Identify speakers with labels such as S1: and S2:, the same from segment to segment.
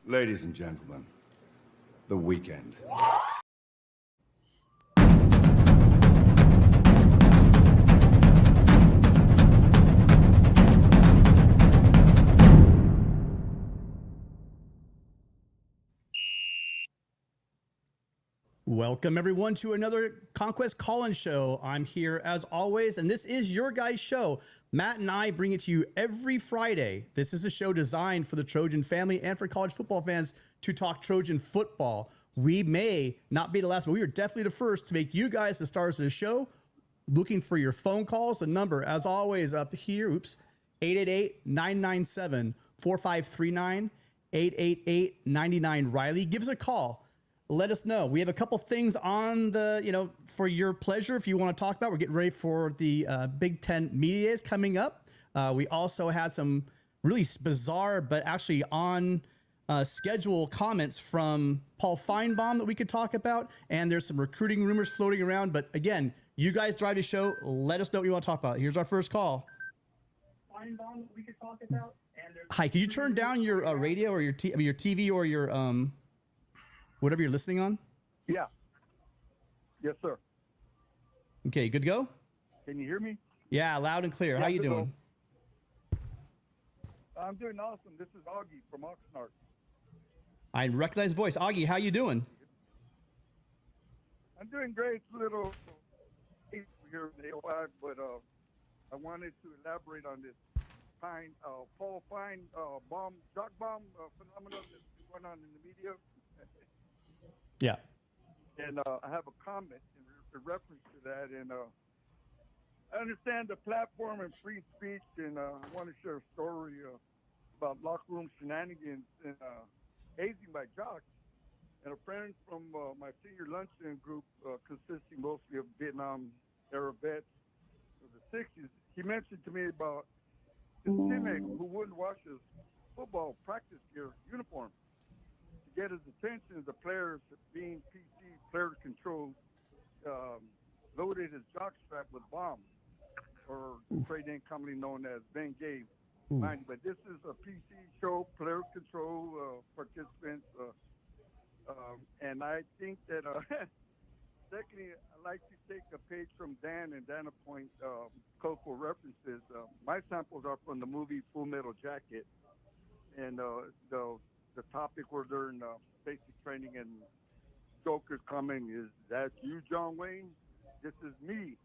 S1: Ladies and gentlemen, the weekend.
S2: Welcome everyone to another Conquest call-in show. I'm here as always, and this is your guys' show. Matt and I bring it to you every Friday. This is a show designed for the Trojan family and for college football fans to talk Trojan football. We may not be the last, but we are definitely the first to make you guys the stars of the show. Looking for your phone calls. The number, as always, up here, 888-997-4539, 888-99-RILEY. Give us a call. Let us know. We have a couple things on the, for your pleasure if you want to talk about. We're getting ready for the Big Ten Media Days coming up. We also had some really bizarre, but actually on schedule comments from Paul Finebaum that we could talk about. And there's some recruiting rumors floating around. But again, you guys drive the show. Let us know what you want to talk about. Here's our first call. Finebaum that we could talk about. Hi, can you turn down your radio or your TV or your whatever you're listening on?
S3: Yeah. Yes, sir.
S2: Okay, good to go?
S3: Can you hear me?
S2: Yeah, loud and clear.
S3: Yeah,
S2: how you doing?
S3: I'm doing awesome. This is Augie from Oxnard.
S2: I recognize the voice. Augie, how you doing?
S3: I'm doing great. It's a little here in the A5, but I wanted to elaborate on this Paul Finebaum, shock bomb phenomenon that's going on in the media.
S2: Yeah.
S3: And I have a comment in reference to that. And I understand the platform and free speech, and I want to share a story about locker room shenanigans and hazing by jocks. And a friend from my senior luncheon group, consisting mostly of Vietnam-era vets of the 60s, he mentioned to me about this Zemek who wouldn't wash his football practice gear uniform. Get his attention, the players being PC, player control, loaded his jockstrap with bombs, or trade name commonly known as Ben Gay. But this is a PC show, player control participants, and I think that, secondly, I like to take a page from Dan and Dana Point, colorful references. My samples are from the movie Full Metal Jacket, and the topic where they're in basic training and Joker's coming is, "That's you, John Wayne? This is me."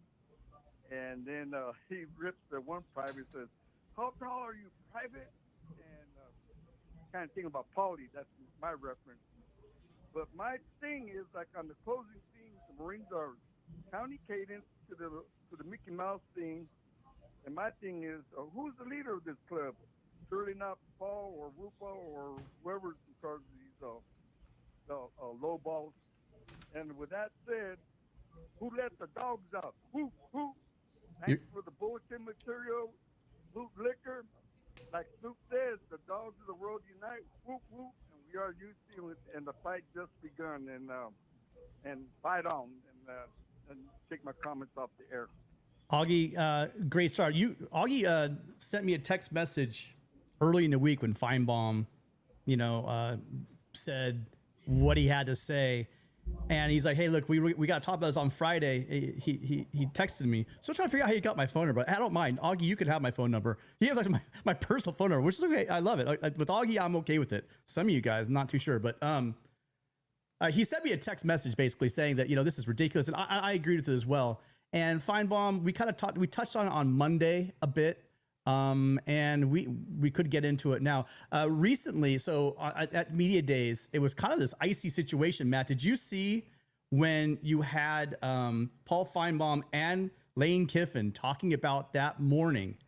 S3: And then he rips the one private, says, "How tall are you, private?" And kind of thinking about Paulie, that's my reference. But my thing is, like on the closing scene, the Marines are county cadence to the Mickey Mouse thing. And my thing is, who's the leader of this club? Surely not Paul or Rupa or whoever's in charge of these low balls. And with that said, who let the dogs out? Who? Thanks for the bulletin material. Loot liquor. Like Snoop says, the dogs of the world unite. Whoop, whoop. And we are UC, and the fight just begun. And fight on. And take my comments off the air.
S2: Augie, great start. Augie sent me a text message early in the week when Finebaum, said what he had to say, and he's like, "Hey, look, we got to talk about this on Friday." He texted me, so I'm trying to figure out how he got my phone number. I don't mind, Augie. You could have my phone number. He has like my personal phone number, which is okay. I love it. With Augie, I'm okay with it. Some of you guys, not too sure, but he sent me a text message basically saying that this is ridiculous, and I agreed with it as well. And Finebaum, we touched on it on Monday a bit. And we could get into it now. Recently, so at Media Days, it was kind of this icy situation. Matt, did you see when you had Paul Finebaum and Lane Kiffin talking about that morning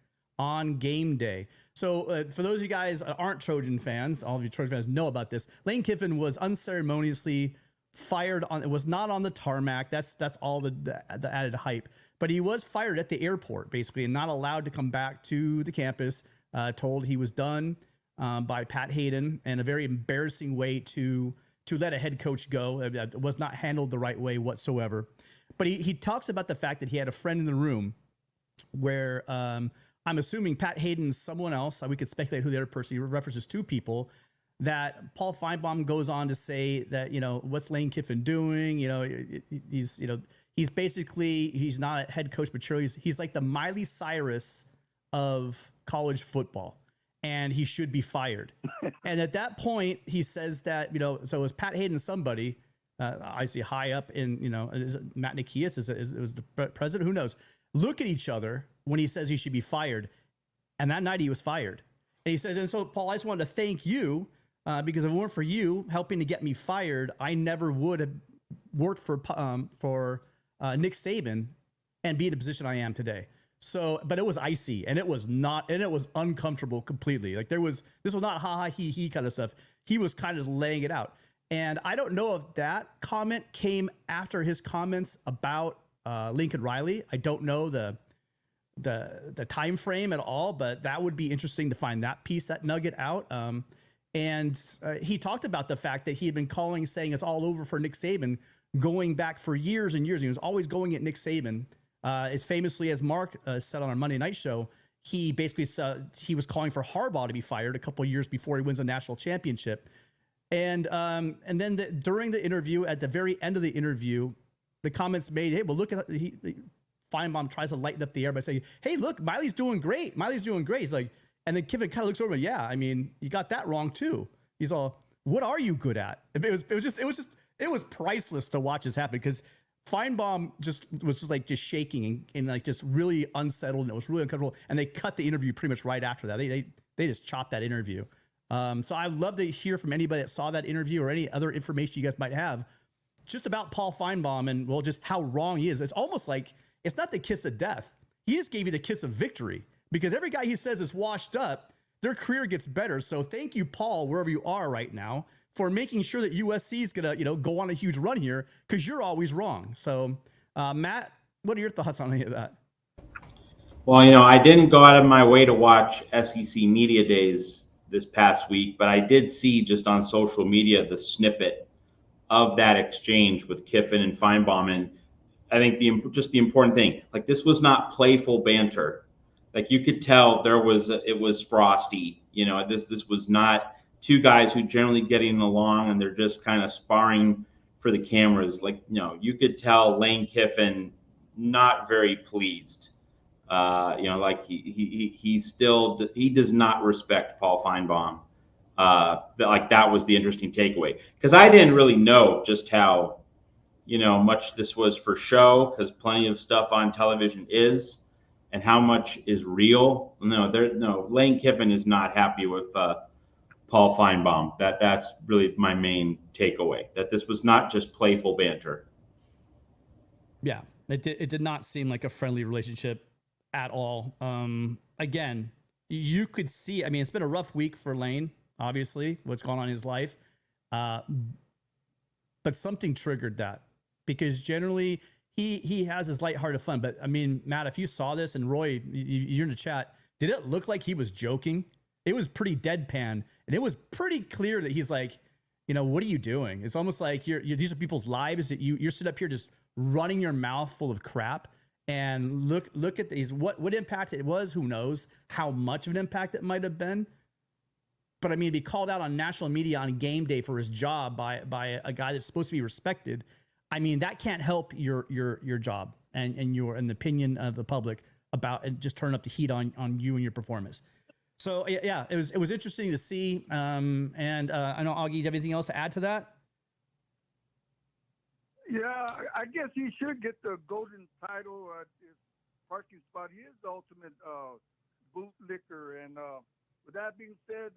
S2: on game day? So for those of you guys that aren't Trojan fans, all of you Trojan fans know about this. Lane Kiffin was unceremoniously fired on. It was not on the tarmac. That's all the added hype. But he was fired at the airport, basically, and not allowed to come back to the campus, told he was done by Pat Hayden, and a very embarrassing way to let a head coach go. It was not handled the right way whatsoever. But he talks about the fact that he had a friend in the room where I'm assuming Pat Hayden and someone else, we could speculate who the other person, he references two people, that Paul Finebaum goes on to say that, what's Lane Kiffin doing? He's basically, he's not a head coach material. He's like the Miley Cyrus of college football, and he should be fired. And at that point, he says that, so it was Pat Hayden, somebody, obviously high up in, is it Matt Nikias? Is it the president? Who knows? Look at each other when he says he should be fired. And that night he was fired. And he says, and so Paul, I just wanted to thank you because if it weren't for you helping to get me fired, I never would have worked for Nick Saban and be in the position I am today. So, but it was icy and it was uncomfortable completely. Like this was not ha ha he he kind of stuff. He was kind of laying it out. And I don't know if that comment came after his comments about Lincoln Riley. I don't know the time frame at all, but that would be interesting to find that nugget out. And he talked about the fact that he had been saying it's all over for Nick Saban, going back for years and years. He was always going at Nick Saban. As famously as Mark said on our Monday night show, he basically said he was calling for Harbaugh to be fired a couple of years before he wins a national championship. And then during the interview, at the very end of the interview, the comments made, hey, well, look at Finebaum tries to lighten up the air by saying, hey, look, Miley's doing great. Miley's doing great. He's like, and then Kiffin kind of looks over, yeah, I mean, you got that wrong too. He's all, what are you good at? It was priceless to watch this happen because Finebaum was just shaking and like just really unsettled, and it was really uncomfortable. And they cut the interview pretty much right after that. They just chopped that interview. So I'd love to hear from anybody that saw that interview or any other information you guys might have just about Paul Finebaum and, well, just how wrong he is. It's almost like it's not the kiss of death. He just gave you the kiss of victory because every guy he says is washed up, their career gets better. So thank you, Paul, wherever you are right now, for making sure that USC is going to, go on a huge run here because you're always wrong. So, Matt, what are your thoughts on any of that?
S4: Well, I didn't go out of my way to watch SEC Media Days this past week, but I did see just on social media the snippet of that exchange with Kiffin and Finebaum. And I think the important thing, like, this was not playful banter. Like, you could tell it was frosty. This was not two guys who generally getting along and they're just kind of sparring for the cameras. Like, you could tell Lane Kiffin not very pleased. Like he does not respect Paul Finebaum. That was the interesting takeaway, because I didn't really know just how, much this was for show, because plenty of stuff on television is, and how much is real. Lane Kiffin is not happy with Paul Finebaum. That's really my main takeaway, that this was not just playful banter.
S2: Yeah, it did not seem like a friendly relationship at all. Again, you could see, I mean, it's been a rough week for Lane, obviously, what's going on in his life. But something triggered that, because generally he has his lighthearted fun. But I mean, Matt, if you saw this, and Roy, you're in the chat, did it look like he was joking? It was pretty deadpan, and it was pretty clear that he's like, what are you doing? It's almost like these are people's lives that you're sitting up here just running your mouth full of crap. And look at these, what impact it was. Who knows how much of an impact it might have been. But I mean, to be called out on national media on game day for his job by a guy that's supposed to be respected, I mean, that can't help your job and the opinion of the public about, and just turn up the heat on you and your performance. So yeah, it was interesting to see. I know, Augie, do you have anything else to add to that?
S3: Yeah, I guess he should get the golden title at his parking spot. He is the ultimate bootlicker. And with that being said,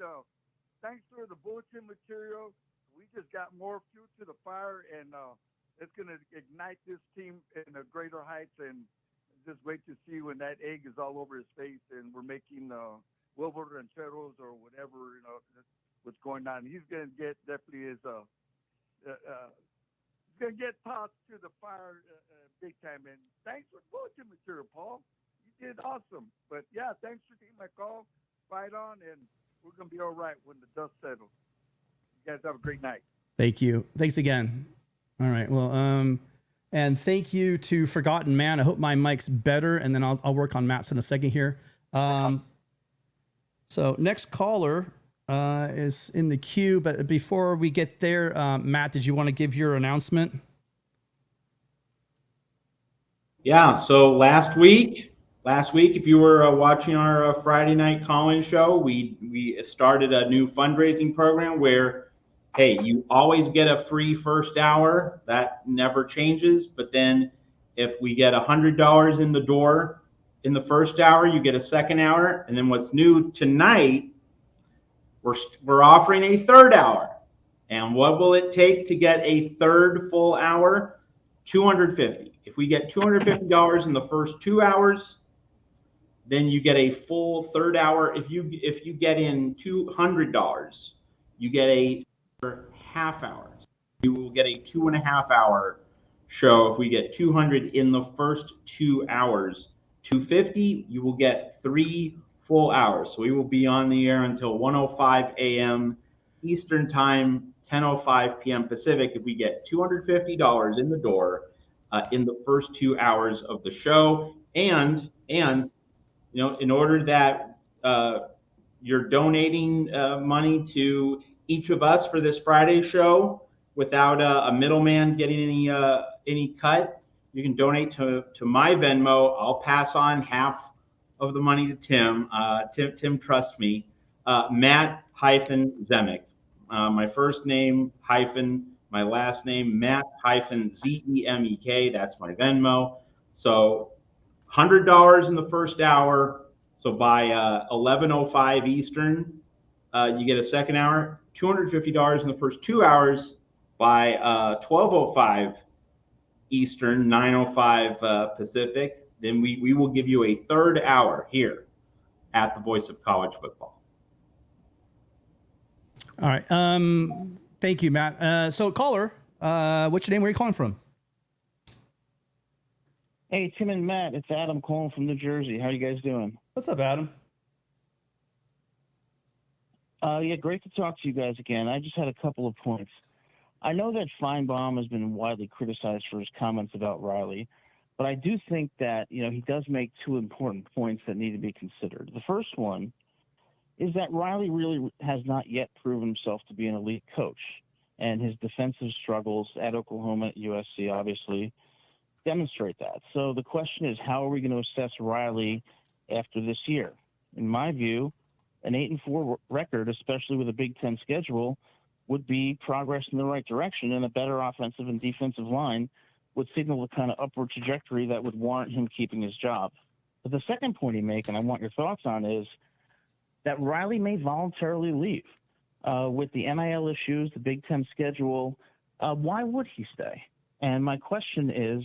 S3: thanks for the bulletin material. We just got more fuel to the fire, and it's going to ignite this team in a greater heights. And just wait to see when that egg is all over his face and we're making Wilbur and Rancheros or whatever, what's going on. He's going to get definitely his going to get tossed to the fire big time. And thanks for bulletin material, Paul. You did awesome. But yeah, thanks for taking my call. Fight on, and we're going to be all right when the dust settles. You guys have a great night. Thank you.
S2: Thanks again. All right. Well, and thank you to Forgotten Man. I hope my mic's better, and then I'll work on Matt's in a second here. So next caller, is in the queue, but before we get there, Matt, did you want to give your announcement?
S4: Yeah. So last week, if you were watching our Friday night call-in show, we started a new fundraising program where, hey, you always get a free first hour. That never changes. But then if we get $100 in the door in the first hour, you get a second hour. And then what's new tonight, we're offering a third hour. And what will it take to get a third full hour? $250. If we get $250 in the first 2 hours, then you get a full third hour. If you get in $200, you get a half hour. You will get a 2.5 hour show. If we get 200 in the first 2 hours, 250, you will get 3 full hours. So we will be on the air until 1:05 a.m. Eastern Time, 10:05 p.m. Pacific. If we get $250 in the door in the first 2 hours of the show, and you know, in order that you're donating money to each of us for this Friday show without a middleman getting any cut, you can donate to my Venmo. I'll pass on half of the money to Tim. Tim trusts me. Matt-Zemek. My first name hyphen my last name, Matt-Zemek. That's my Venmo. So $100 in the first hour. So by 11:05 Eastern, you get a second hour. $250 in the first 2 hours. By 12:05 Eastern, 9:05 Pacific, then we will give you a third hour here at the Voice of College Football.
S2: All right. Thank you, Matt. So caller, what's your name? Where are you calling from?
S5: Hey, Tim and Matt, it's Adam calling from New Jersey. How are you guys doing?
S2: What's up, Adam?
S5: Yeah, great to talk to you guys again. I just had a couple of points. I know that Finebaum has been widely criticized for his comments about Riley, but I do think that, you know, he does make two important points that need to be considered. The first one is that Riley really has not yet proven himself to be an elite coach, and his defensive struggles at Oklahoma, at USC, obviously demonstrate that. So the question is, how are we going to assess Riley after this year? In my view, an 8-4 record, especially with a Big Ten schedule, would be progress in the right direction, and a better offensive and defensive line would signal the kind of upward trajectory that would warrant him keeping his job. But the second point he makes, and I want your thoughts on, is that Riley may voluntarily leave. With the NIL issues, the Big Ten schedule, why would he stay? And my question is,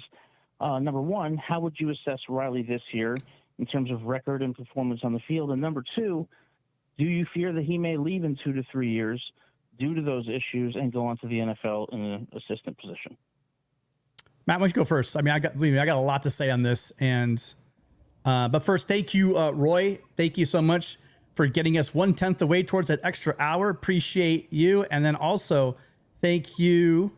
S5: number one, how would you assess Riley this year in terms of record and performance on the field? And number two, do you fear that he may leave in 2 to 3 years due to those issues and go on to the NFL in an assistant position?
S2: Matt, why don't you go first? I mean, believe me, I got a lot to say on this. And but first, thank you, Roy. Thank you so much for getting us 1/10 the way towards that extra hour. Appreciate you. And then also, thank you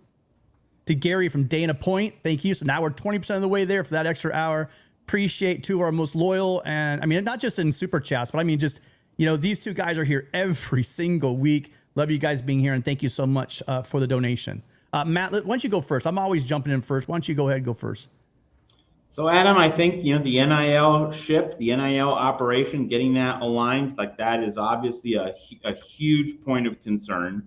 S2: to Gary from Dana Point. Thank you. So now we're 20% of the way there for that extra hour. Appreciate two of our most loyal, and I mean, not just in super chats, but I mean, just, you know, these two guys are here every single week. Love you guys being here, and thank you so much for the donation. Matt, why don't you go first? I'm always jumping in first. Why don't you go ahead and go first?
S4: So, Adam, I think, you know, the NIL ship, the NIL operation, getting that aligned, like that is obviously a huge point of concern.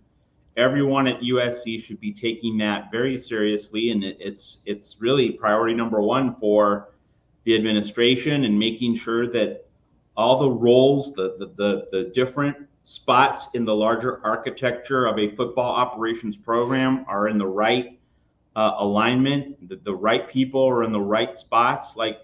S4: Everyone at USC should be taking that very seriously, and it's really priority number one for the administration, and making sure that all the roles, the different spots in the larger architecture of a football operations program are in the right alignment. The right people are in the right spots. Like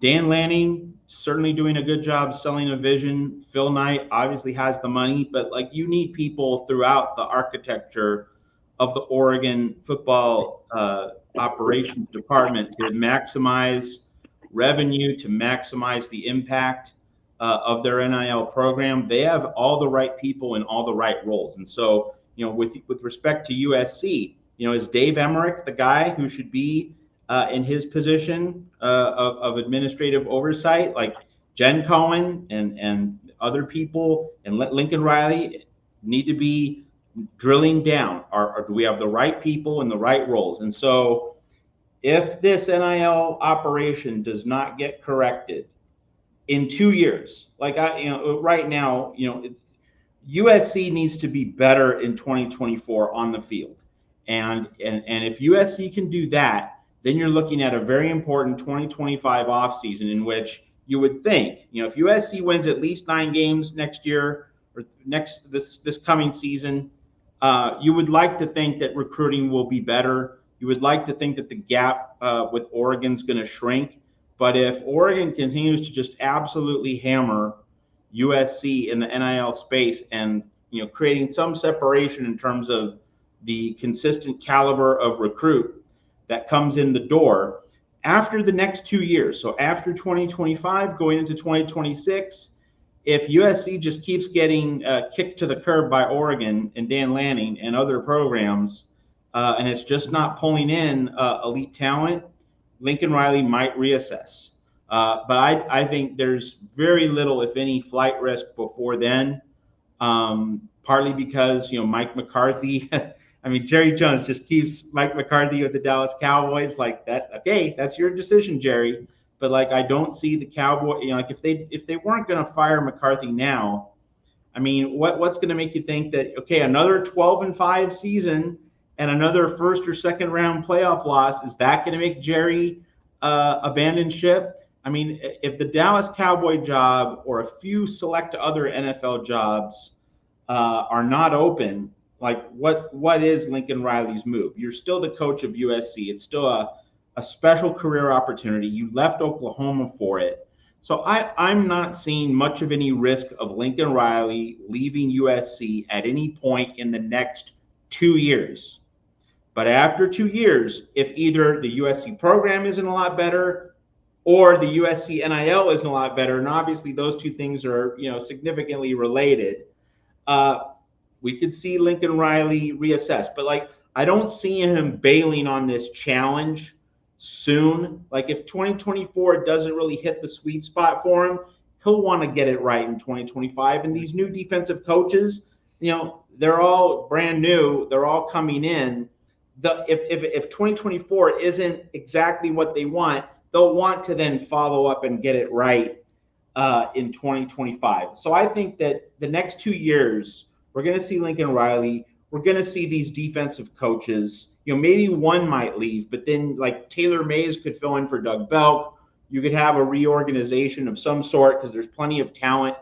S4: Dan Lanning, certainly doing a good job selling a vision. Phil Knight obviously has the money, but like, you need people throughout the architecture of the Oregon football operations department to maximize revenue, to maximize the impact of their NIL program. They have all the right people in all the right roles. And so, you know, with respect to USC, you know, is Dave Emmerich the guy who should be in his position of administrative oversight? Like Jen Cohen and other people, and Lincoln Riley Need to be drilling down. Or do we have the right people in the right roles? And so if this NIL operation does not get corrected in 2 years, like right now, USC needs to be better in 2024 on the field. And if USC can do that, then you're looking at a very important 2025 offseason in which you would think, if USC wins at least 9 games next year or this coming season, you would like to think that recruiting will be better. You would like to think that the gap with Oregon's going to shrink. But if Oregon continues to just absolutely hammer USC in the NIL space and creating some separation in terms of the consistent caliber of recruit that comes in the door after the next 2 years, so after 2025 going into 2026, if USC just keeps getting kicked to the curb by Oregon and Dan Lanning and other programs, and it's just not pulling in elite talent, Lincoln Riley might reassess. But I think there's very little, if any, flight risk before then, partly because, Mike McCarthy, Jerry Jones just keeps Mike McCarthy with the Dallas Cowboys like that. Okay, that's your decision, Jerry. But I don't see the Cowboy, if they weren't going to fire McCarthy now, what's going to make you think that, okay, another 12-5 season and another first or second round playoff loss, is that going to make Jerry abandon ship? If the Dallas Cowboy job or a few select other NFL jobs are not open, what is Lincoln Riley's move? You're still the coach of USC. It's still a special career opportunity. You left Oklahoma for it. So I'm not seeing much of any risk of Lincoln Riley leaving USC at any point in the next 2 years. But after 2 years, if either the USC program isn't a lot better or the USC NIL isn't a lot better, and obviously those two things are significantly related, we could see Lincoln Riley reassess. But I don't see him bailing on this challenge soon. If 2024 doesn't really hit the sweet spot for him, he'll want to get it right in 2025. And these new defensive coaches, they're all brand new. They're all coming in. If 2024 isn't exactly what they want, they'll want to then follow up and get it right in 2025. So I think that the next 2 years, we're going to see Lincoln Riley. We're going to see these defensive coaches. Maybe one might leave, but then Taylor Mays could fill in for Doug Belk. You could have a reorganization of some sort because there's plenty of talent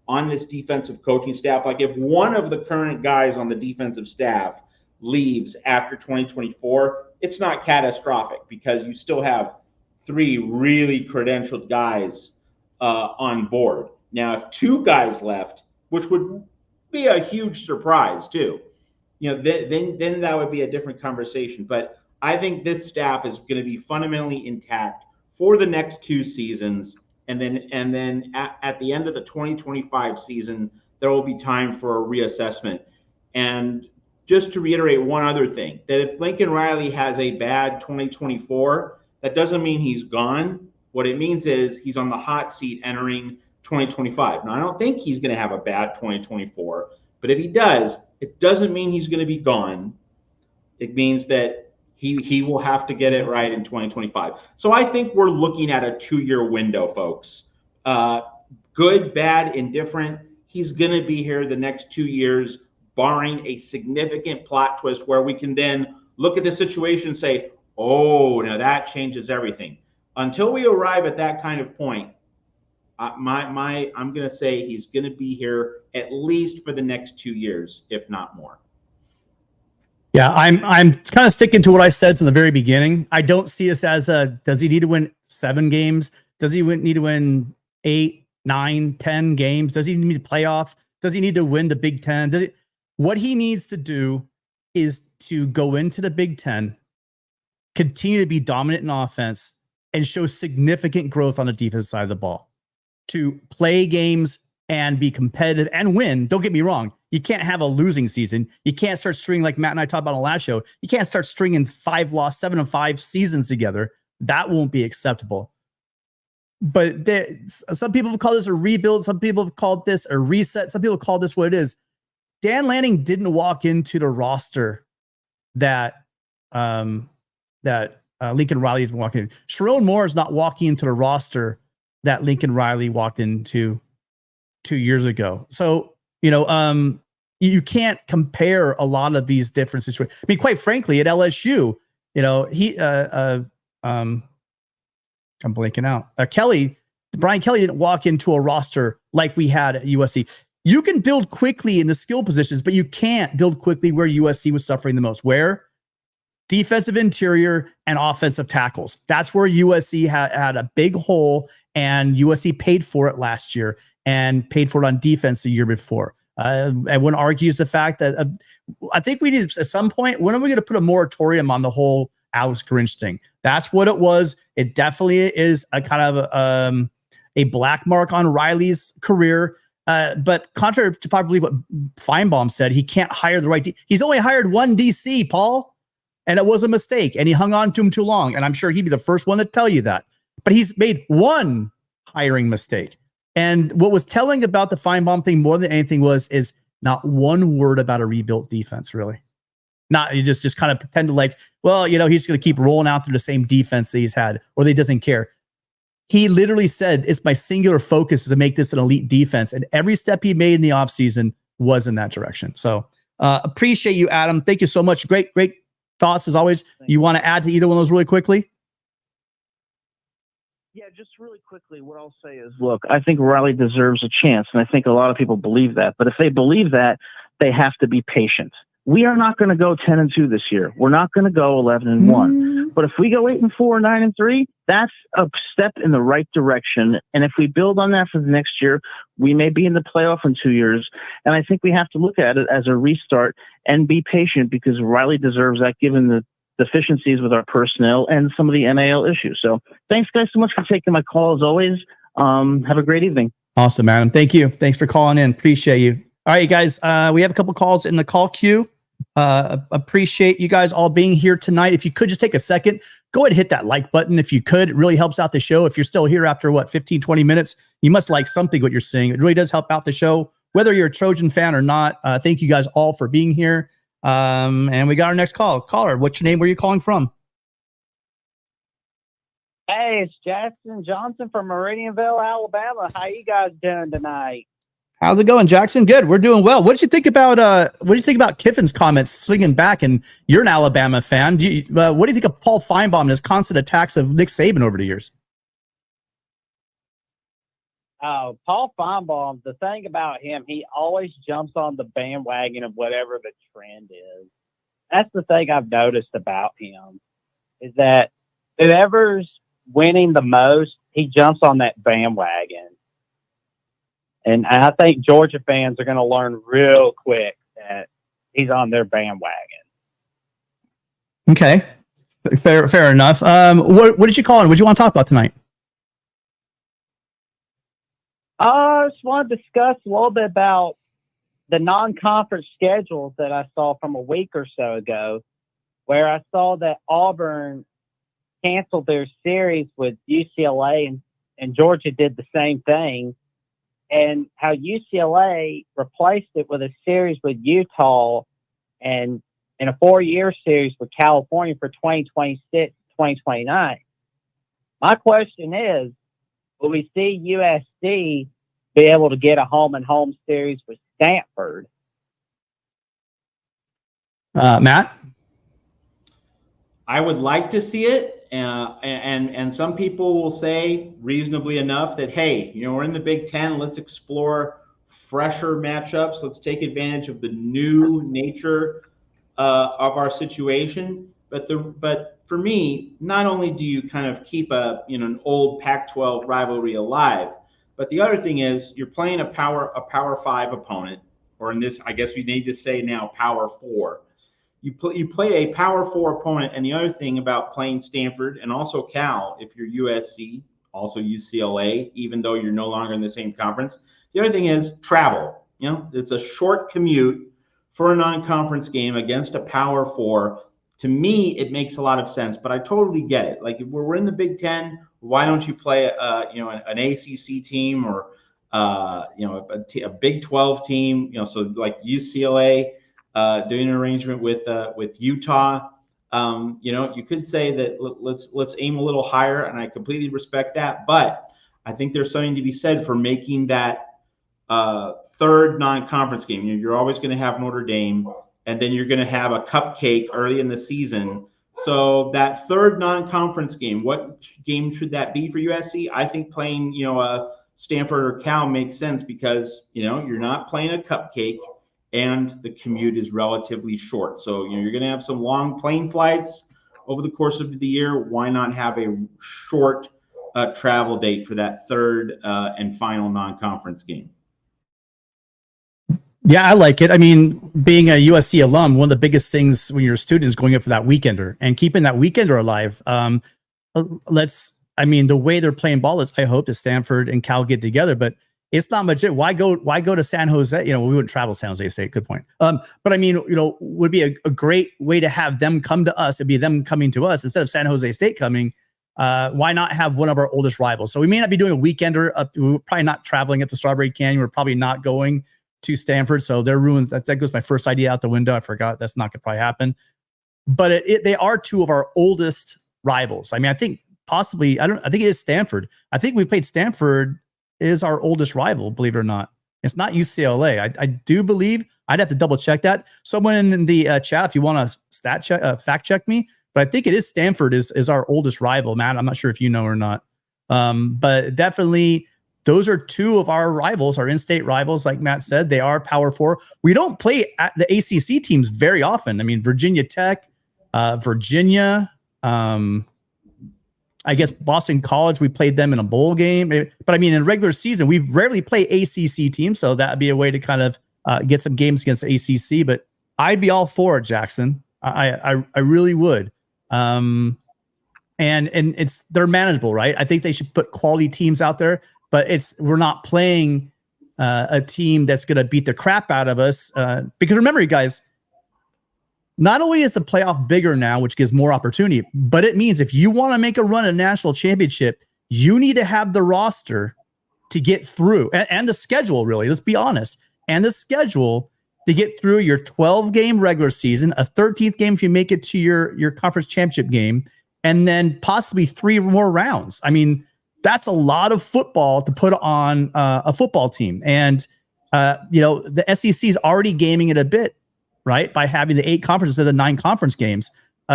S4: on this defensive coaching staff. If one of the current guys on the defensive staff leaves after 2024, it's not catastrophic because you still have 3 really credentialed guys on board. Now, if 2 guys left, which would be a huge surprise too, then that would be a different conversation. But I think this staff is going to be fundamentally intact for the next 2 seasons, and then at the end of the 2025 season, there will be time for a reassessment. And just to reiterate one other thing, that if Lincoln Riley has a bad 2024, that doesn't mean he's gone. What it means is he's on the hot seat entering 2025. Now, I don't think he's going to have a bad 2024, but if he does, it doesn't mean he's going to be gone. It means that he will have to get it right in 2025. So I think we're looking at a 2-year window, folks. Good, bad, indifferent. He's going to be here the next 2 years, barring a significant plot twist where we can then look at the situation and say, oh, now that changes everything. Until we arrive at that kind of point, I'm going to say he's going to be here at least for the next 2 years, if not more.
S2: Yeah, I'm kind of sticking to what I said from the very beginning. I don't see this as does he need to win 7 games? Does he need to win 8, 9, 10 games? Does he need to playoff? Does he need to win the Big Ten? What he needs to do is to go into the Big Ten, continue to be dominant in offense, and show significant growth on the defensive side of the ball. To play games and be competitive and win. Don't get me wrong. You can't have a losing season. You can't start stringing, like Matt and I talked about on the last show, you can't start stringing 5-loss, 7-5 seasons together. That won't be acceptable. But some people have called this a rebuild. Some people have called this a reset. Some people call this what it is. Dan Lanning didn't walk into the roster that Lincoln Riley is walking in. Sherrone Moore is not walking into the roster that Lincoln Riley walked into 2 years ago. So, you can't compare a lot of these different situations. I mean, quite frankly, at LSU, I'm blanking out. Brian Kelly didn't walk into a roster like we had at USC. You can build quickly in the skill positions, but you can't build quickly where USC was suffering the most. Where? Defensive interior and offensive tackles. That's where USC had a big hole, and USC paid for it last year and paid for it on defense the year before. Everyone argues the fact that I think we need at some point, when are we going to put a moratorium on the whole Alex Grinch thing? That's what it was. It definitely is a kind of a black mark on Riley's career. But contrary to probably what Finebaum said, he can't hire the right. He's only hired one DC, Paul, and it was a mistake, and he hung on to him too long. And I'm sure he'd be the first one to tell you that. But he's made one hiring mistake. And what was telling about the Finebaum thing more than anything is not one word about a rebuilt defense, really. Not, you just kind of pretend to like, well, he's going to keep rolling out through the same defense that he's had, or that he doesn't care. He literally said, it's my singular focus is to make this an elite defense. And every step he made in the offseason was in that direction. So appreciate you, Adam. Thank you so much. Great thoughts as always. You want to add to either one of those really quickly?
S5: Yeah, just really quickly, what I'll say is, look, I think Riley deserves a chance, and I think a lot of people believe that. But if they believe that, they have to be patient. We are not going to go 10-2 this year. We're not going to go 11-1. But if we go 8-4, 9-3, that's a step in the right direction. And if we build on that for the next year, we may be in the playoff in 2 years. And I think we have to look at it as a restart and be patient, because Riley deserves that, given the deficiencies with our personnel and some of the NAL issues. So thanks, guys, so much for taking my call as always. Have a great evening.
S2: Awesome, Adam. Thank you. Thanks for calling in. Appreciate you. All right, guys. We have a couple calls in the call queue. Appreciate you guys all being here tonight. If you could just take a second, go ahead and hit that like button. If you could, it really helps out the show. If you're still here after 15, 20 minutes, you must like something what you're seeing. It really does help out the show, whether you're a Trojan fan or not. Thank you guys all for being here. And we got our next caller. What's your name? Where are you calling from?
S6: Hey, it's Jackson Johnson from Meridianville, Alabama. How you guys doing tonight?
S2: How's it going, Jackson? Good. We're doing well. What did you think about Kiffin's comments swinging back? And you're an Alabama fan. What do you think of Paul Finebaum and his constant attacks of Nick Saban over the years?
S6: Paul Finebaum, the thing about him, he always jumps on the bandwagon of whatever the trend is. That's the thing I've noticed about him, is that whoever's winning the most, he jumps on that bandwagon. And I think Georgia fans are going to learn real quick that he's on their bandwagon.
S2: Okay. Fair enough. What did you call in? What did you want to talk about tonight?
S6: I just want to discuss a little bit about the non-conference schedules that I saw from a week or so ago, where I saw that Auburn canceled their series with UCLA and Georgia did the same thing, and how UCLA replaced it with a series with Utah and in a 4-year series with California for 2026, 2029. My question is, will we see USC be able to get a home-and-home series with Stanford?
S2: Matt?
S4: I would like to see it, and some people will say reasonably enough that, hey, we're in the Big Ten. Let's explore fresher matchups. Let's take advantage of the new nature of our situation. But for me, not only do you kind of keep an old Pac-12 rivalry alive, but the other thing is you're playing a Power 5 opponent, or in this, I guess we need to say now, Power 4. You play a Power 4 opponent, and the other thing about playing Stanford and also Cal, if you're USC, also UCLA, even though you're no longer in the same conference, the other thing is travel. It's a short commute for a non-conference game against a Power 4. To me, it makes a lot of sense, but I totally get it. Like, if we're in the Big Ten, why don't you play an ACC team or a Big 12 team, so like UCLA doing an arrangement with Utah. You could say that let's aim a little higher, and I completely respect that. But I think there's something to be said for making that third non-conference game. You're always going to have Notre Dame, and then you're going to have a cupcake early in the season. So that third non-conference game, what game should that be for USC? I think playing, a Stanford or Cal makes sense because, you're not playing a cupcake and the commute is relatively short. So, you're going to have some long plane flights over the course of the year. Why not have a short travel date for that third and final non-conference game?
S2: Yeah, I like it. I mean, being a USC alum, one of the biggest things when you're a student is going up for that weekender and keeping that weekender alive. The way they're playing ball is, I hope that Stanford and Cal get together, but it's not much. Why go to San Jose? We wouldn't travel to San Jose State. Good point. Would be a great way to have them come to us. It'd be them coming to us instead of San Jose State coming. Why not have one of our oldest rivals? So we may not be doing a weekender we're probably not traveling up to Strawberry Canyon. We're probably not going to Stanford. So they're ruined. That goes my first idea out the window. I forgot. That's not going to probably happen. But they are two of our oldest rivals. I think possibly, I think it is Stanford. I think we played Stanford is our oldest rival, believe it or not. It's not UCLA. I do believe. I'd have to double check that. Someone in the chat, if you want to fact check me, but I think it is Stanford is our oldest rival, Matt. I'm not sure if you know or not. But definitely those are two of our rivals, our in-state rivals. Like Matt said, they are Power Four. We don't play at the ACC teams very often. Virginia Tech, Virginia, I guess Boston College, we played them in a bowl game. But in regular season, we rarely play ACC teams. So that'd be a way to kind of get some games against the ACC. But I'd be all for it, Jackson. I really would. And they're manageable, right? I think they should put quality teams out there. But we're not playing a team that's going to beat the crap out of us. Because remember, you guys, not only is the playoff bigger now, which gives more opportunity, but it means if you want to make a run at a national championship, you need to have the roster to get through and the schedule, really. Let's be honest. And the schedule to get through your 12-game regular season, a 13th game if you make it to your conference championship game, and then possibly 3 more rounds. That's a lot of football to put on a football team. And, the SEC is already gaming it a bit, right? By having the 8 conferences instead of the 9 conference games.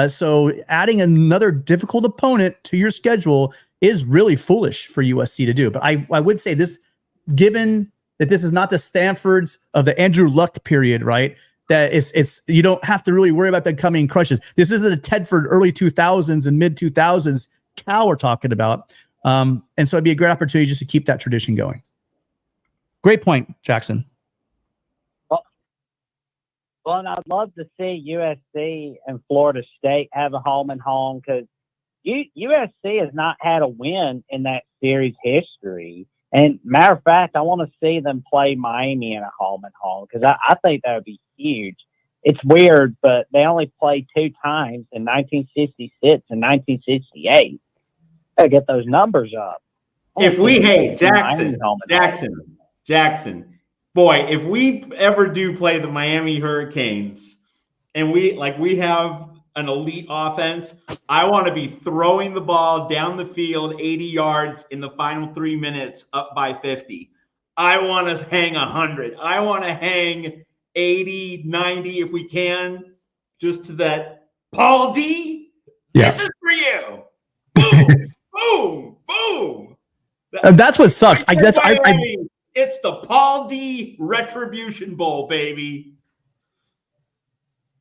S2: So adding another difficult opponent to your schedule is really foolish for USC to do. But I would say this, given that this is not the Stanfords of the Andrew Luck period, right? That it's you don't have to really worry about them coming crushes. This isn't a Tedford early 2000s and mid 2000s Cal we're talking about. And so it'd be a great opportunity just to keep that tradition going. Great point, Jackson.
S6: Well, and I'd love to see USC and Florida State have a home and home because USC has not had a win in that series history. And matter of fact, I want to see them play Miami in a home and home because I think that would be huge. It's weird, but they only played 2 times in 1966 and 1968. Gotta get those numbers up.
S4: Jackson. Boy, if we ever do play the Miami Hurricanes and we have an elite offense, I want to be throwing the ball down the field 80 yards in the final 3 minutes up by 50. I want to hang 100. I want to hang 80, 90 if we can, just to that Paul D.
S2: Yeah.
S4: This is for you. Boom, boom, boom.
S2: And that's what sucks.
S4: It's the Paul D. Retribution Bowl, baby.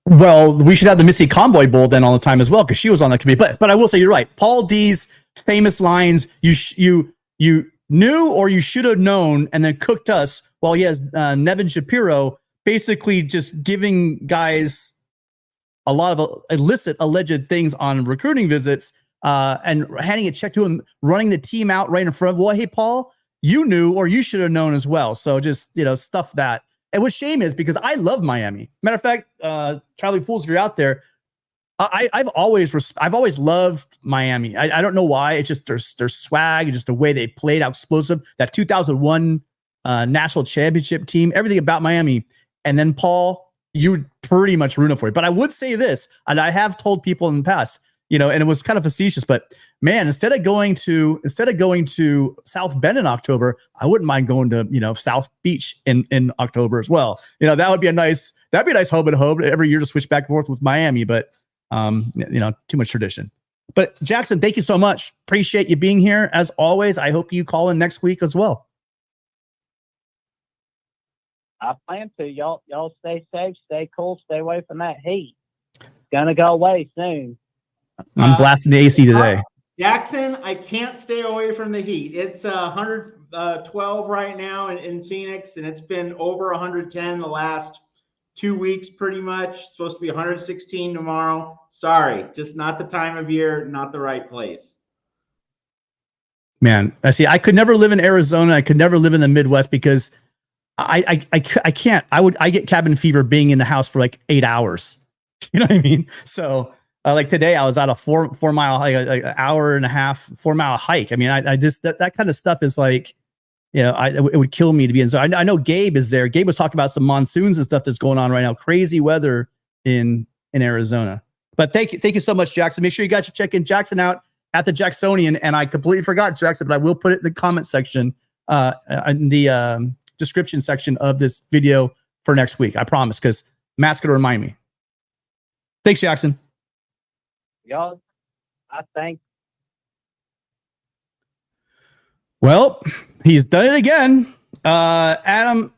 S2: Well, we should have the Missy Convoy Bowl then all the time as well because she was on that committee. But I will say you're right. Paul D's famous lines: "You knew or you should have known," and then cooked us. While he has Nevin Shapiro basically just giving guys a lot of illicit, alleged things on recruiting visits and handing a check to him, running the team out right in front of. Well, hey, Paul. You knew or you should have known as well. So just, stuff that. And what shame is because I love Miami. Matter of fact, Charlie Fools, if you're out there, I've always loved Miami. I don't know why. It's just their swag, just the way they played, how explosive. That 2001 national championship team, everything about Miami. And then Paul, you would pretty much ruin it for you. But I would say this, and I have told people in the past, and it was kind of facetious, but man, instead of going to South Bend in October, I wouldn't mind going to, South Beach in October as well. That'd be a nice hub and hub every year to switch back and forth with Miami, but too much tradition. But Jackson, thank you so much. Appreciate you being here as always. I hope you call in next week as well.
S6: I plan to. Y'all stay safe, stay cool, stay away from that heat. It's gonna go away soon.
S2: I'm blasting the AC today.
S4: Jackson, I can't stay away from the heat. It's 112 right now in Phoenix, and it's been over 110 the last 2 weeks pretty much. It's supposed to be 116 tomorrow. Sorry, just not the time of year, not the right place.
S2: Man, I could never live in Arizona. I could never live in the Midwest because I can't. I get cabin fever being in the house for like 8 hours. You know what I mean? So like today I was at a 4 mile hike, like an hour and a half, 4 mile hike. I mean, I just, that kind of stuff is like, it would kill me to be in. So I know Gabe is there. Gabe was talking about some monsoons and stuff that's going on right now. Crazy weather in Arizona. But thank you so much, Jackson. Make sure you guys should check in Jackson out at the Jacksonian. And I completely forgot Jackson, but I will put it in the comment section, in the description section of this video for next week. I promise, because Matt's going to remind me. Thanks, Jackson.
S6: Y'all, I think.
S2: Well, he's done it again. Adam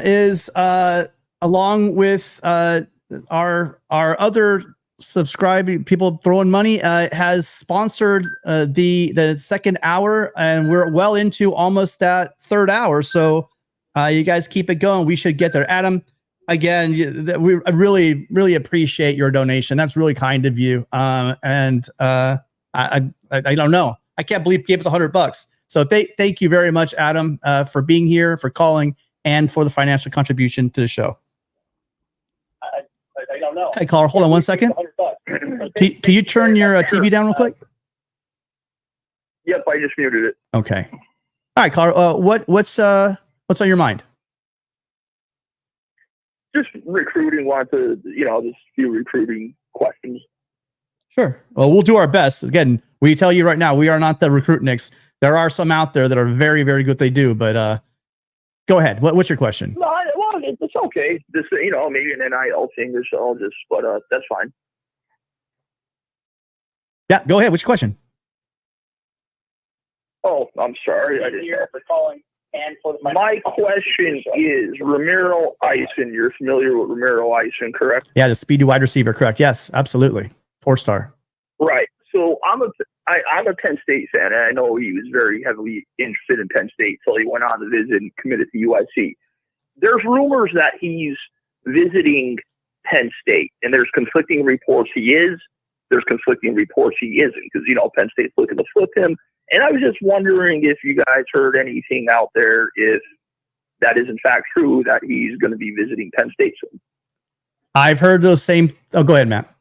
S2: is along with our other subscribing people throwing money, has sponsored the second hour, and we're well into almost that third hour. So you guys keep it going. We should get there. Adam, again, I really, really appreciate your donation. That's really kind of you. And I don't know. I can't believe you gave us $100. So thank you very much, Adam, for being here, for calling, and for the financial contribution to the show.
S7: I don't know.
S2: Hey, caller, hold on 1 second. Can you turn your TV down real quick?
S7: Yep, I just muted it.
S2: Okay. All right, caller. What's on your mind?
S7: Just recruiting. Want to, just a few recruiting questions.
S2: Sure. Well, we'll do our best. Again, we tell you right now, we are not the recruitniks. There are some out there that are very, very good. They do, but go ahead. What's your question?
S7: No, well, it's okay. Just maybe an NIL thing or so. But that's fine.
S2: Yeah, go ahead. What's your question?
S7: Oh, I'm sorry. I didn't hear for calling. And for my question is Ramiro Eisen. You're familiar with Ramiro Eisen, correct?
S2: Yeah, the speedy wide receiver, correct? Yes, absolutely. 4-star.
S7: Right. So I'm a Penn State fan, and I know he was very heavily interested in Penn State until he went on to visit and committed to USC. There's rumors that he's visiting Penn State, and there's conflicting reports he is. There's conflicting reports he isn't, because Penn State's looking to flip him. And I was just wondering if you guys heard anything out there, if that is in fact true, that he's going to be visiting Penn State soon.
S2: I've heard those same. Oh, go ahead, Matt.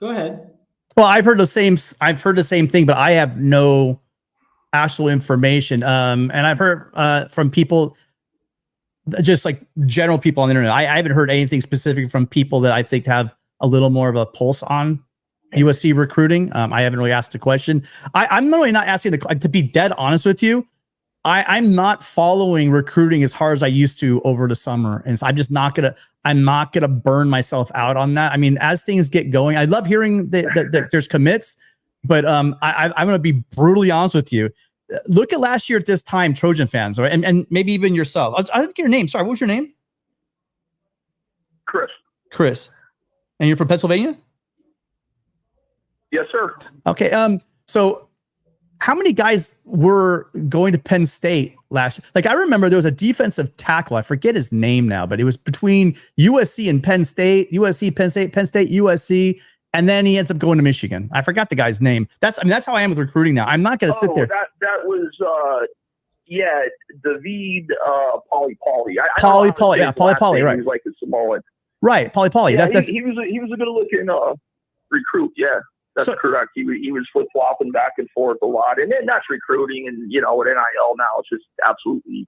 S4: Go ahead.
S2: Well, I've heard the same thing, but I have no actual information. And I've heard from people, just like general people on the internet. I haven't heard anything specific from people that I think have a little more of a pulse on USC recruiting. I haven't really asked a question. I'm really not asking to be dead honest with you. I'm not following recruiting as hard as I used to over the summer. And so I'm not gonna burn myself out on that. I mean, as things get going, I love hearing that there's commits, but I'm gonna be brutally honest with you. Look at last year at this time, Trojan fans, right? And maybe even yourself. I didn't get your name. Sorry, what was your name? Chris. And you're from Pennsylvania?
S7: Yes, sir.
S2: Okay. So how many guys were going to Penn State last year? Like, I remember there was a defensive tackle. I forget his name now, but it was between USC and Penn State, USC, Penn State, Penn State, USC. And then he ends up going to Michigan. I forgot the guy's name. That's how I am with recruiting now. I'm not going to sit there.
S7: That was, David Pauly.
S2: Pauly, right.
S7: He was like a Samoan.
S2: Right, Pauly.
S7: Yeah, he was a good looking recruit. Yeah, that's correct. He was flip flopping back and forth a lot, and then that's recruiting. And with NIL now, it's just absolutely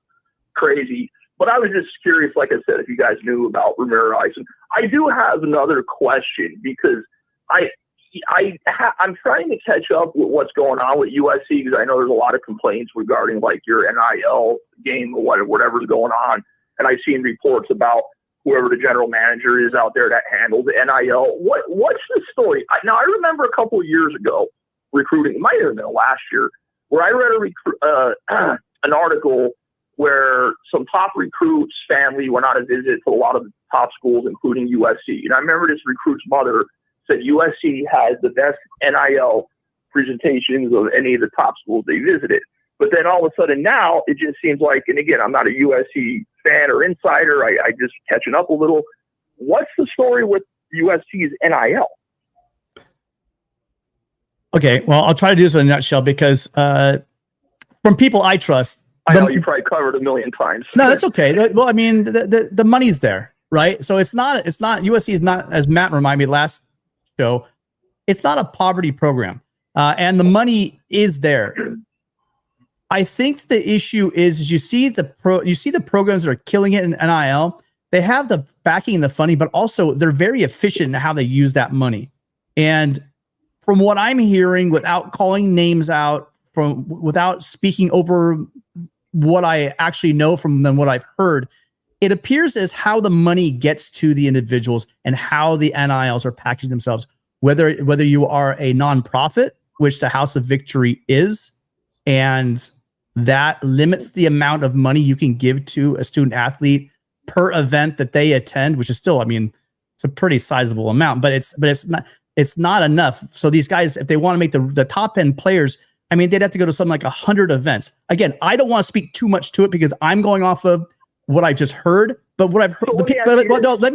S7: crazy. But I was just curious, like I said, if you guys knew about Ramirez. And I do have another question because I'm trying to catch up with what's going on with USC because I know there's a lot of complaints regarding like your NIL game or whatever's going on. And I've seen reports about whoever the general manager is out there that handles the NIL. What's the story? Now, I remember a couple of years ago recruiting, it might have been last year, where I read an article where some top recruits' family went on a visit to a lot of the top schools, including USC. And I remember this recruit's mother said USC has the best NIL presentations of any of the top schools they visited. But then all of a sudden now it just seems like, and again, I'm not a USC fan or insider. I just catching up a little. What's the story with USC's NIL?
S2: Okay, well, I'll try to do this in a nutshell because from people I trust.
S7: I know you probably covered a million times.
S2: No, that's okay. Well, I mean, the money's there, right? So it's not USC is not, as Matt reminded me last show, it's not a poverty program, and the money is there. I think the issue is you see the programs that are killing it in NIL. They have the backing and the funding, but also they're very efficient in how they use that money. And from what I'm hearing, without calling names out, without speaking over what I actually know from them, what I've heard, it appears as how the money gets to the individuals and how the NILs are packaging themselves. Whether you are a nonprofit, which the House of Victory is, and that limits the amount of money you can give to a student athlete per event that they attend, which is still, I mean, it's a pretty sizable amount, but it's not enough. So these guys, if they want to make the top end players, I mean, they'd have to go to something like 100 events. Again, I don't want to speak too much to it because I'm going off of what I've just heard. But what I've heard, let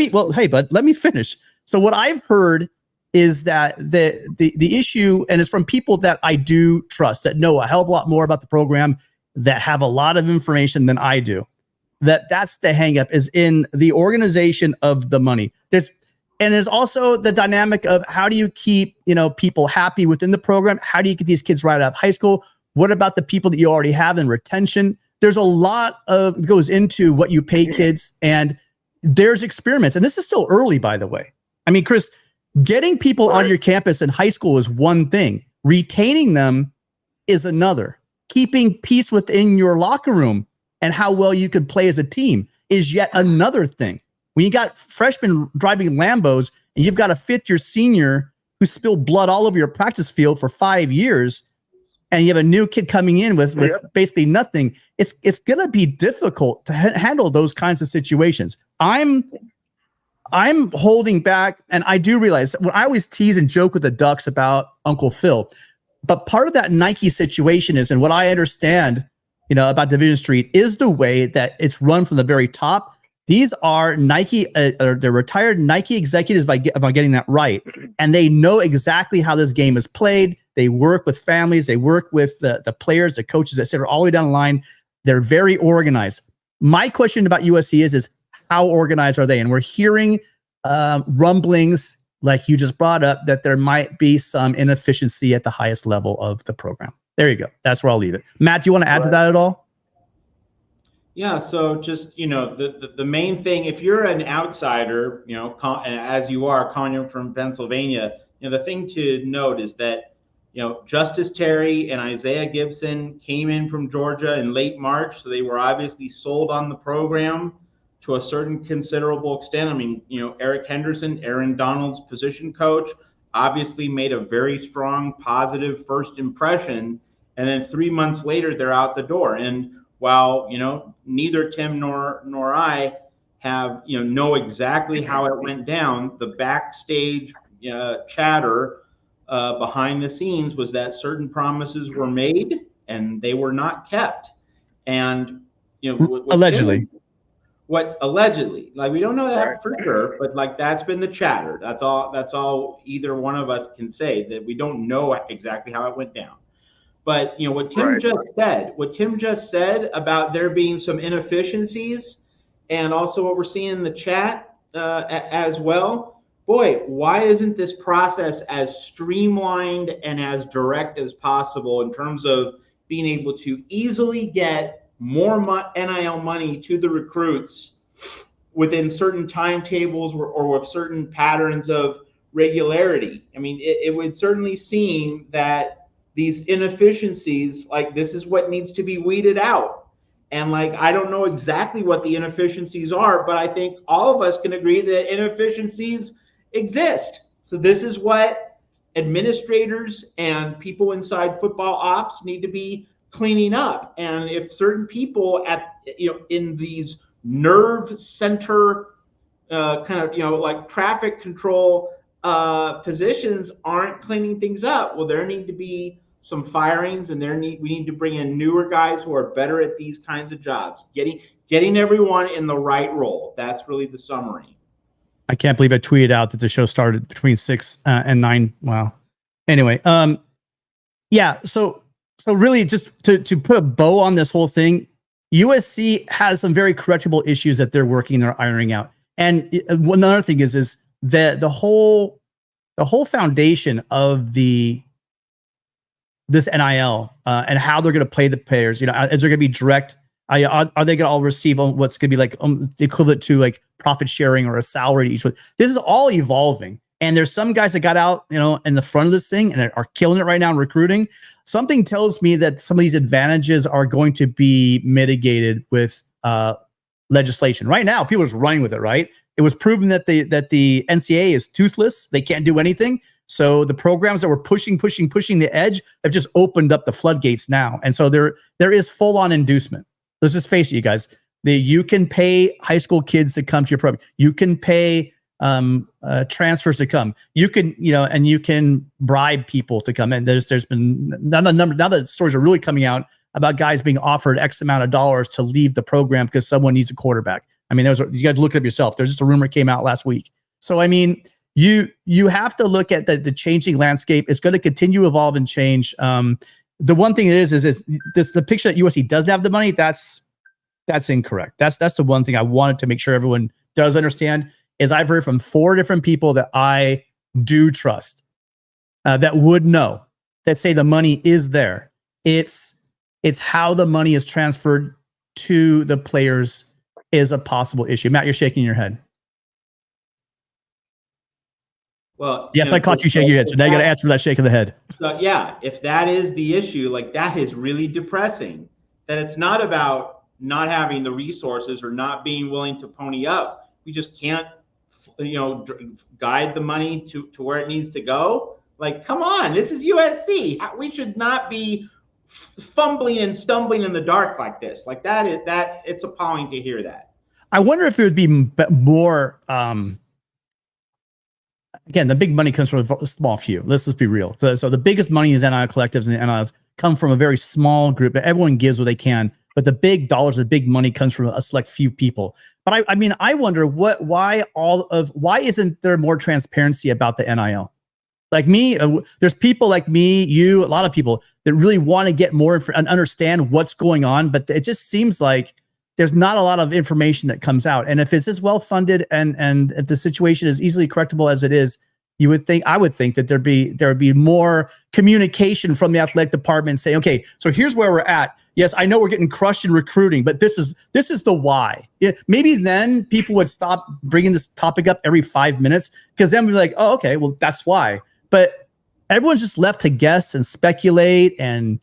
S2: me finish. So what I've heard is that the issue, and it's from people that I do trust, that know a hell of a lot more about the program, that have a lot of information than I do, that's the hang up, is in the organization of the money. There's also the dynamic of how do you keep, people happy within the program? How do you get these kids right out of high school? What about the people that you already have in retention? There's a lot goes into what you pay kids, and there's experiments. And this is still early, by the way. I mean, Chris, getting people on your campus in high school is one thing. Retaining them is another. Keeping peace within your locker room and how well you could play as a team is yet another thing. When you got freshmen driving Lambos and you've got a fifth-year senior who spilled blood all over your practice field for 5 years, and you have a new kid coming in with basically nothing, it's going to be difficult to handle those kinds of situations. I'm holding back, and I do realize when I always tease and joke with the Ducks about Uncle Phil, but part of that Nike situation is, and what I understand, about Division Street, is the way that it's run from the very top. These are Nike, they're retired Nike executives, if I'm getting that right, and they know exactly how this game is played. They work with families, they work with the players, the coaches, etc., all the way down the line. They're very organized. My question about USC is how organized are they? And we're hearing rumblings, like you just brought up, that there might be some inefficiency at the highest level of the program. There you go. That's where I'll leave it. Matt, do you want to add to that at all?
S4: Yeah, so just, the main thing, if you're an outsider, as you are coming from Pennsylvania, the thing to note is that, Justice Terry and Isaiah Gibson came in from Georgia in late March, so they were obviously sold on the program to a certain considerable extent. I mean, Eric Henderson, Aaron Donald's position coach, obviously made a very strong, positive first impression, and then 3 months later, they're out the door. And while, neither Tim nor I have, know exactly how it went down, the backstage chatter behind the scenes was that certain promises were made and they were not kept. And,
S2: allegedly.
S4: Allegedly, like, we don't know that for sure, but like, that's been the chatter. That's all either one of us can say, that we don't know exactly how it went down. But what Tim just said about there being some inefficiencies, and also what we're seeing in the chat as well. Boy, why isn't this process as streamlined and as direct as possible in terms of being able to easily get more NIL money to the recruits within certain timetables or with certain patterns of regularity. I mean, it would certainly seem that these inefficiencies, like this is what needs to be weeded out. And like, I don't know exactly what the inefficiencies are, but I think all of us can agree that inefficiencies exist. So this is what administrators and people inside football ops need to be cleaning up. And if certain people in these nerve center like traffic control positions aren't cleaning things up, well, there need to be some firings, and we need to bring in newer guys who are better at these kinds of jobs, getting everyone in the right role. That's really the summary.
S2: I can't believe I tweeted out that the show started between 6 and 9. Wow. Anyway, yeah. So really, just to put a bow on this whole thing, USC has some very correctable issues that they're ironing out. And another thing is that the whole foundation of this NIL and how they're going to play the players. Is there going to be direct? Are they going to all receive on what's going to be like equivalent to like profit sharing or a salary each one? This is all evolving. And there's some guys that got out, in the front of this thing and are killing it right now in recruiting. Something tells me that some of these advantages are going to be mitigated with legislation. Right now, people are just running with it, right? It was proven that the NCAA is toothless. They can't do anything. So the programs that were pushing the edge have just opened up the floodgates now. And so there is full-on inducement. Let's just face it, you guys. You can pay high school kids to come to your program. You can pay transfers to come. You can, and you can bribe people to come. And there's been now that stories are really coming out about guys being offered X amount of dollars to leave the program because someone needs a quarterback. I mean, you guys look it up yourself. There's just a rumor came out last week. So I mean, you have to look at the changing landscape. It's going to continue to evolve and change. The one thing it is this the picture that USC doesn't have the money. That's incorrect. That's the one thing I wanted to make sure everyone does understand. Is I've heard from 4 different people that I do trust that would know, that say the money is there. It's how the money is transferred to the players is a possible issue. Matt, you're shaking your head.
S4: Well,
S2: yes, I caught you shaking your head. So now you got to answer for that shake of the head.
S4: So yeah, if that is the issue, like that is really depressing. That it's not about not having the resources or not being willing to pony up. We just can't, guide the money to where it needs to go. Like, come on, this is USC. We should not be fumbling and stumbling in the dark like this. Like it's appalling to hear that.
S2: I wonder if it would be more. Again, the big money comes from a small few. Let's be real. So the biggest money is NIL collectives, and the NILs come from a very small group. Everyone gives what they can, but the big dollars, the big money comes from a select few people. But I wonder why isn't there more transparency about the NIL? Like me, there's people like me, you, a lot of people that really want to get more and understand what's going on, but it just seems like there's not a lot of information that comes out. And if it's as well funded and if the situation is easily correctable as it is, I would think that there would be more communication from the athletic department saying, okay, so here's where we're at. Yes, I know we're getting crushed in recruiting, but this is the why. Maybe then people would stop bringing this topic up every 5 minutes, because then we'd be like, oh, okay, well, that's why. But everyone's just left to guess and speculate and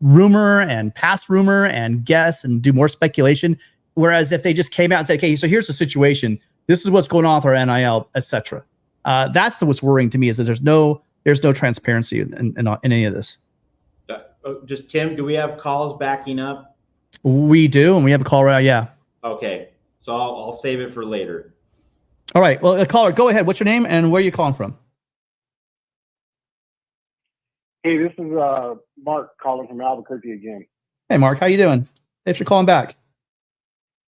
S2: rumor and past rumor and guess and do more speculation. Whereas if they just came out and said, okay, so here's the situation. This is what's going on with our NIL, etc. That's what's worrying to me is that there's no transparency in any of this.
S4: Just Tim, do we have calls backing up?
S2: We do, and we have a call right now. Yeah.
S4: Okay, so I'll save it for later.
S2: All right. Well, caller, go ahead. What's your name and where are you calling from?
S8: Hey, this is Mark calling from Albuquerque again.
S2: Hey, Mark, how you doing? Thanks for calling back.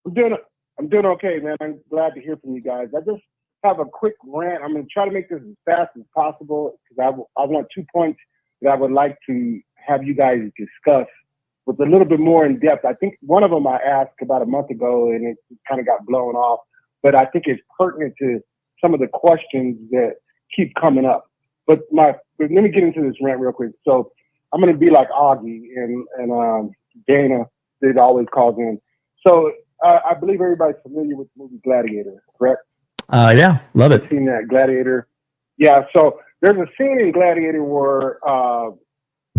S8: I'm doing okay, man. I'm glad to hear from you guys. I just have a quick rant. I'm going to try to make this as fast as possible because I want 2 points that I would like to have you guys discuss with a little bit more in depth. I think one of them I asked about a month ago and it kind of got blown off, but I think it's pertinent to some of the questions that keep coming up. But let me get into this rant real quick. So I'm going to be like Augie and Dana, that always calls in. So I believe everybody's familiar with the movie Gladiator, correct?
S2: Yeah, love it.
S8: Seen that Gladiator? Yeah. So there's a scene in Gladiator where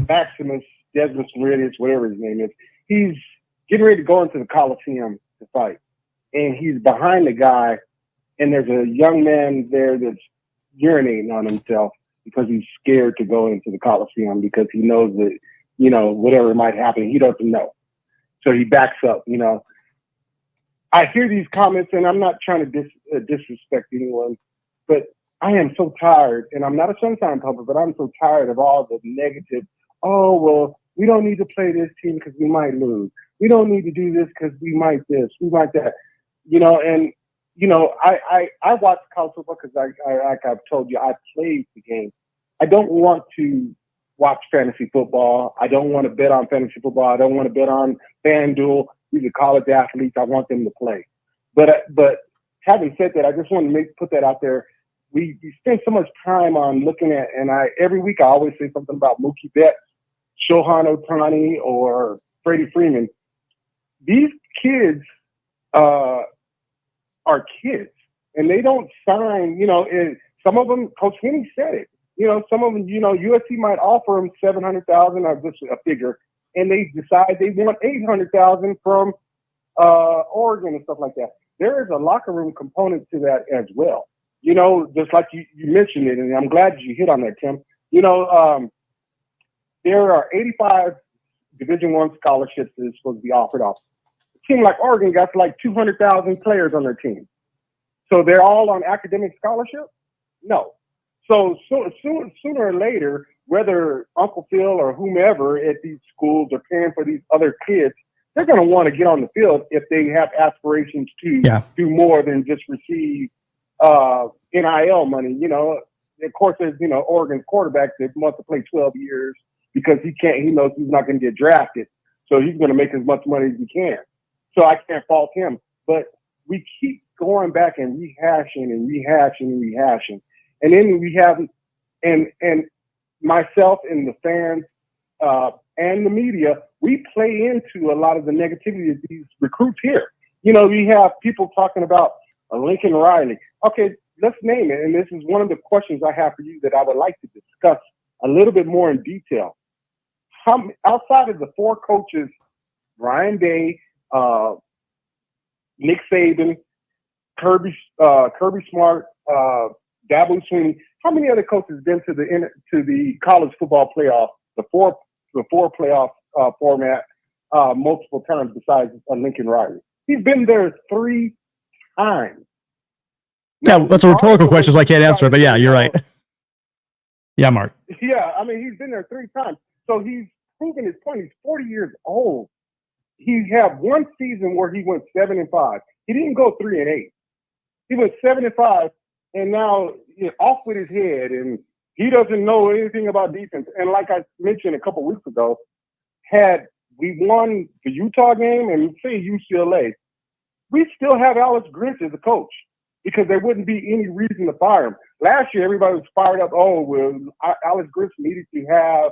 S8: Maximus, Decimus Meridius, whatever his name is, he's getting ready to go into the Coliseum to fight, and he's behind the guy, and there's a young man there that's urinating on himself because he's scared to go into the Coliseum because he knows that, you know, whatever might happen, he doesn't know. So he backs up, you know. I hear these comments, and I'm not trying to disrespect anyone, but I am so tired, and I'm not a Sunshine Pupper, but I'm so tired of all the negative, oh, well, we don't need to play this team because we might lose. We don't need to do this because we might this, we might that. You know, and, you know, I watch college football because, like I've told you, I played the game. I don't want to watch fantasy football. I don't want to bet on fantasy football. I don't want to bet on FanDuel. These are college athletes. I want them to play. But having said that, I just want to put that out there. We spend so much time on looking at, and every week I always say something about Mookie Betts, Shohei Ohtani, or Freddie Freeman. These kids are kids, and they don't sign. You know, some of them. Coach Henny said it. You know, some of them. You know, USC might offer them $700,000 or just a figure, and they decide they want $800,000 from Oregon and stuff like that. There is a locker room component to that as well. You know, just like you mentioned it, and I'm glad you hit on that, Tim. You know, there are 85 Division I scholarships that is supposed to be offered off. A team like Oregon got like 200,000 players on their team. So they're all on academic scholarship? No. So sooner or later, whether Uncle Phil or whomever at these schools are paying for these other kids, they're going to want to get on the field if they have aspirations to do more than just receive NIL money. You know, of course, there's, you know, Oregon's quarterback that wants to play 12 years because he knows he's not going to get drafted. So he's going to make as much money as he can. So I can't fault him. But we keep going back and rehashing. And then we have, and myself and the fans and the media, we play into a lot of the negativity of these recruits here. You know, we have people talking about Lincoln Riley. Okay, let's name it. And this is one of the questions I have for you that I would like to discuss a little bit more in detail. Outside of the four coaches, Ryan Day, Nick Saban, Kirby Smart, Dabo Swinney, how many other coaches been to the college football playoff, the four playoff format multiple times besides Lincoln Riley? He's been there 3 times.
S2: Now, that's a rhetorical question, so I can't answer it, but yeah, you're right. Yeah, Mark.
S8: Yeah, I mean, he's been there 3 times. So he's proven his point. He's 40 years old. He had one season where he went 7-5. He didn't go 3-8. He went 7-5, and now he's off with his head, and he doesn't know anything about defense. And like I mentioned a couple weeks ago, had we won the Utah game and say UCLA, we still have Alex Grinch as a coach because there wouldn't be any reason to fire him. Last year, everybody was fired up. Oh, well, Alex Grinch needed to have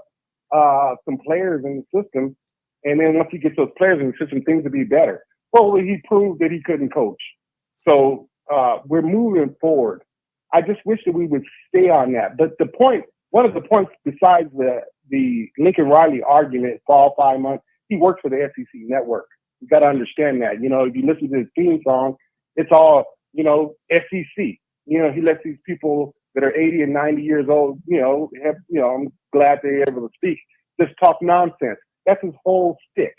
S8: some players in the system, and then once he gets those players in the system, things would be better. Well, he proved that he couldn't coach. So we're moving forward. I just wish that we would stay on that. But the point, one of the points besides the Lincoln Riley argument for all 5 months, he works for the SEC network. You got to understand that. You know, if you listen to his theme song, it's all, you know, SEC. You know, he lets these people that are 80 and 90 years old, I'm glad they're able to speak, just talk nonsense. That's his whole stick.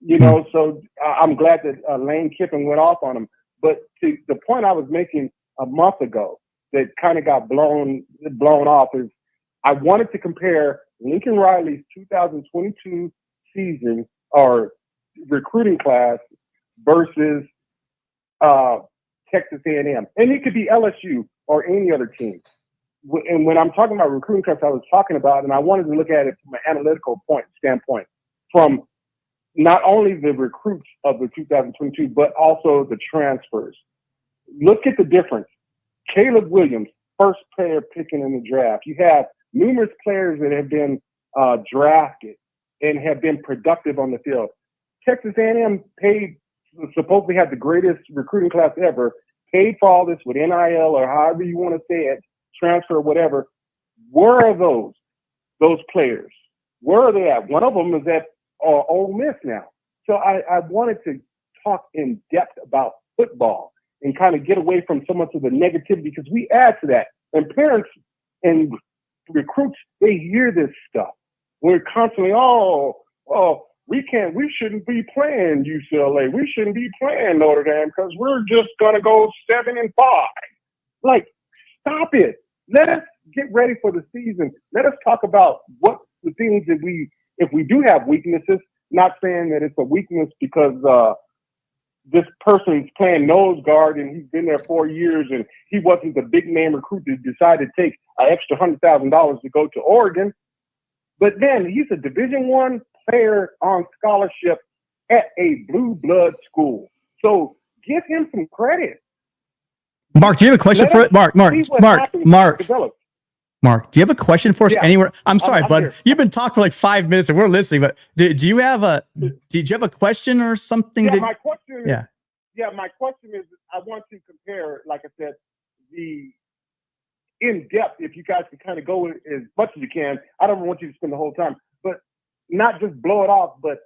S8: You know, so I'm glad that Lane Kiffin went off on him. But to the point I was making a month ago that kind of got blown off is I wanted to compare Lincoln Riley's 2022 season or recruiting class versus Texas A&M. And it could be LSU or any other team. And when I'm talking about recruiting class, I was talking about, and I wanted to look at it from an analytical standpoint, from not only the recruits of the 2022, but also the transfers. Look at the difference. Caleb Williams, first player picking in the draft. You have numerous players that have been drafted and have been productive on the field. Texas A&M supposedly had the greatest recruiting class ever, paid for all this with NIL or however you want to say it, transfer or whatever. Where are those players? Where are they at? One of them is at Ole Miss now. So I wanted to talk in depth about football and kind of get away from so much of the negativity, because we add to that. And parents and recruits, they hear this stuff. We're constantly, we shouldn't be playing UCLA. We shouldn't be playing Notre Dame because we're just going to go 7-5. Like, stop it. Let us get ready for the season. Let us talk about what the things that if we do have weaknesses, not saying that it's a weakness because this person's playing nose guard and he's been there 4 years and he wasn't the big name recruit that decided to take an extra $100,000 to go to Oregon. But then he's a Division I player on scholarship at a blue blood school. So give him some credit.
S2: Mark, do you have a question for it? Mark, do you have a question for us anywhere? I'm sorry, bud.
S8: Here.
S2: You've been talking for like 5 minutes and we're listening, but did you have a question or something?
S8: My question is, I want to compare, like I said, the in-depth, if you guys can kind of go as much as you can. I don't want you to spend the whole time, but not just blow it off, but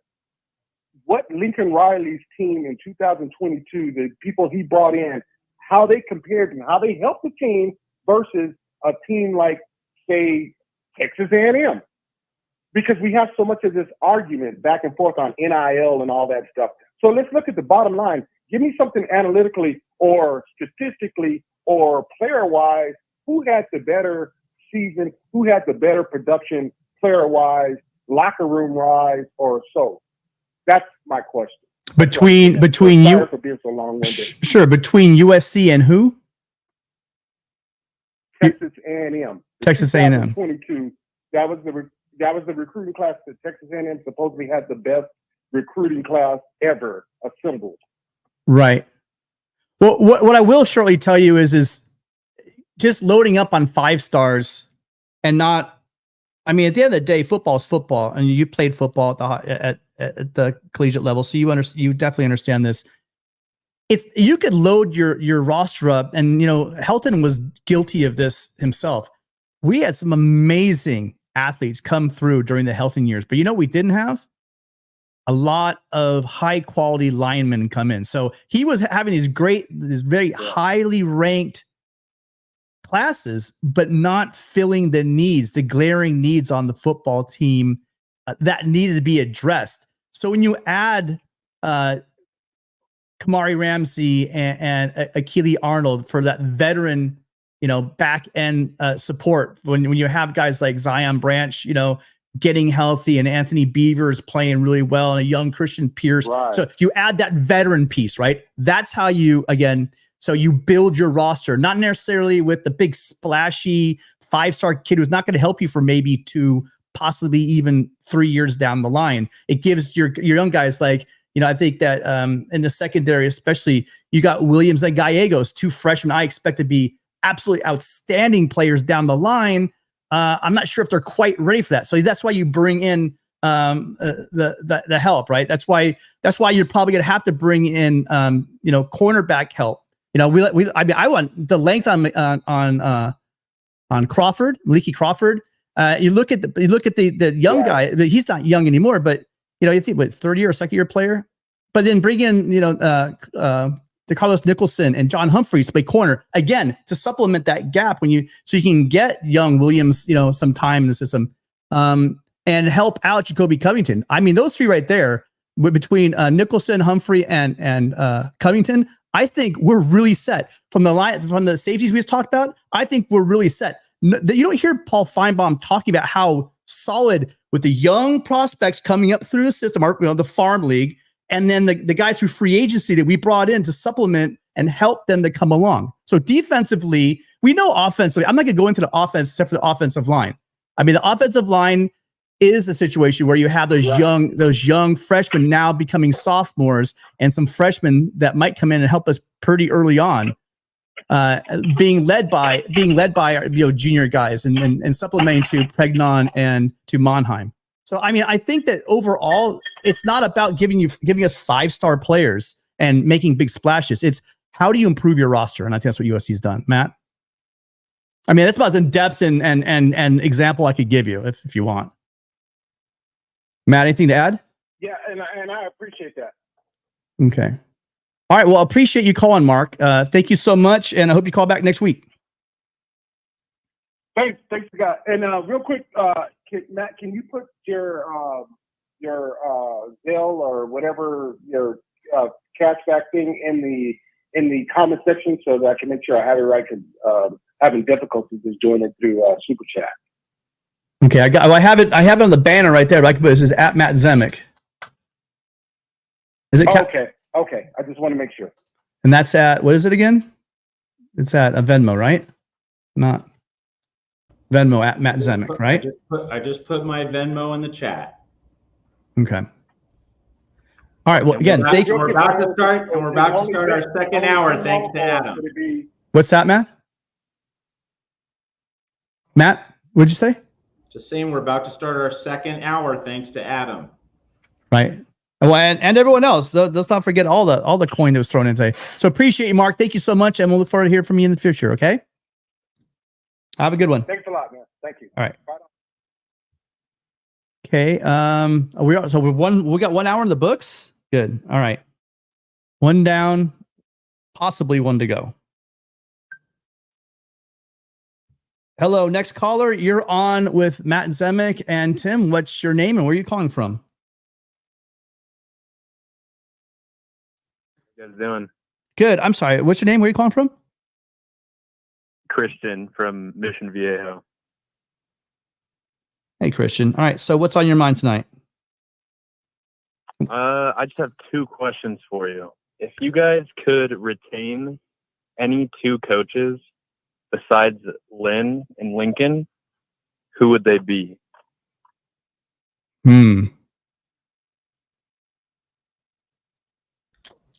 S8: what Lincoln Riley's team in 2022, the people he brought in, how they compared and how they helped the team versus a team like, say, Texas A&M. Because we have so much of this argument back and forth on NIL and all that stuff. So let's look at the bottom line. Give me something analytically or statistically or player-wise. Who had the better season? Who had the better production player-wise, locker room-wise, or so? That's my question.
S2: Between you,
S8: for being so long-winded.
S2: Sure. Between USC and who?
S8: Texas A&M.
S2: Texas A&M.
S8: 22. That was the recruiting class that Texas A&M supposedly had the best recruiting class ever assembled.
S2: Right. Well, what I will shortly tell you is just loading up on 5 stars and not. I mean, at the end of the day, football is football, and you played football at the collegiate level, so you definitely understand this. You could load your roster up, and Helton was guilty of this himself. We had some amazing athletes come through during the Helton years, but we didn't have a lot of high quality linemen come in. So he was having these very highly ranked classes, but not filling the glaring needs on the football team that needed to be addressed. So when you add Kamari Ramsey and Akili Arnold for that veteran, back end support, when you have guys like Zion Branch, getting healthy, and Anthony Beavers playing really well, and a young Christian Pierce.
S8: Right.
S2: So you add that veteran piece, right? That's how you build your roster, not necessarily with the big splashy 5-star kid who's not going to help you for maybe 2, possibly even 3 years down the line. It gives your young guys I think that in the secondary, especially, you got Williams and Gallegos, 2 freshmen I expect to be absolutely outstanding players down the line. I'm not sure if they're quite ready for that. So that's why you bring in the help, right? That's why you're probably going to have to bring in cornerback help. I want the length on Crawford, Leaky Crawford. You look at the young guy. He's not young anymore, but you think third year or second year player. But then bring in the Carlos Nicholson and John Humphreys to play corner again to supplement that gap so you can get young Williams some time in the system and help out Jacoby Covington. I mean, those 3 right there between Nicholson, Humphrey, and Covington. I think we're really set from the safeties we just talked about. I think we're really set. You don't hear Paul Finebaum talking about how solid with the young prospects coming up through the system, the farm league, and then the guys through free agency that we brought in to supplement and help them to come along. So defensively, we know offensively. I'm not going to go into the offense except for the offensive line. I mean, the offensive line is a situation where you have those young freshmen now becoming sophomores, and some freshmen that might come in and help us pretty early on, being led by our junior guys and supplementing to Pregnon and to Monheim. So I mean, I think that overall it's not about giving us 5-star players and making big splashes. It's how do you improve your roster? And I think that's what USC's done. Matt? I mean, that's about as in depth and example I could give you if you want. Matt, anything to add?
S8: Yeah, and I appreciate that.
S2: Okay. All right. Well, appreciate you calling, Mark. Thank you so much, and I hope you call back next week.
S8: Thanks, guys. And real quick, Matt, can you put your Zelle or whatever your cashback thing in the comment section so that I can make sure I have it right? Because having difficulty just doing it through Super Chat.
S2: Okay, I have it on the banner right there. But this is at Matt Zemek. Is it?
S8: Okay. I just want to make sure.
S2: And that's at, what is it again? It's at a Venmo, right? Not Venmo at Matt Zemek, right?
S4: I just put my Venmo in the chat.
S2: Okay. All right. Well, again, thank you.
S4: We're about to start our second hour. Thanks to Adam.
S2: What's that, Matt? Matt, what'd you say?
S4: Just saying, we're about to start our second hour. Thanks to Adam.
S2: Right. Well, and everyone else. Let's not forget all the coin that was thrown in today. So appreciate you, Mark. Thank you so much, and we'll look forward to hearing from you in the future. Okay. Have a good one.
S8: Thanks a lot, man. Thank you.
S2: All right. Okay. We got 1 hour in the books. Good. All right. One down, possibly one to go. Hello, next caller. You're on with Matt Zemek and Tim. What's your name and where are you calling from?
S9: How you guys doing?
S2: Good. I'm sorry. What's your name? Where are you calling from?
S9: Christian from Mission Viejo.
S2: Hey, Christian. All right. So what's on your mind tonight?
S9: I just have 2 questions for you. If you guys could retain any 2 coaches besides Lynn and Lincoln, who would they be?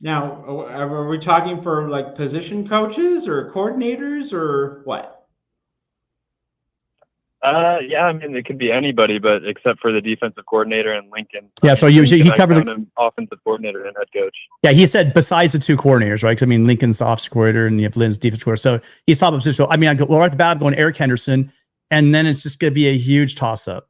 S4: Now, are we talking for like position coaches or coordinators or what?
S9: Yeah, I mean, it could be anybody, but except for the defensive coordinator and Lincoln.
S2: Yeah, so he covered
S9: the offensive coordinator and head coach.
S2: Yeah, he said besides the 2 coordinators, right? Because I mean, Lincoln's the offensive coordinator and you have Lynn's defense coordinator. So he's top position. So I mean, right at the bat, I'm going Eric Henderson, and then it's just going to be a huge toss up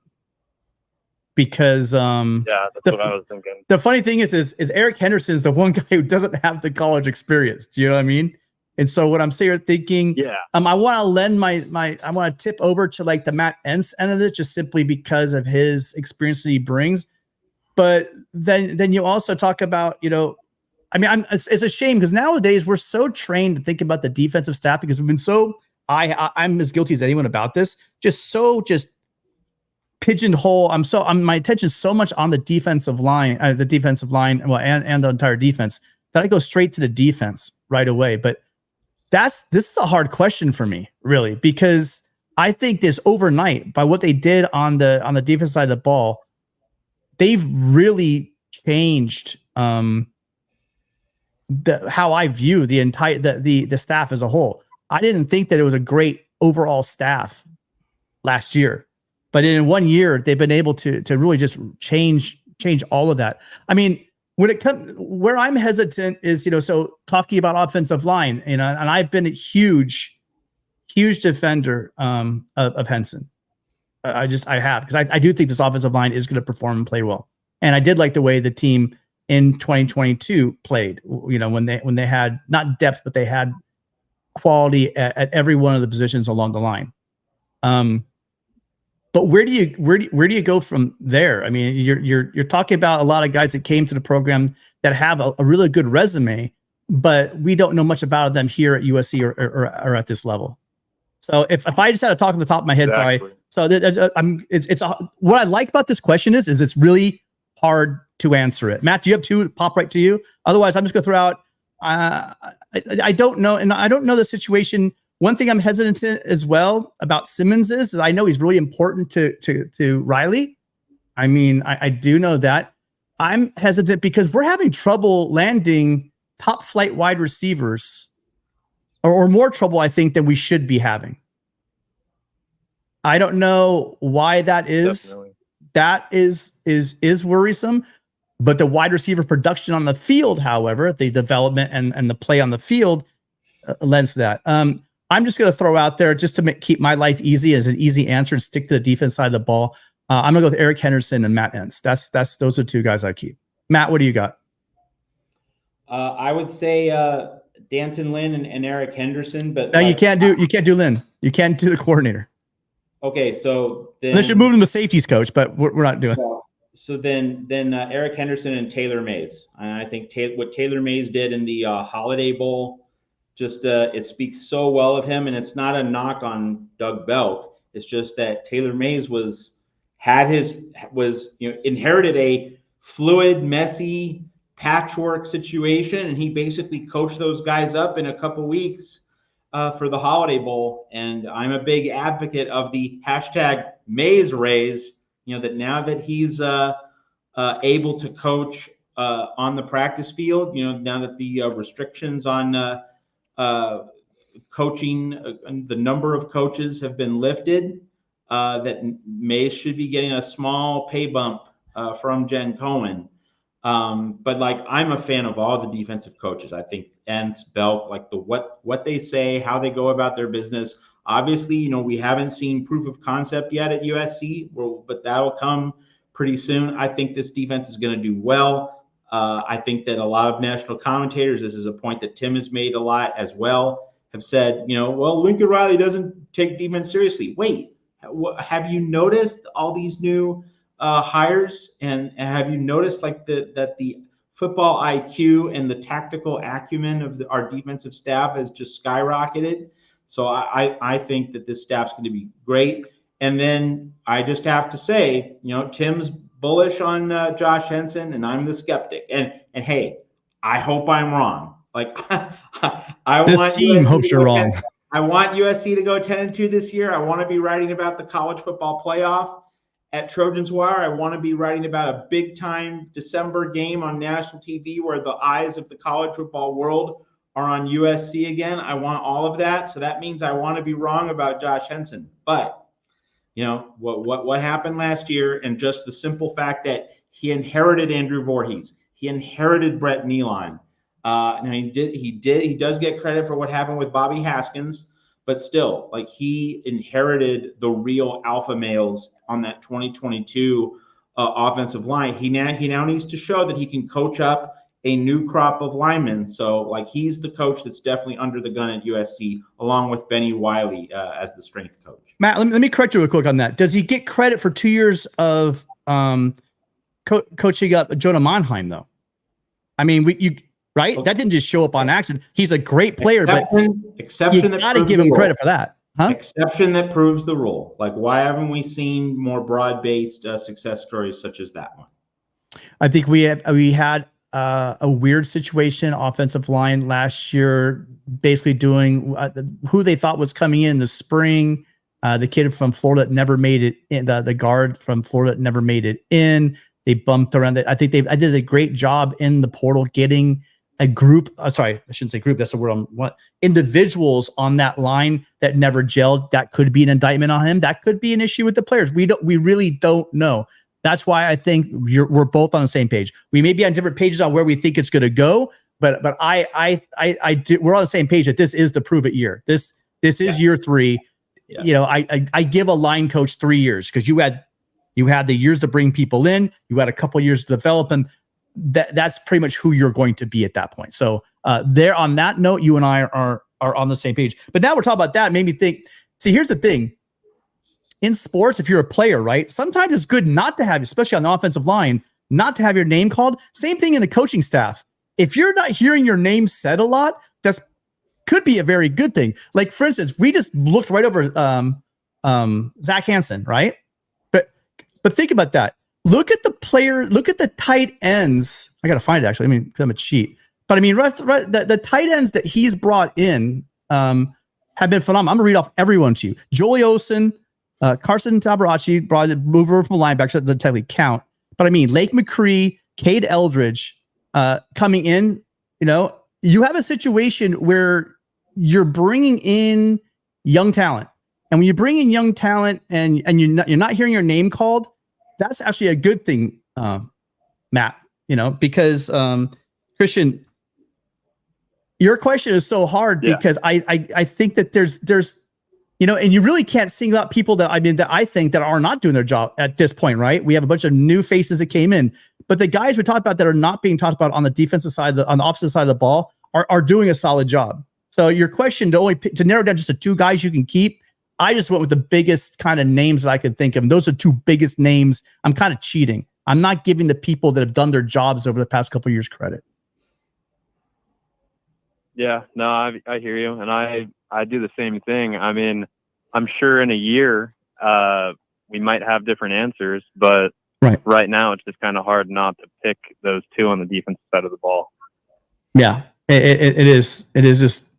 S2: because
S9: yeah, that's what I was thinking.
S2: The funny thing is Eric Henderson's the one guy who doesn't have the college experience. Do you know what I mean? And so what I'm sitting here thinking, I want to lend I want to tip over to like the Matt Entz end of it, just simply because of his experience that he brings. But then you also talk about, I mean, it's a shame because nowadays we're so trained to think about the defensive staff because we've been so, I'm as guilty as anyone about this, just pigeonhole. My attention so much on the defensive line, and the entire defense that I go straight to the defense right away. But this is a hard question for me, really, because I think this overnight by what they did on the defense side of the ball, they've really changed how I view the entire the staff as a whole. I didn't think that it was a great overall staff last year, but in 1 year they've been able to really just change all of that. I mean, when it comes, where I'm hesitant is, so talking about offensive line, and I've been a huge defender of Henson. I have, because I do think this offensive line is going to perform and play well. And I did like the way the team in 2022 played, when they had not depth, but they had quality at every one of the positions along the line. But where do you go from there? I mean, you're talking about a lot of guys that came to the program that have a really good resume, but we don't know much about them here at USC or at this level. So if I just had to talk off the top of my head,
S9: Exactly.
S2: what I like about this question is it's really hard to answer it. Matt, do you have 2 pop right to you? Otherwise, I'm just going to throw out. I don't know, and I don't know the situation. One thing I'm hesitant to as well about Simmons is I know he's really important to Riley. I mean, I do know that. I'm hesitant because we're having trouble landing top flight wide receivers, or more trouble, I think, than we should be having. I don't know why that is.
S9: Definitely.
S2: That is worrisome. But the wide receiver production on the field, however, the development and the play on the field lends to that. I'm just going to throw out there just to keep my life easy as an easy answer and stick to the defense side of the ball. I'm going to go with Eric Henderson and Matt Entz. Those are two guys I keep. Matt, what do you got?
S4: I would say Danton Lynn and Eric Henderson, but
S2: no, you can't do Lynn. You can't do the coordinator.
S4: Okay, so then
S2: they should move him to safeties coach, but we're not doing.
S4: So then Eric Henderson and Taylor Mays. And I think what Taylor Mays did in the Holiday Bowl, just it speaks so well of him. And it's not a knock on Doug Belk. It's just that Taylor Mays inherited a fluid, messy patchwork situation, and he basically coached those guys up in a couple weeks for the Holiday Bowl. And I'm a big advocate of the hashtag Mays raise. That now that he's able to coach on the practice field, now that the restrictions on coaching, the number of coaches have been lifted, that Mays should be getting a small pay bump from Jen Cohen. But I'm a fan of all the defensive coaches. I think Entz, Belk, what they say, how they go about their business. Obviously, we haven't seen proof of concept yet at USC, but that'll come pretty soon. I think this defense is going to do well. I think that a lot of national commentators, this is a point that Tim has made a lot as well, have said, well, Lincoln Riley doesn't take defense seriously. Wait, have you noticed all these new hires, and have you noticed that the football IQ and the tactical acumen of our defensive staff has just skyrocketed? So I think that this staff's going to be great. And then I just have to say, Tim's bullish on Josh Henson, and I'm the skeptic. And hey, I hope I'm wrong.
S2: This team hopes you're wrong.
S4: I want USC to go 10-2 this year. I want to be writing about the college football playoff at Trojans Wire. I want to be writing about a big time December game on national TV where the eyes of the college football world are on USC again. I want all of that. So that means I want to be wrong about Josh Henson. But what happened last year, and just the simple fact that he inherited Andrew Voorhees, he inherited Brett Nealon. And he does get credit for what happened with Bobby Haskins, but still, he inherited the real alpha males on that 2022 offensive line. He now needs to show that he can coach up a new crop of linemen. So he's the coach that's definitely under the gun at USC, along with Benny Wiley as the strength coach.
S2: Matt, let me correct you real quick on that. Does he get credit for 2 years of coaching up Jonah Monheim, though? I mean, right? That didn't just show up on accident. He's a great player,
S4: exception
S2: you got to give him credit for that. Huh?
S4: Exception that proves the rule. Why haven't we seen more broad-based success stories such as that one?
S2: I think we had a weird situation, offensive line last year, basically doing who they thought was coming in the spring. The kid from Florida never made it in. The guard from Florida never made it in. They bumped around. I think I did a great job in the portal getting a group. Sorry, I shouldn't say group. That's the word. Individuals on that line that never gelled. That could be an indictment on him. That could be an issue with the players. We really don't know. That's why I think we're both on the same page. We may be on different pages on where we think it's going to go, but we're on the same page that this is the prove it year. This is year 3. Yeah. I give a line coach 3 years because you had the years to bring people in. You had a couple of years to develop them. That's pretty much who you're going to be at that point. So there, on that note, you and I are on the same page. But now we're talking about that. It made me think. See, here's the thing. In sports, if you're a player, right, sometimes it's good not to have, especially on the offensive line, not to have your name called. Same thing in the coaching staff. If you're not hearing your name said a lot, that's could be a very good thing. For instance, we just looked right over Zach Hansen, right? But think about that. Look at the player. Look at the tight ends. I got to find it, actually. I mean, because I'm a cheat. But I mean, the tight ends that he's brought in have been phenomenal. I'm going to read off everyone to you. Joey Osen, Carson Tabarachi brought a mover from linebacker, so that doesn't technically count. But I mean, Lake McCree, Cade Eldridge coming in. You have a situation where you're bringing in young talent. And when you bring in young talent and you're not hearing your name called, that's actually a good thing, Matt. because Christian, your question is so hard because I think that there's and you really can't single out people that I think that are not doing their job at this point, right? We have a bunch of new faces that came in, but the guys we talked about that are not being talked about on the defensive side, on the opposite side of the ball, are doing a solid job. So your question to narrow down just to 2 guys you can keep, I just went with the biggest kind of names that I could think of. And those are 2 biggest names. I'm kind of cheating. I'm not giving the people that have done their jobs over the past couple of years credit.
S9: Yeah, no, I hear you, and I do the same thing. I mean, I'm sure in a year we might have different answers, but right now it's just kind of hard not to pick those 2 on the defensive side of the ball.
S2: Yeah, it is. It is just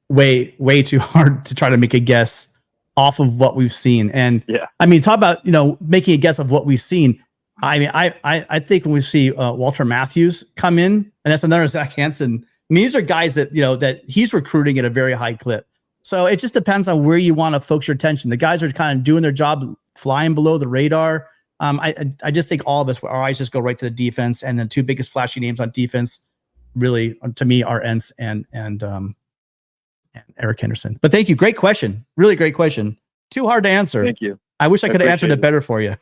S2: way too hard to try to make a guess off of what we've seen. And I mean, talk about making a guess of what we've seen. I mean, I think when we see Walter Matthews come in, and that's another Zach Henson. I mean, these are guys that that he's recruiting at a very high clip. So it just depends on where you want to focus your attention. The guys are kind of doing their job, flying below the radar. I just think all of us, our eyes just go right to the defense, and the 2 biggest flashy names on defense, really, to me, are Entz and Eric Henderson. But thank you, great question, really great question. Too hard to answer.
S9: Thank you.
S2: I wish I could have answered it better for you.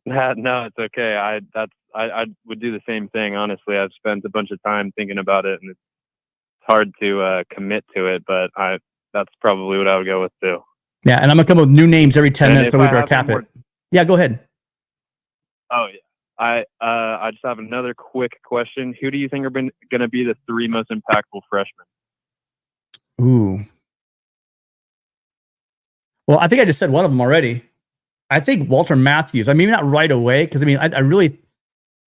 S9: No, it's okay. I would do the same thing. Honestly, I've spent a bunch of time thinking about it, and it's hard to commit to it. But that's probably what I would go with too.
S2: Yeah, and I'm gonna come up with new names every 10 minutes, so we better cap it. Yeah, go ahead.
S9: Oh yeah, I just have another quick question. Who do you think are going to be the 3 most impactful freshmen?
S2: Ooh. Well, I think I just said one of them already. I think Walter Matthews. I mean, not right away, because I mean, I really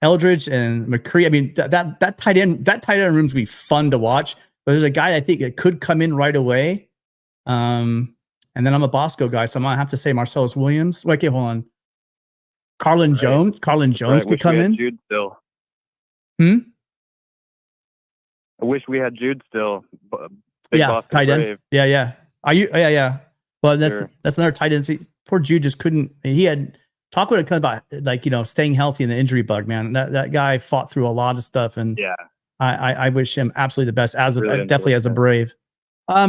S2: Eldridge and McCree. I mean, that tight end room's gonna be fun to watch. But there's a guy I think that could come in right away. And then I'm a Bosco guy, so I'm gonna have to say Marcellus Williams. Wait, okay, hold on. Carlin Jones could come in.
S9: Jude still.
S2: I
S9: wish we had Jude still. Big Boston
S2: tight end.
S9: Brave.
S2: Yeah. Are you? Yeah. Well, that's another tight end. See, poor Jude just couldn't. He had talk when it comes about staying healthy and the injury bug. Man, that guy fought through a lot of stuff, and I wish him absolutely the best definitely as a Brave.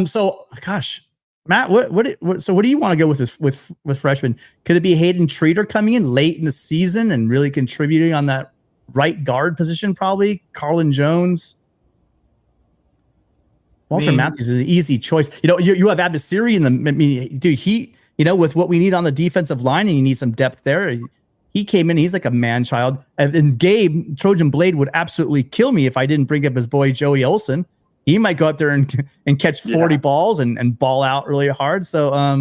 S2: So gosh, Matt, what do you want to go with this with freshmen? Could it be Hayden Treater coming in late in the season and really contributing on that right guard position? Probably Carlin Jones. Walter Matthews is an easy choice. You have Abasiri in the. I mean, dude, he with what we need on the defensive line, and you need some depth there. He came in. He's like a man child. And Gabe Trojan Blade would absolutely kill me if I didn't bring up his boy Joey Olsen. He might go out there and catch 40 balls and ball out really hard. So I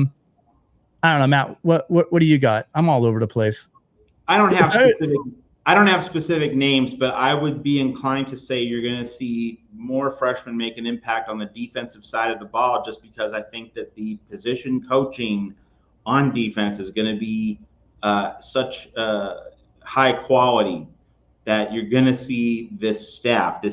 S2: don't know, Matt. What do you got? I'm all over the place.
S4: I don't have specific names, but I would be inclined to say you're going to see more freshmen make an impact on the defensive side of the ball, just because I think that the position coaching on defense is going to be such high quality that you're going to see this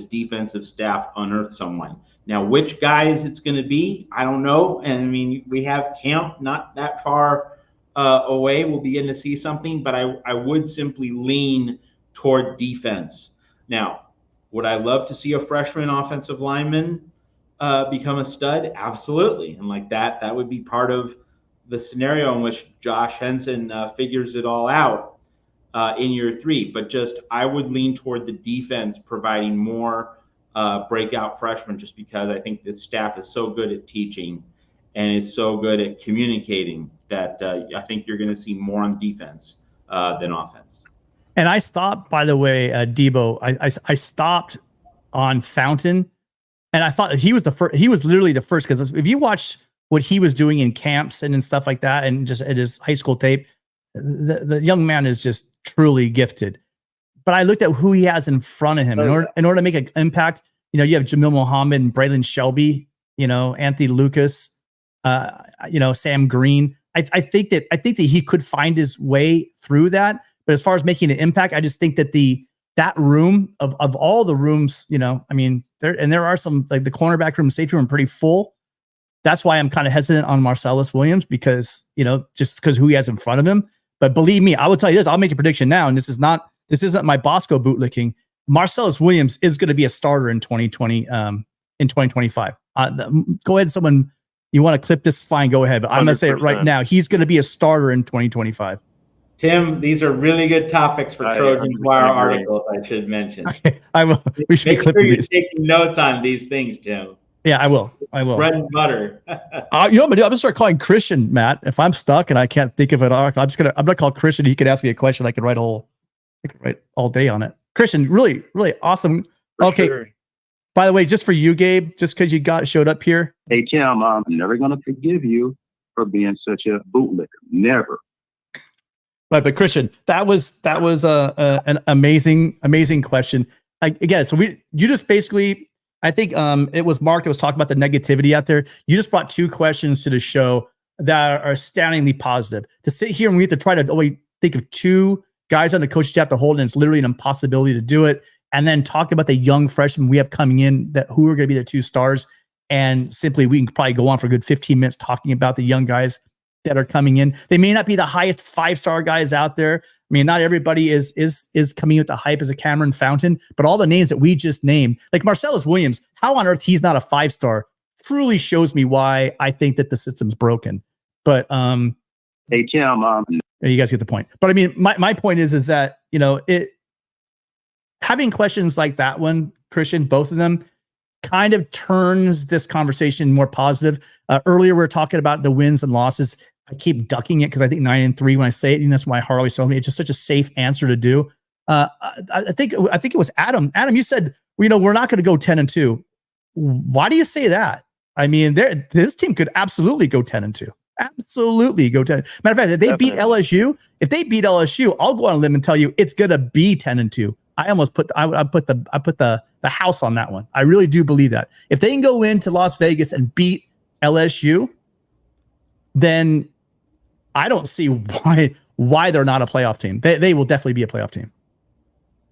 S4: defensive staff unearth someone. Now, which guys it's going to be, I don't know. And I mean, we have camp not that far away. We'll begin to see something, but I would simply lean toward defense. Now, would I love to see a freshman offensive lineman become a stud? Absolutely. And like that would be part of the scenario in which Josh Henson figures it all out in year 3. But just I would lean toward the defense providing more breakout freshmen, just because I think this staff is so good at teaching and is so good at communicating that I think you're going to see more on defense than offense.
S2: And I stopped, by the way, Debo. I stopped on Fountain, and I thought he was the first. He was literally the first, because if you watch what he was doing in camps and stuff like that, and just at his high school tape, the young man is just truly gifted. But I looked at who he has in front of him in order to make an impact. You have Jamil Muhammad and Braylon Shelby. Anthony Lucas. Sam Green. I think that he could find his way through that. But as far as making an impact, I just think that that room of all the rooms, I mean, there are some, like the cornerback room, safety room, pretty full. That's why I'm kind of hesitant on Marcellus Williams, because, just because who he has in front of him. But believe me, I will tell you this, I'll make a prediction now. And this is not this isn't my Bosco bootlicking. Marcellus Williams is going to be a starter in 2020, in 2025. Go ahead, someone. You want to clip this? Fine, go ahead. But I'm going to say it right now. He's going to be a starter in 2025.
S4: Tim, these are really good topics for Trojan Wire articles, I should mention.
S2: Okay, I will. We should
S4: Make
S2: be clipping
S4: sure you're
S2: these.
S4: taking notes on these things, Tim.
S2: Yeah, I will.
S4: Bread and butter.
S2: You know what I'm gonna do? I'm gonna start calling Christian, Matt. If I'm stuck and I can't think of an article, I'm gonna call Christian. He could ask me a question. I could write all day on it. Christian, really, really awesome. Okay.
S10: Sure.
S2: By the way, just for you, Gabe, just because you showed up here.
S10: Hey, Tim, I'm never going to forgive you for being such a bootlicker. Never.
S2: Right, but Christian, that was an amazing question. Again, so you just basically, I think it was Mark that was talking about the negativity out there. You just brought two questions to the show that are astoundingly positive. To sit here and we have to try to always think of two guys on the coaching staff to hold, and it's literally an impossibility to do it. And then talk about the young freshmen we have coming in who are going to be the two stars. And simply, we can probably go on for a good 15 minutes talking about the young guys that are coming in. They may not be the highest 5-star guys out there. I mean, not everybody is coming with the hype as a Cameron Fountain, but all the names that we just named, like Marcellus Williams, how on earth he's not a 5-star truly shows me why I think that the system's broken. But
S10: hey, Tim,
S2: you guys get the point. But I mean, my point is that, you know, having questions like that one, Christian, both of them, kind of turns this conversation more positive. Earlier, we were talking about the wins and losses. I keep ducking it because I think 9-3 when I say it, and that's why heart always told me it's just such a safe answer to do. I think it was Adam. Adam, you said, you know, we're not going to go 10-2. Why do you say that? I mean, this team could absolutely go 10-2. Absolutely go 10. Matter of fact, if they beat LSU, I'll go on a limb and tell you it's going to be 10-2. I almost put the house on that one. I really do believe that. If they can go into Las Vegas and beat LSU, then I don't see why they're not a playoff team. They will definitely be a playoff team.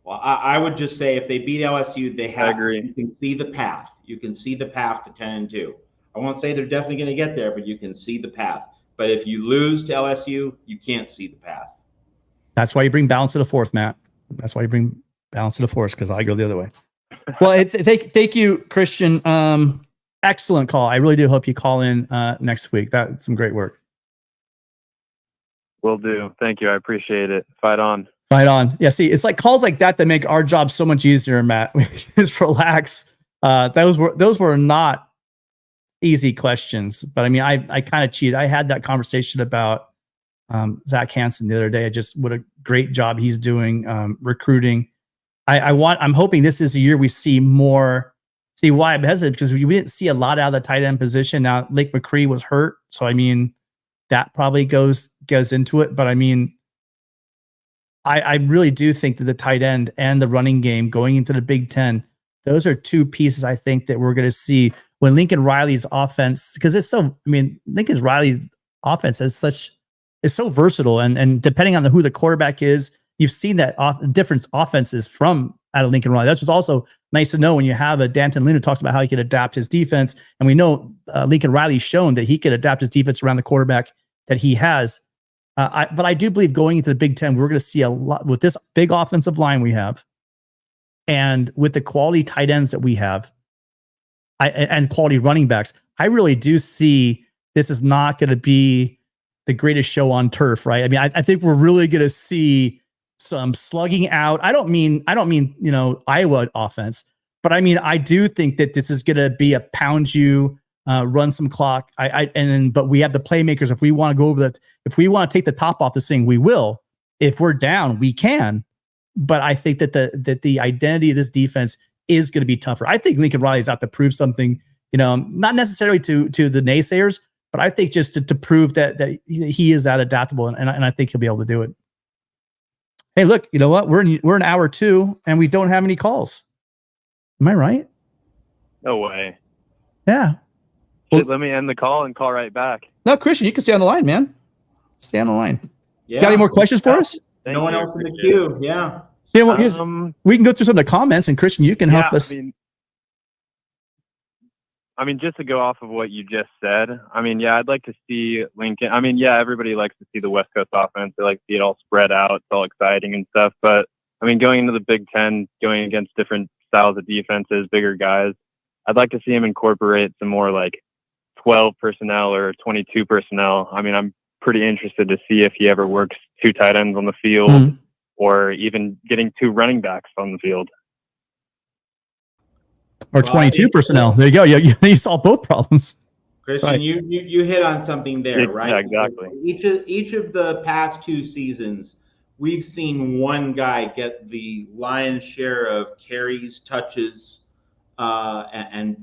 S4: Well, I would just say if they beat LSU,
S9: I agree.
S4: You can see the path. You can see the path to 10-2. I won't say they're definitely going to get there, but you can see the path. But if you lose to LSU, you can't see the path.
S2: That's why you bring balance to the fourth, Matt. That's why you bring balance to the force, because I go the other way. Well, thank you, Christian. Excellent call. I really do hope you call in next week. That's some great work.
S9: Will do. Thank you. I appreciate it. Fight on.
S2: Fight on. Yeah, see, it's like calls like that make our job so much easier, Matt. Just relax. Those were not easy questions, but I mean, I kind of cheated. I had that conversation about Zach Henson the other day. What a great job he's doing recruiting. I'm hoping this is a year we see more. See why I'm hesitant, because we didn't see a lot out of the tight end position. Now Lake McCree was hurt, so I mean that probably goes into it. But I mean, I really do think that the tight end and the running game going into the Big Ten, those are two pieces I think that we're going to see when Lincoln Riley's offense, because it's so. I mean, Lincoln Riley's offense is so versatile, and depending on who the quarterback is. You've seen that different offenses from out of Lincoln Riley. That's what's also nice to know when you have a Danton Lynn who talks about how he could adapt his defense. And we know Lincoln Riley's shown that he could adapt his defense around the quarterback that he has. But I do believe going into the Big Ten, we're going to see a lot with this big offensive line we have, and with the quality tight ends that we have, and quality running backs. I really do see this is not going to be the greatest show on turf, right? I mean, I think we're really going to see some slugging out. I don't mean, you know, Iowa offense, but I mean, I do think that this is going to be a pound you, run some clock. But we have the playmakers. If we want to go over that, if we want to take the top off this thing, we will. If we're down, we can. But I think that the identity of this defense is going to be tougher. I think Lincoln Riley's out to prove something, you know, not necessarily to the naysayers, but I think just to prove that he is that adaptable, and I think he'll be able to do it. Hey, look, you know what? We're in hour 2 and we don't have any calls. Am I right?
S9: No way.
S2: Yeah.
S9: Shit, let me end the call and call right back.
S2: No, Christian, you can stay on the line, man. Stay on the line.
S4: Yeah.
S2: Got any more questions for us?
S4: No one else in the queue. Yeah.
S2: You know what, we can go through some of the comments, and Christian, you can help us.
S9: I mean, just to go off of what you just said, I mean, yeah, I'd like to see Lincoln. I mean, yeah, everybody likes to see the West Coast offense. They like to see it all spread out. It's all exciting and stuff. But I mean, going into the Big Ten, going against different styles of defenses, bigger guys, I'd like to see him incorporate some more like 12 personnel or 22 personnel. I mean, I'm pretty interested to see if he ever works 2 tight ends on the field or even getting 2 running backs on the field.
S2: Or 22 personnel. There you go. You solve both problems.
S4: Christian,
S2: Right.
S4: you hit on something there, right?
S9: Yeah, exactly.
S4: Each of the past 2 seasons, we've seen one guy get the lion's share of carries, touches, and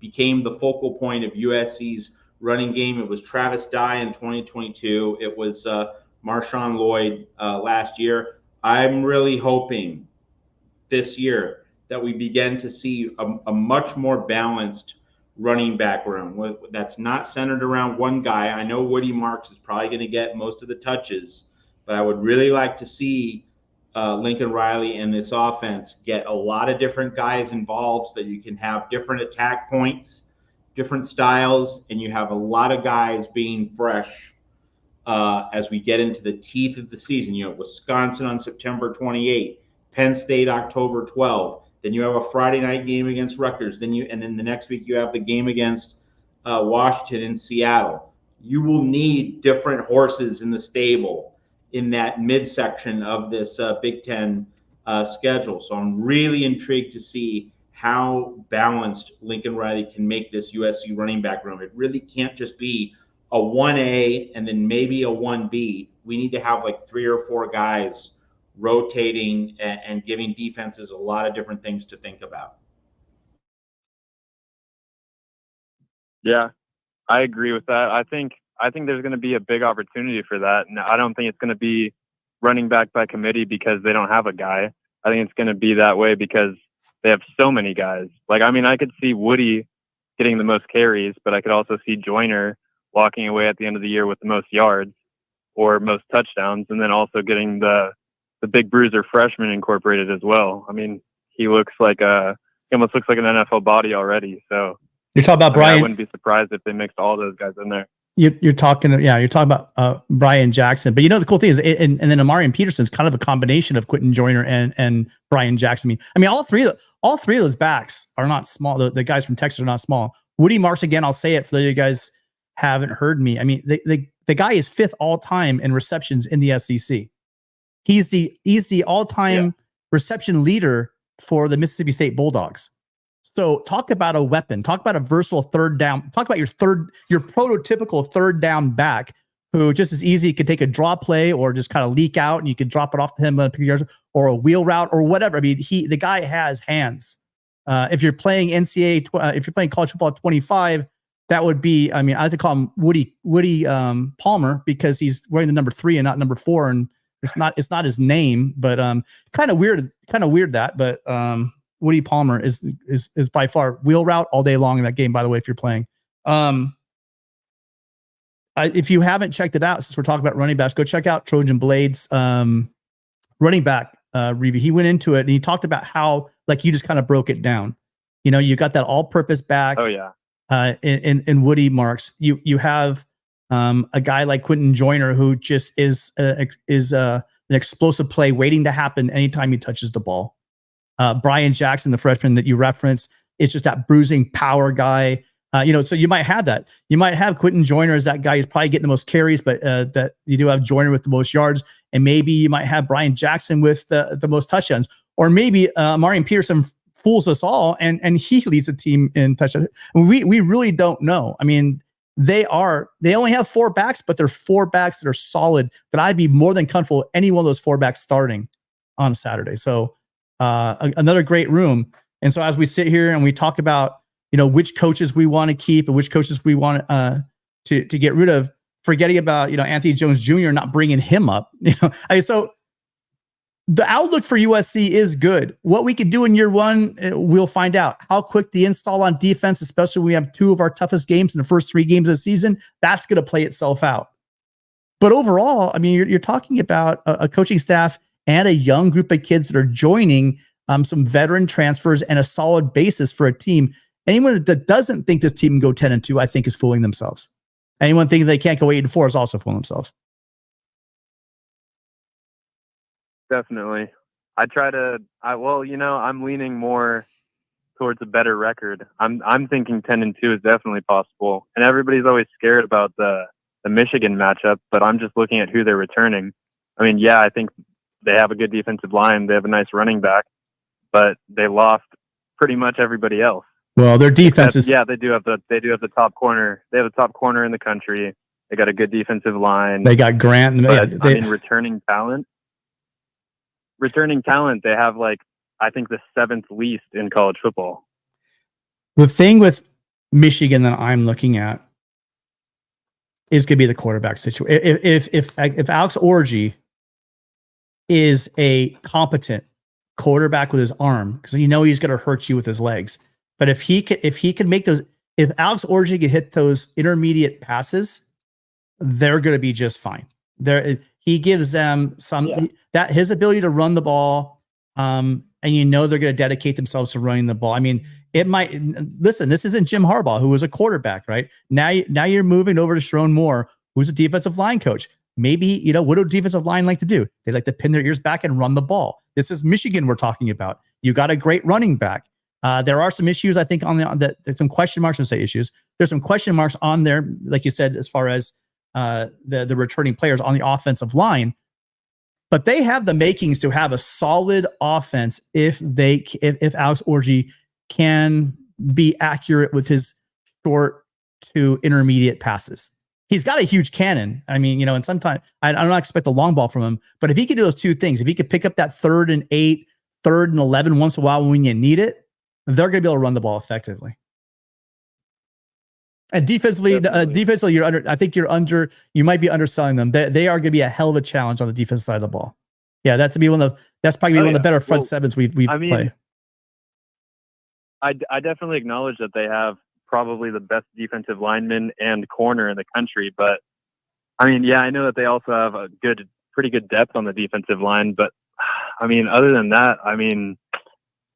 S4: became the focal point of USC's running game. It was Travis Dye in 2022. It was Marshawn Lloyd last year. I'm really hoping this year that we begin to see a much more balanced running back room that's not centered around one guy. I know Woody Marks is probably going to get most of the touches, but I would really like to see Lincoln Riley and this offense get a lot of different guys involved so that you can have different attack points, different styles, and you have a lot of guys being fresh as we get into the teeth of the season. You know, Wisconsin on September 28th, Penn State October 12th. Then you have a Friday night game against Rutgers. And then the next week you have the game against Washington in Seattle. You will need different horses in the stable in that midsection of this Big Ten schedule. So I'm really intrigued to see how balanced Lincoln Riley can make this USC running back room. It really can't just be a 1A and then maybe a 1B. We need to have like 3 or 4 guys rotating and giving defenses a lot of different things to think about.
S9: Yeah, I agree with that. I think there's going to be a big opportunity for that. And I don't think it's going to be running back by committee because they don't have a guy. I think it's going to be that way because they have so many guys. Like, I mean, I could see Woody getting the most carries, but I could also see Joyner walking away at the end of the year with the most yards or most touchdowns, and then also getting the big bruiser freshman incorporated as well. I mean, he almost looks like an NFL body already. So
S2: You're talking about Brian.
S9: I wouldn't be surprised if they mixed all those guys in there.
S2: You're talking about Brian Jackson. But you know, the cool thing is, and then Amarian Peterson's kind of a combination of Quentin Joyner and Brian Jackson. I mean, all three of those backs are not small. The guys from Texas are not small. Woody Marks, again, I'll say it for those of you guys haven't heard me. I mean, the guy is 5th all time in receptions in the SEC. He's the all-time reception leader for the Mississippi State Bulldogs. So talk about a weapon. Talk about a versatile third down. Talk about your prototypical third down back who just as easy could take a draw play or just kind of leak out and you could drop it off to him or a wheel route or whatever. I mean, the guy has hands. If you're playing NCAA, if you're playing college football 25, that would be. I mean, I like to call him Woody Palmer because he's wearing the number 3 and not number 4 and. It's not his name, but kind of weird that. But Woody Palmer is by far wheel route all day long in that game. By the way, if you're playing, if you haven't checked it out, since we're talking about running backs, go check out Trojan Blades running back review. He went into it and he talked about how, like, you just kind of broke it down. You know, you got that all-purpose back.
S9: Oh yeah.
S2: In Woody Marks, you have. A guy like Quentin Joyner, who just is an explosive play waiting to happen anytime he touches the ball. Brian Jackson, the freshman that you referenced, it's just that bruising power guy. So you might have that. You might have Quentin Joyner as that guy who's probably getting the most carries, but that you do have Joyner with the most yards, and maybe you might have Brian Jackson with the most touchdowns, or maybe Amarian Peterson fools us all and he leads the team in touchdowns. We really don't know. I mean. They only have 4 backs, but they're 4 backs that are solid that I'd be more than comfortable with any one of those 4 backs starting on Saturday. So another great room. And so as we sit here and we talk about, which coaches we want to keep and which coaches we want to get rid of, forgetting about, Anthony Jones Jr., not bringing him up, so the outlook for USC is good. What we could do in year 1, we'll find out. How quick the install on defense, especially when we have 2 of our toughest games in the first 3 games of the season, that's going to play itself out. But overall, I mean, you're talking about a coaching staff and a young group of kids that are joining some veteran transfers and a solid basis for a team. Anyone that doesn't think this team can go 10-2, I think is fooling themselves. Anyone thinking they can't go 8-4 is also fooling themselves.
S9: definitely. I'm leaning more towards a better record. I'm thinking 10-2 is definitely possible. And everybody's always scared about the Michigan matchup, but I'm just looking at who they're returning. I mean, yeah, I think they have a good defensive line. They have a nice running back, but they lost pretty much everybody else.
S2: Well, their defense is
S9: they do have the top corner. They have the top corner in the country. They got a good defensive line.
S2: They got Grant.
S9: But, returning talent. They have I think the 7th least in college football.
S2: The thing with Michigan that I'm looking at is going to be the quarterback situation. If Alex Orji is a competent quarterback with his arm, because he's going to hurt you with his legs. But if he can make those, if Alex Orji can hit those intermediate passes, they're going to be just fine. He gives them that his ability to run the ball, and they're going to dedicate themselves to running the ball. I mean, it might listen. This isn't Jim Harbaugh, who was a quarterback, right? Now you're moving over to Sharon Moore, who's a defensive line coach. Maybe what do defensive line like to do? They like to pin their ears back and run the ball. This is Michigan we're talking about. You got a great running back. There are some issues, I think, there's some question marks. I say issues. There's some question marks on there, like you said, as far as the returning players on the offensive line. But they have the makings to have a solid offense if Alex Orji can be accurate with his short to intermediate passes. He's got a huge cannon. I mean, and sometimes I don't expect a long ball from him, but if he could do those two things, if he could pick up that 3rd and 8, 3rd and 11 once in a while when you need it, they're going to be able to run the ball effectively. And defensively, you're under. I think you might be underselling them. They are going to be a hell of a challenge on the defensive side of the ball. Yeah, that's probably one of the better front sevens we play.
S9: I definitely acknowledge that they have probably the best defensive lineman and corner in the country, but I mean, yeah, I know that they also have a pretty good depth on the defensive line, but I mean, other than that, I mean,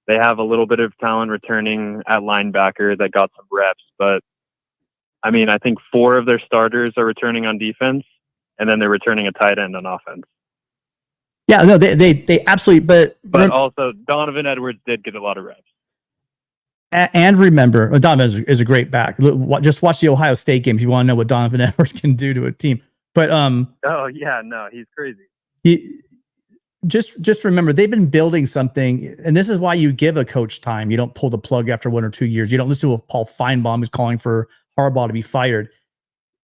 S9: they have a little bit of talent returning at linebacker that got some reps, but I mean, I think 4 of their starters are returning on defense, and then they're returning a tight end on offense.
S2: Yeah, no, they absolutely,
S9: but also Donovan Edwards did get a lot of reps.
S2: And remember, Donovan is a great back. Just watch the Ohio State game if you want to know what Donovan Edwards can do to a team. But
S9: oh yeah, no, he's crazy.
S2: Just remember, they've been building something, and this is why you give a coach time. You don't pull the plug after 1 or 2 years. You don't listen to what Paul Finebaum is calling for Harbaugh to be fired.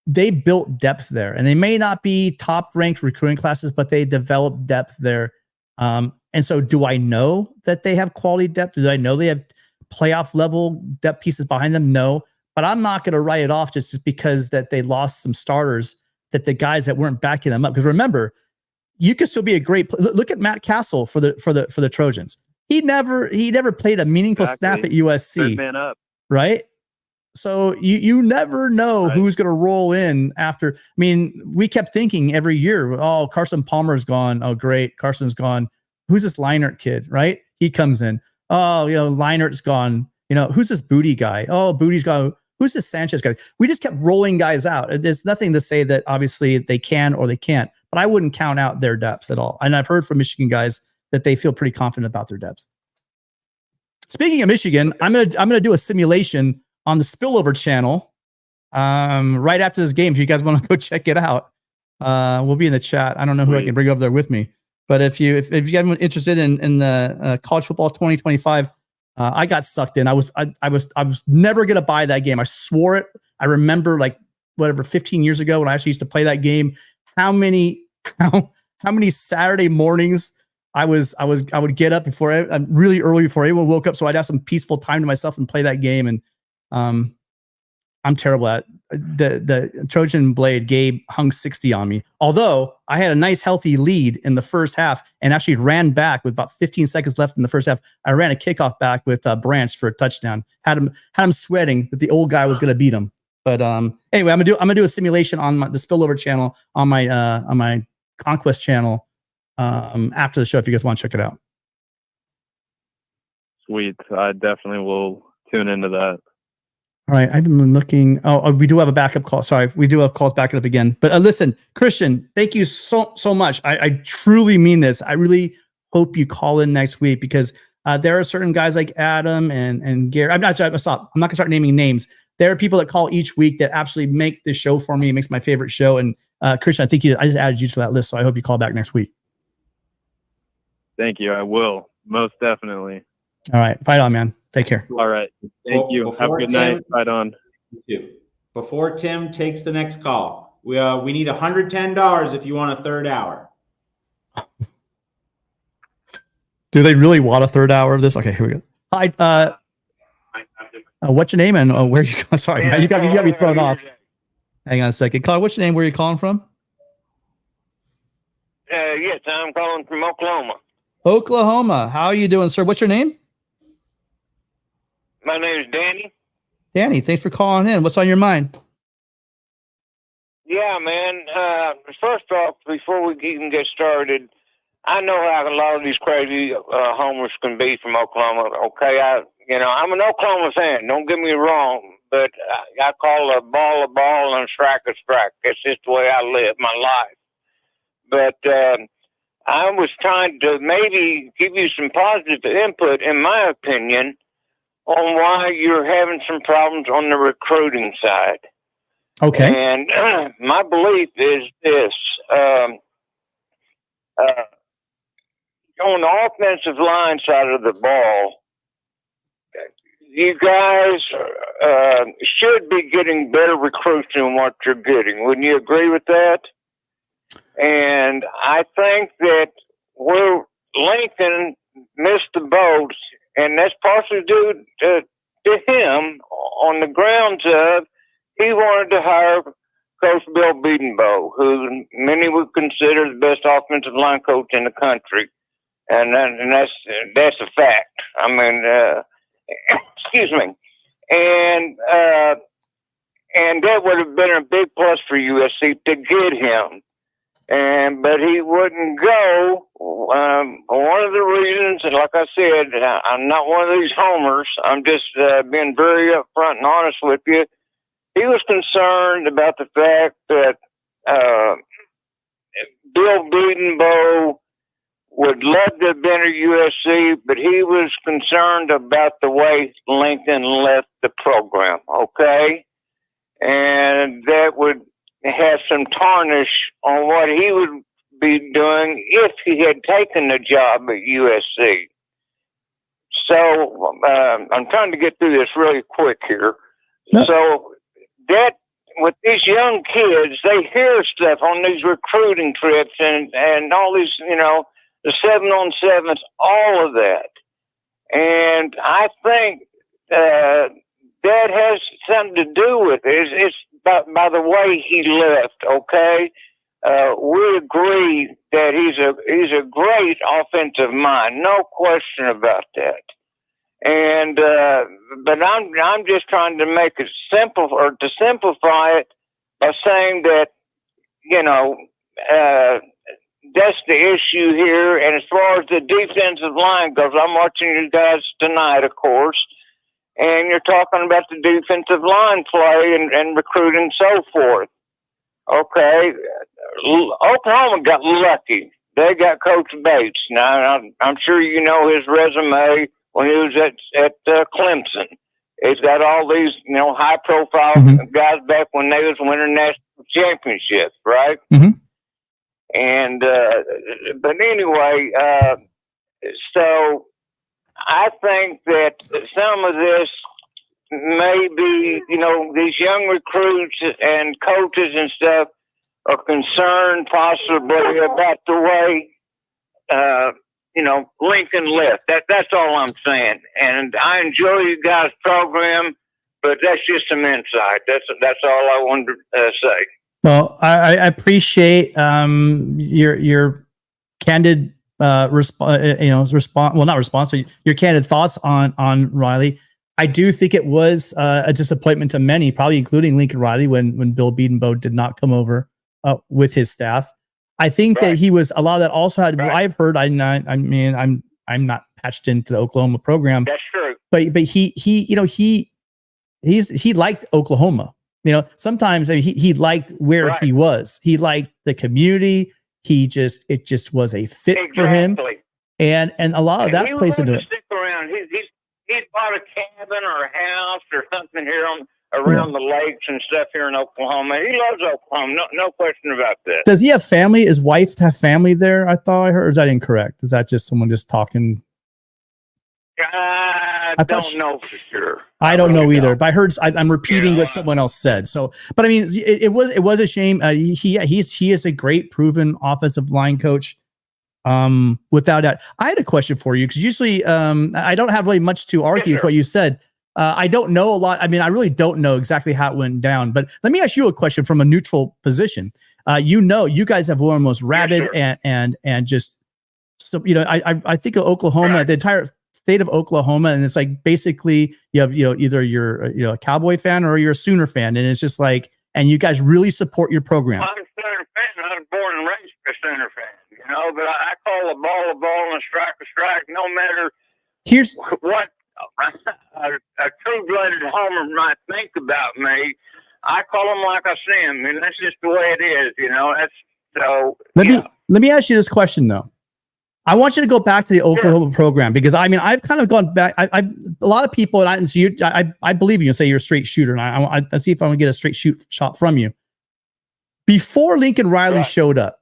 S2: They built depth there, and they may not be top-ranked recruiting classes, but they developed depth there. And so, do I know that they have quality depth? Do I know they have playoff level depth pieces behind them? No, but I'm not going to write it off just because that they lost some starters, that the guys that weren't backing them up. Because remember, you could still be a great. Look at Matt Castle for the Trojans. He never played a meaningful snap at USC.
S9: Third man up,
S2: right? So you never know who's going to roll in after. I mean, we kept thinking every year, oh, Carson Palmer's gone. Oh, great, Carson's gone. Who's this Leinart kid? Right? He comes in. Oh, Leinert's gone. Who's this Booty guy? Oh, Booty's gone. Who's this Sanchez guy? We just kept rolling guys out. There's nothing to say that obviously they can or they can't, but I wouldn't count out their depth at all. And I've heard from Michigan guys that they feel pretty confident about their depth. Speaking of Michigan, I'm gonna do a simulation on the Spillover channel right after this game. If you guys want to go check it out, we'll be in the chat. I don't know who I can bring over there with me, but if you guys are interested in the college football 2025, I got sucked in. I was never gonna buy that game. I swore it. I remember 15 years ago when I actually used to play that game. How many Saturday mornings I would get up really early before anyone woke up, so I'd have some peaceful time to myself and play that game. And I'm terrible at the Trojan Blade. Gabe hung 60 on me. Although I had a nice healthy lead in the first half and actually ran back with about 15 seconds left in the first half. I ran a kickoff back with Branch for a touchdown. Had him sweating that the old guy was going to beat him. But anyway, I'm gonna do a simulation on the Spillover channel on my Conquest channel after the show if you guys want to check it out.
S9: Sweet, I definitely will tune into that.
S2: All right, I've been looking. Oh, we do have a backup call. Sorry, we do have calls backing up again. But listen, Christian, thank you so much. I truly mean this. I really hope you call in next week because there are certain guys like Adam and Gary. I'm not gonna start naming names. There are people that call each week that absolutely make this show for me. It makes my favorite show. And Christian, I just added you to that list, so I hope you call back next week.
S9: Thank you. I will most definitely.
S2: All right, fight on, man. Take care.
S9: All right. Thank you. Have a good night. Fight on.
S4: Before Tim takes the next call, we need $110 if you want a third hour.
S2: Do they really want a third hour of this? Okay, here we go. Hi, what's your name and where are you going? Sorry, man, you got me thrown off. Hang on a second. Caller, what's your name? Where are you calling from?
S11: Yes, I'm calling from Oklahoma.
S2: Oklahoma. How are you doing, sir? What's your name?
S11: My name is Danny.
S2: Danny, thanks for calling in. What's on your mind?
S11: Yeah, man. First off, before we even get started, I know how a lot of these crazy homers can be from Oklahoma. Okay, I'm an Oklahoma fan. Don't get me wrong, but I call a ball and a strike a strike. That's just the way I live my life. But I was trying to maybe give you some positive input, in my opinion, on why you're having some problems on the recruiting side.
S2: Okay.
S11: And my belief is this. On the offensive line side of the ball, you guys should be getting better recruits than what you're getting. Wouldn't you agree with that? And I think that where Lincoln missed the boat, and that's partially due to him on the grounds of he wanted to hire Coach Bill Bedenbaugh, who many would consider the best offensive line coach in the country. And that's a fact. I mean, excuse me. And that would have been a big plus for USC to get him. But he wouldn't go. One of the reasons, and like I said, I'm not one of these homers. I'm just being very upfront and honest with you. He was concerned about the fact that Bill Bedenbaugh would love to have been at USC, but he was concerned about the way Lincoln left the program, okay? And that would have some tarnish on what he would be doing if he had taken the job at USC. So I'm trying to get through this really quick here. No. So that with these young kids, they hear stuff on these recruiting trips and all these, the 7-on-7s, all of that. And I think that has something to do with it. It's by the way he left, okay? We agree that he's a great offensive mind, no question about that. And but I'm just trying to make it simple, or to simplify it by saying that that's the issue here. And as far as the defensive line goes, I'm watching you guys tonight, of course, and you're talking about the defensive line play and recruiting and so forth. Okay, Oklahoma got lucky. They got Coach Bates. Now, I'm sure you know his resume when he was at Clemson. He's got all these, high-profile guys back when they was winning national championships, right?
S2: Mm-hmm.
S11: And but anyway, so I think that some of this may be, these young recruits and coaches and stuff are concerned possibly about the way, Lincoln left. That's all I'm saying. And I enjoy you guys' program, but that's just some insight. That's all I wanted to say.
S2: Well, I appreciate your candid your candid thoughts on Riley. I do think it was a disappointment to many, probably including Lincoln Riley, when Bill Bedenbaugh did not come over with his staff. I think that he was, a lot of that also had, I've heard, I'm not patched into the Oklahoma program.
S11: That's true.
S2: But he he liked Oklahoma. You know, sometimes I mean, he liked where he was. He liked the community. It just was a fit for him. And a lot of that plays into it.
S11: Stick around. He bought a cabin or a house or something here around the lakes and stuff here in Oklahoma. He loves Oklahoma. No question about that.
S2: Does he have family? His wife have family there? I thought I heard. Or is that incorrect? Is that just someone just talking?
S11: I don't know for sure.
S2: I don't know either. But I heard. I'm repeating what someone else said. So, but I mean, it was a shame. He is a great, proven offensive line coach. Without doubt. I had a question for you because usually I don't have really much to argue with what you said. I don't know a lot. I mean, I really don't know exactly how it went down. But let me ask you a question from a neutral position. You guys have one of the most rabid and just so I think of Oklahoma, the entire state of Oklahoma, and it's like basically you have either you're a Cowboy fan or you're a Sooner fan, and it's just like, and you guys really support your program.
S11: I'm a Sooner fan. I was born and raised a Sooner fan, but I call a ball and a strike, no matter what a true-blooded homer might think about me. I call them like I see them, and that's just the way it is, That's so.
S2: Let me ask you this question though. I want you to go back to the Oklahoma program because I mean I've kind of gone back. I a lot of people and I believe you say you're a straight shooter, and I see if I want to get a straight shot from you. Before Lincoln Riley showed up,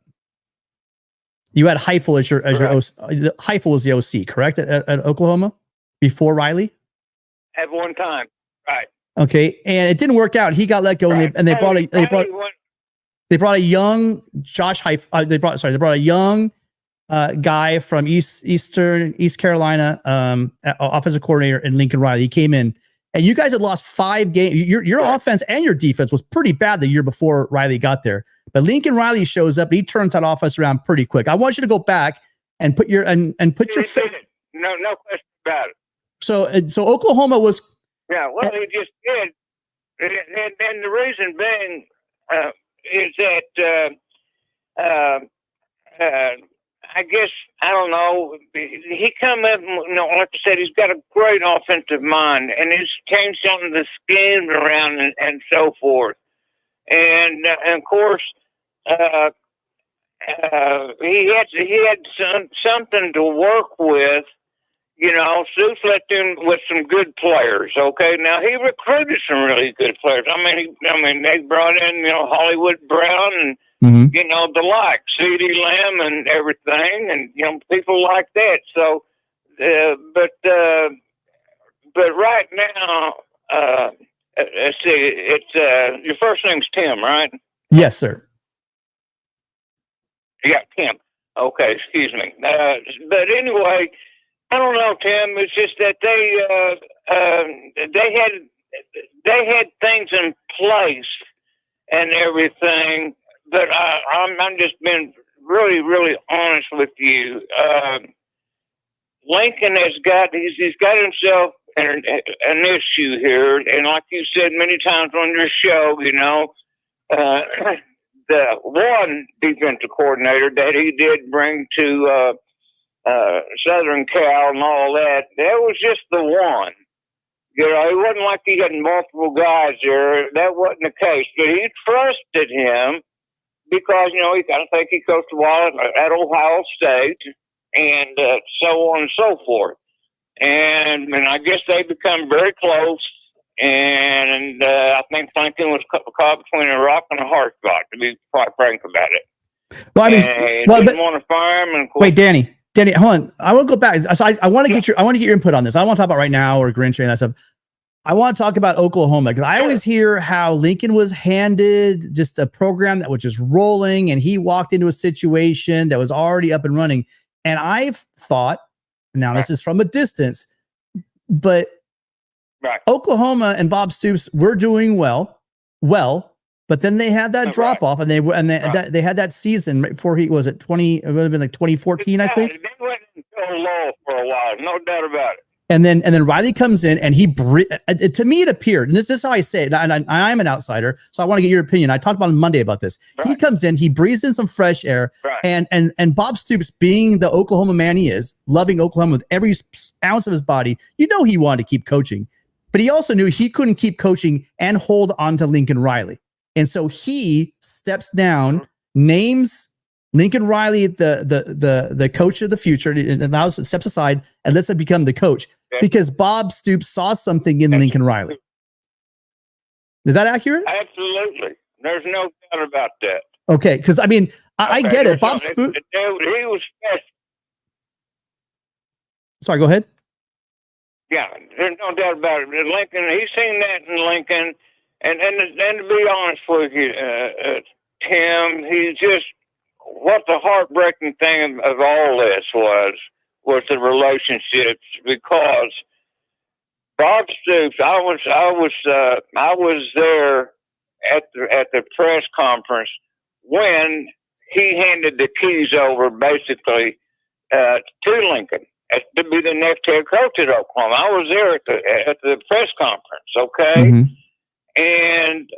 S2: you had Heifel as your OC. Heifel was the OC, correct, at Oklahoma before Riley?
S11: At one time, right?
S2: Okay, and it didn't work out. He got let go, and they brought a young Josh Heifel. They brought a young guy from East Carolina, offensive coordinator in Lincoln Riley. He came in, and you guys had lost 5 games. Your offense and your defense was pretty bad the year before Riley got there. But Lincoln Riley shows up, and he turns that offense around pretty quick. I want you to go back and put your
S11: no question about it.
S2: So Oklahoma was.
S11: Yeah, well, he just did, and the reason being is that I guess I don't know. He come up, like I said, he's got a great offensive mind, and he's changed some of the schemes around and so forth. And of course, he had something to work with. Stoops left him with some good players. Okay, now he recruited some really good players. I mean, they brought in Hollywood Brown and the like, C.D. Lamb and everything, and people like that. So, but right now, let's see, it's your first name's Tim, right?
S2: Yes, sir.
S11: Yeah, Tim. Okay, excuse me. But anyway. I don't know, Tim. It's just that they had things in place and everything, but I'm just being really, really honest with you. Lincoln he's got himself an issue here, and like you said many times on your show, the one defensive coordinator that he did bring to Southern Cal and all that was just the one. It wasn't like he had multiple guys there. That wasn't the case. But he trusted him because, I think he coached a while at Ohio State and so on and so forth. And I guess they become very close. And I think Lincoln was caught between a rock and a hard spot, to be quite frank about it.
S2: Well,
S11: didn't want to fire him. And
S2: wait, Danny, hold on. I want to go back. So I want to get your input on this. I don't want to talk about right now or Grinch and that stuff. I want to talk about Oklahoma because I always hear how Lincoln was handed just a program that was just rolling, and he walked into a situation that was already up and running. And I've thought, now this is from a distance, but Oklahoma and Bob Stoops were doing well, but then they had that drop off, and they had that season right before it would have been like 2014, I think.
S11: They went so low for a while, no doubt about it.
S2: And then Riley comes in, and to me it appeared, and this is how I say it, and I'm an outsider, so I want to get your opinion. I talked about on Monday about this. He comes in, he breathes in some fresh air, and Bob Stoops, being the Oklahoma man he is, loving Oklahoma with every ounce of his body, he wanted to keep coaching. but he also knew he couldn't keep coaching and hold on to Lincoln Riley. And so he steps down, names Lincoln Riley the coach of the future, and allows steps aside and lets him become the coach because Bob Stoops saw something in Lincoln Riley. Is that accurate?
S11: Absolutely. There's no doubt about that.
S2: Okay, because I mean, I get it. Bob Stoops.
S11: He was special.
S2: Sorry, go ahead.
S11: Yeah, there's no doubt about it. Lincoln, he's seen that in Lincoln, and to be honest with you, Tim, he's just what the heartbreaking thing of all this was the relationships, because Bob Stoops, I was there at the press conference when he handed the keys over basically to Lincoln to be the next head coach at Oklahoma. I was there at the press conference, okay?
S2: Mm-hmm.
S11: And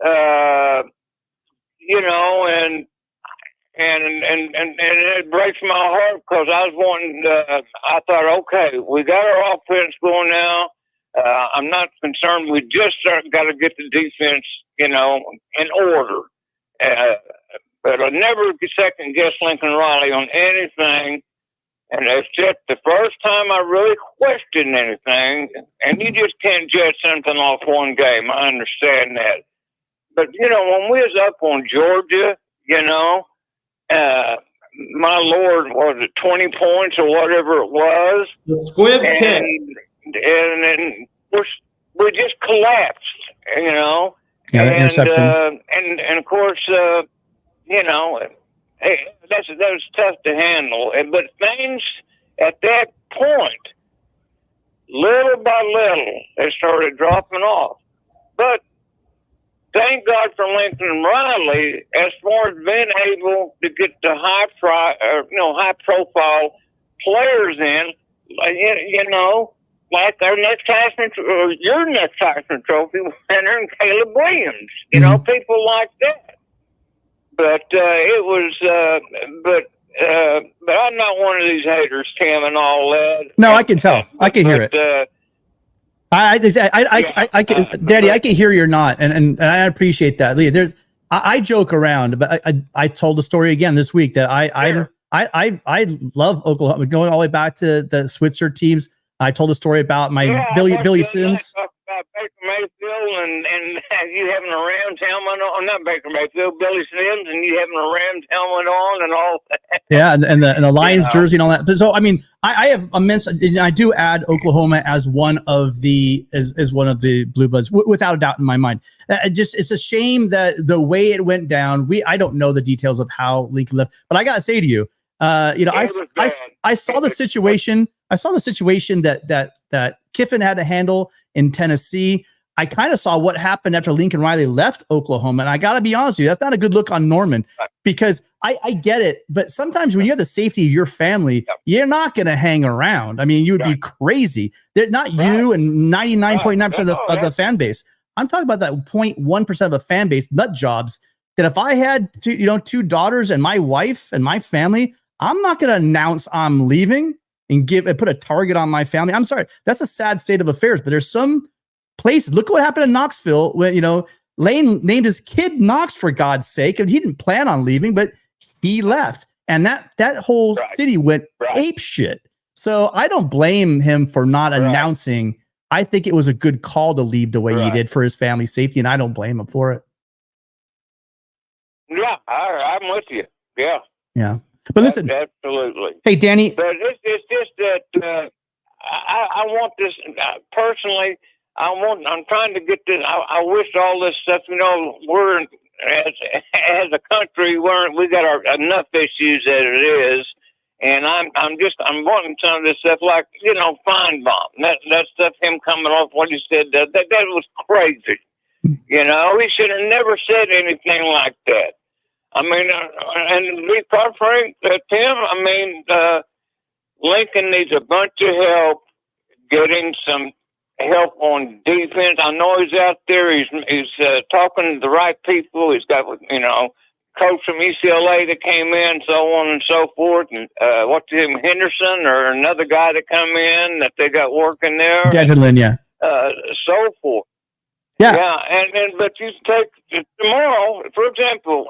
S11: you know, and it breaks my heart because I was wanting. I thought, okay, we got our offense going now. I'm not concerned. We just got to get the defense, you know, in order. But I never second guess Lincoln Riley on anything. And except the first time I really questioned anything, and you just can't judge something off one game. I understand that. But, you know, when we was up on Georgia, you know, my Lord, was it 20 points or whatever it was?
S4: The squib kick.
S11: And we just collapsed, you know.
S2: Yeah, that interception.
S11: And of course, you know, that was tough to handle. But things at that point, little by little, they started dropping off. But thank God for Lincoln Riley, as far as being able to get the high profile players in, you know, like our next Heisman, your next Heisman Trophy winner, and Caleb Williams, you know, people like that. But it was, but I'm not one of these haters, Tim, and all that.
S2: No, I can tell. I can hear it. Daddy, I can hear you're not, and I appreciate that. I joke around, but I told the story again this week that I love Oklahoma, going all the way back to the Switzer teams. I told a story about my Billy Sims.
S11: About Baker Mayfield and you having a Rams helmet on, not Baker Mayfield, Billy Sims, and you having a Rams helmet on and all that.
S2: Yeah, and the Lions jersey and all that. So I mean, I have immense. I do add Oklahoma as one of the Blue Bloods, without a doubt in my mind. It's a shame that the way it went down. I don't know the details of how Lincoln left, but I gotta say to you, you know, I saw the situation. I saw the situation that Kiffin had to handle in Tennessee. I kind of saw what happened after Lincoln Riley left Oklahoma. And I got to be honest with you, that's not a good look on Norman, because I get it. But sometimes when you have the safety of your family, you're not going to hang around. I mean, you would be crazy. They're not you and 99.9% of the fan base. I'm talking about that 0.1% of the fan base, nut jobs, that if I had two daughters and my wife and my family, I'm not going to announce I'm leaving and put a target on my family. I'm sorry. That's a sad state of affairs, but there's some places. Look what happened in Knoxville when, Lane named his kid Knox, for God's sake. And he didn't plan on leaving, but he left. And that whole city went ape shit. So I don't blame him for not announcing. I think it was a good call to leave the way he did for his family's safety. And I don't blame him for it.
S11: Yeah, I'm with you. Yeah.
S2: Yeah. But listen,
S11: absolutely.
S2: Hey, Danny.
S11: But it's just that I want this personally. I'm trying to get this. I wish all this stuff. We're as a country, we got enough issues as it is, and I'm wanting some of this stuff like Finebomb. That stuff, him coming off what he said, that was crazy. He should have never said anything like that. I mean, and to be quite frank, Tim, Lincoln needs a bunch of help getting some help on defense. I know he's out there. He's talking to the right people. He's got, coach from UCLA that came in, so on and so forth. And Henderson or another guy that come in that they got working there.
S2: Deadlin, yeah.
S11: so forth.
S2: Yeah.
S11: Yeah, and but you take tomorrow, for example.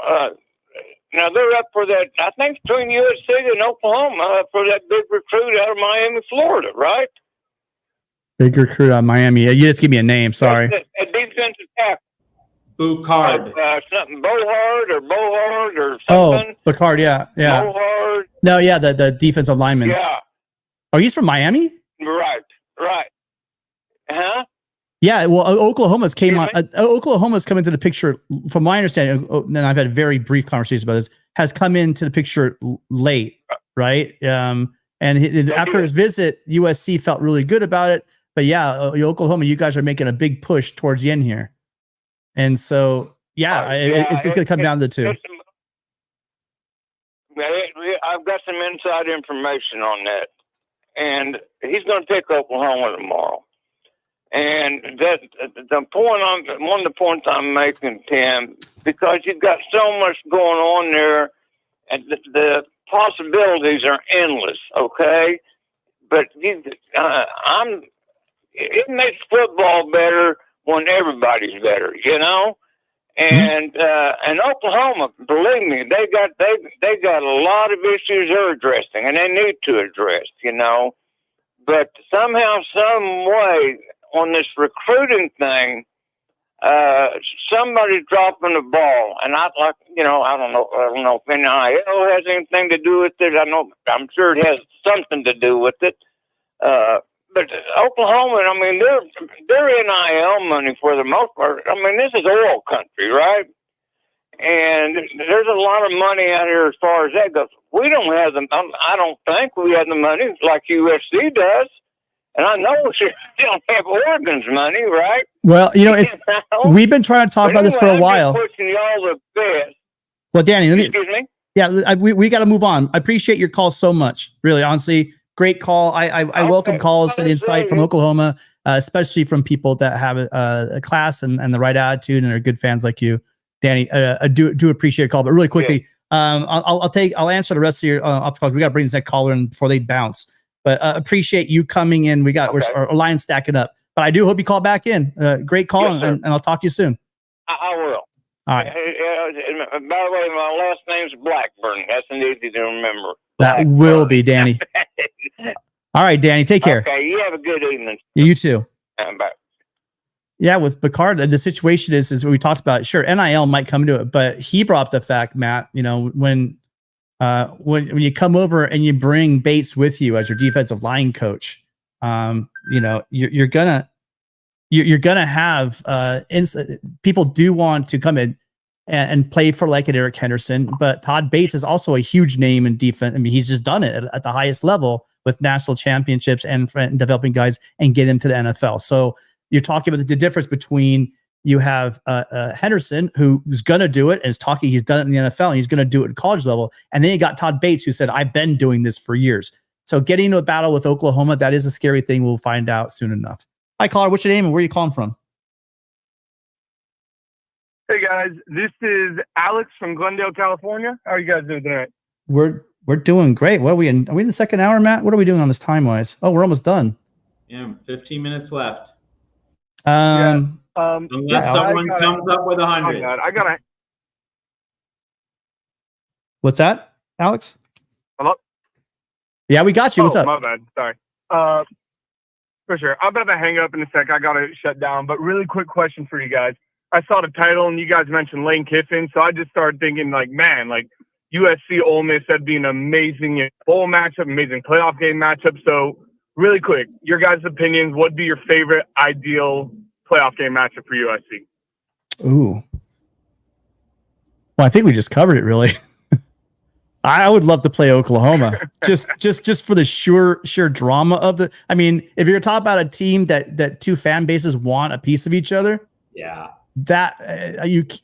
S11: Now they're up for that. I think between USC and Oklahoma for that big recruit out of Miami, Florida, right?
S2: Big recruit out of Miami. You just give me a name. Sorry.
S11: A defensive tackle.
S4: Boucard.
S11: Something Bohard or
S2: Oh,
S11: something.
S2: Bacard. Yeah.
S11: Bohard.
S2: No, yeah, the defensive lineman.
S11: Yeah.
S2: Oh, he's from Miami?
S11: Right. Huh?
S2: Yeah, well, Oklahoma's come into the picture, from my understanding, and I've had very brief conversations about this, has come into the picture late, right? After his visit, USC felt really good about it. But yeah, Oklahoma, you guys are making a big push towards the end here. And so, it's just going to come down to the two.
S11: I've got some inside information on that. And he's going to pick Oklahoma tomorrow. And that one of the points I'm making, Tim, because you've got so much going on there, and the possibilities are endless. Okay, but it makes football better when everybody's better, you know. And Oklahoma, believe me, they got a lot of issues they're addressing, and they need to address, you know. But somehow, some way, on this recruiting thing, somebody's dropping the ball, and I don't know if NIL has anything to do with it. I'm sure it has something to do with it. But Oklahoma, I mean, they're NIL money for the most part. I mean, this is oil country, right? And there's a lot of money out here as far as that goes. We don't have them. I don't think we have the money like USC does. And I know we don't have Oregon's money, right?
S2: Well, we've been trying to talk about this for a while.
S11: I'm just pushing y'all the best.
S2: Well, Danny,
S11: excuse me?
S2: Yeah, we got to move on. I appreciate your call so much. Really, honestly, great call. I welcome calls and insight from Oklahoma, especially from people that have a class and the right attitude and are good fans like you, Danny. I do appreciate your call. But really quickly, I'll answer the rest of your off calls. We got to bring this next caller in before they bounce. But appreciate you coming in. Our line stacking up. But I do hope you call back in. Great call, and I'll talk to you soon.
S11: I will.
S2: All right.
S11: By the way, my last name's Blackburn. That's an easy to remember.
S2: That will be, Danny. All right, Danny. Take care.
S11: Okay, you have a good evening.
S2: You too.
S11: Bye.
S2: Yeah, with Bacard, the situation is we talked about. Sure, NIL might come to it, but he brought up the fact, Matt. When you come over and you bring Bates with you as your defensive line coach, you're gonna have people do want to come in and play for like an Eric Henderson, but Todd Bates is also a huge name in defense. I mean, he's just done it at the highest level with national championships and developing guys and get them to the NFL. So you're talking about the difference between you have Henderson, who's going to do it, and he's done it in the NFL, and he's going to do it at college level. And then you got Todd Bates, who said, I've been doing this for years. So getting into a battle with Oklahoma, that is a scary thing. We'll find out soon enough. Hi, caller. What's your name and where are you calling from?
S12: Hey, guys. This is Alex from Glendale, California. How are you guys doing tonight?
S2: We're doing great. What are we in? Are we in the second hour, Matt? What are we doing on this time-wise? Oh, we're almost done.
S4: Yeah, 15 minutes left.
S2: Unless
S4: someone comes up with 100.
S12: I gotta.
S2: What's that, Alex?
S12: Hello?
S2: Yeah, we got you. What's up?
S12: My bad. Sorry. For sure. I'm about to hang up in a sec. I gotta shut down. But really quick question for you guys. I saw the title and you guys mentioned Lane Kiffin, so I just started thinking USC Ole Miss, that'd be an amazing bowl matchup, amazing playoff game matchup. So really quick, your guys' opinions, what'd be your favorite ideal playoff game matchup for USC?
S2: Ooh. Well, I think we just covered it, really. I would love to play Oklahoma just for the sheer drama of the. I mean, if you're talking about a team that two fan bases want a piece of each other,
S4: yeah,
S2: that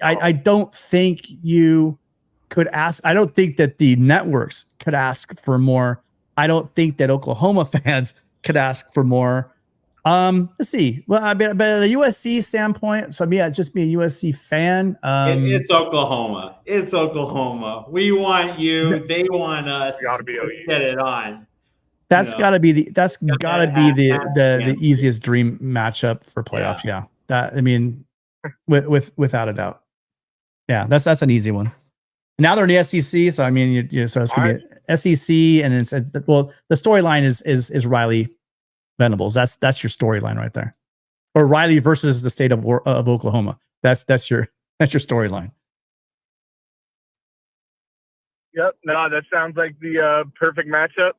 S2: I don't think you could ask. I don't think that the networks could ask for more. I don't think that Oklahoma fans could ask for more. Let's see. Well, I mean, but at a USC standpoint, so just be a USC fan.
S4: It's Oklahoma. It's Oklahoma. We want you. They want us.
S12: Gotta be
S4: Let's get it on.
S2: That's got to be the
S4: Yeah.
S2: easiest dream matchup for playoffs. Yeah. That, I mean, without a doubt. Yeah, that's an easy one. Now they're in the SEC, so I mean, so it's gonna be SEC, and it's the storyline is Riley Venables. That's your storyline right there, or Riley versus the state of Oklahoma. That's your storyline.
S12: Yep. No, that sounds like the perfect matchup.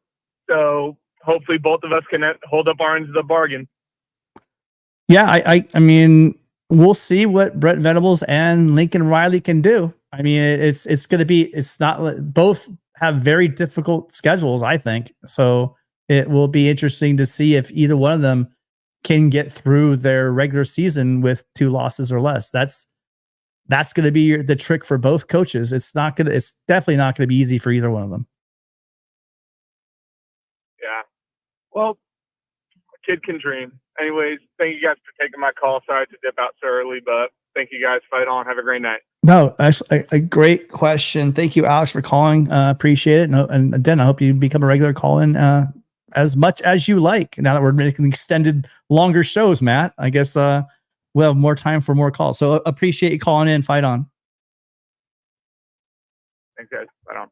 S12: So hopefully both of us can hold up our ends of the bargain.
S2: Yeah, I mean, we'll see what Brett Venables and Lincoln Riley can do. I mean, it's going to be, it's not, both have very difficult schedules, I think. So it will be interesting to see if either one of them can get through their regular season with 2 losses or less. That's going to be the trick for both coaches. It's definitely not going to be easy for either one of them.
S12: Yeah. Well, a kid can dream. Anyways, thank you guys for taking my call. Sorry to dip out so early, but thank you guys. Fight on. Have a great night.
S2: No, that's a great question. Thank you, Alex, for calling. Appreciate it. And then I hope you become a regular call-in as much as you like. Now that we're making extended, longer shows, Matt, I guess we'll have more time for more calls. So appreciate you calling in. Fight on.
S12: Thanks, guys. Fight on.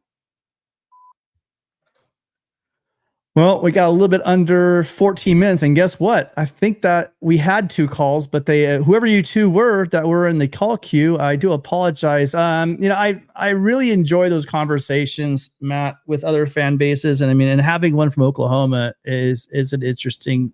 S2: Well, we got a little bit under 14 minutes, and guess what? I think that we had 2 calls, but they, whoever you 2 were that were in the call queue, I do apologize. I really enjoy those conversations, Matt, with other fan bases, and I mean, and having one from Oklahoma is an interesting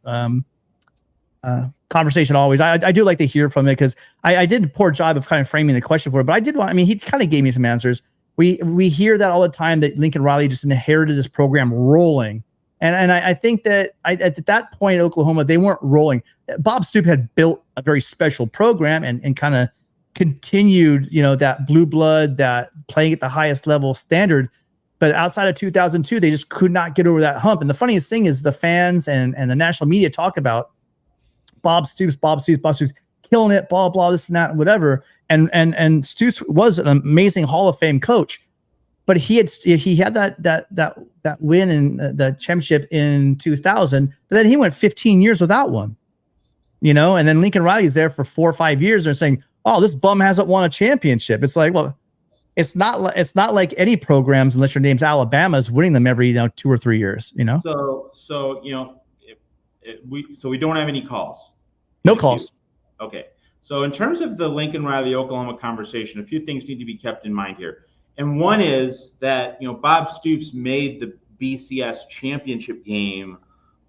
S2: conversation always. I do like to hear from it because I did a poor job of kind of framing the question for it, but I did want. I mean, he kind of gave me some answers. We hear that all the time that Lincoln Riley just inherited this program rolling. And I think that at that point in Oklahoma, they weren't rolling. Bob Stoops had built a very special program and kind of continued, that blue blood, that playing at the highest level standard. But outside of 2002, they just could not get over that hump. And the funniest thing is the fans and the national media talk about Bob Stoops, killing it, blah, blah, this and that, and whatever. And Stoops was an amazing Hall of Fame coach. But he had that win in the championship in 2000, but then he went 15 years without one, and then Lincoln Riley's there for 4 or 5 years. They're saying, "Oh, this bum hasn't won a championship." It's like, well, it's not like any programs unless your name's Alabama's winning them every 2 or 3 years.
S4: So we don't have any calls.
S2: No calls.
S4: Okay. So in terms of the Lincoln Riley Oklahoma conversation, a few things need to be kept in mind here. And one is that, Bob Stoops made the BCS championship game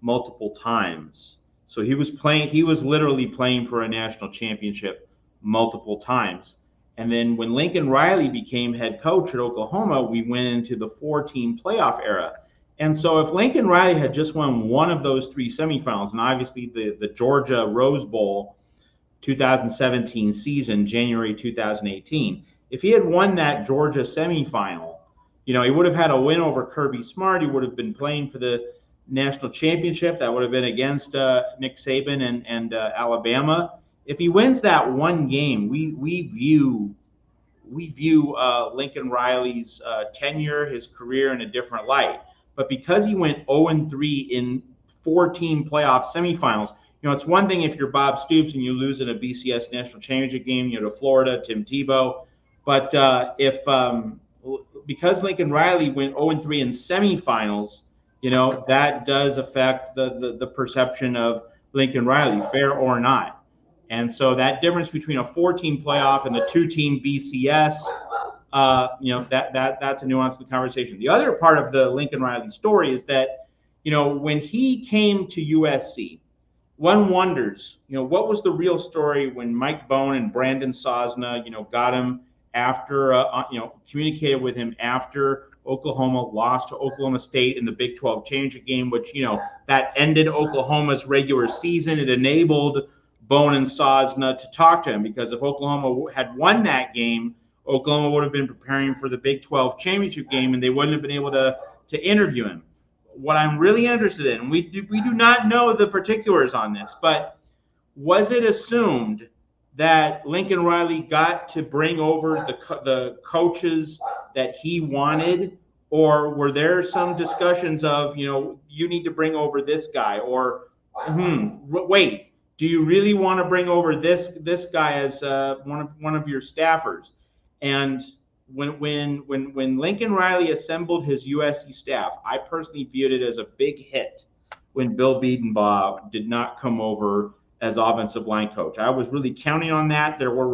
S4: multiple times. So he was literally playing for a national championship multiple times. And then when Lincoln Riley became head coach at Oklahoma, we went into the 4-team playoff era. And so if Lincoln Riley had just won one of those 3 semifinals, and obviously the Georgia Rose Bowl 2017 season, January 2018, if he had won that Georgia semifinal, he would have had a win over Kirby Smart. He would have been playing for the national championship. That would have been against Nick Saban and Alabama. If he wins that one game, we view Lincoln Riley's tenure, his career in a different light. But because he went 0-3 in 4-team playoff semifinals, it's one thing if you're Bob Stoops and you lose in a BCS national championship game, to Florida, Tim Tebow. But because Lincoln Riley went 0-3 in semifinals, that does affect the perception of Lincoln Riley, fair or not. And so that difference between a 4-team playoff and the 2-team BCS, that's a nuance of the conversation. The other part of the Lincoln Riley story is that, when he came to USC, one wonders, what was the real story when Mike Bone and Brandon Sosna, got him after, communicated with him after Oklahoma lost to Oklahoma State in the Big 12 championship game, which, that ended Oklahoma's regular season. It enabled Bone and Sosna to talk to him, because if Oklahoma had won that game, Oklahoma would have been preparing for the Big 12 championship game, and they wouldn't have been able to interview him. What I'm really interested in, we do not know the particulars on this, but was it assumed that Lincoln Riley got to bring over the coaches that he wanted, Or were there some discussions of, you need to bring over this guy, or wait, do you really want to bring over this guy as one of your staffers? And when Lincoln Riley assembled his USC staff, I personally viewed it as a big hit when Bill Bedenbaugh did not come over as offensive line coach. I was really counting on that. There were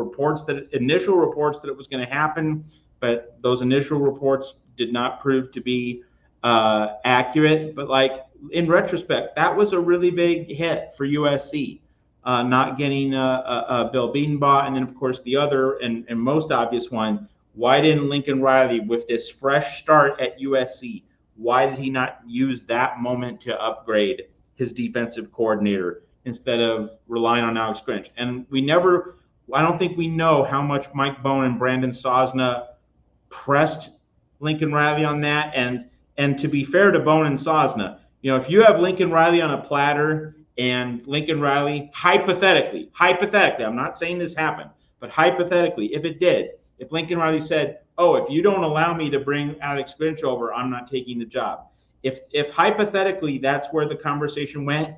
S4: initial reports that it was going to happen, but those initial reports did not prove to be accurate. But like in retrospect, that was a really big hit for USC, not getting Bill Bedenbaugh. And then of course the other and most obvious one, why didn't Lincoln Riley, with this fresh start at USC, why did he not use that moment to upgrade his defensive coordinator instead of relying on Alex Grinch? And I don't think we know how much Mike Bohn and Brandon Sosna pressed Lincoln Riley on that. And to be fair to Bohn and Sosna, if you have Lincoln Riley on a platter and Lincoln Riley, hypothetically, I'm not saying this happened, but hypothetically, if it did, if Lincoln Riley said, oh, if you don't allow me to bring Alex Grinch over, I'm not taking the job. If hypothetically that's where the conversation went,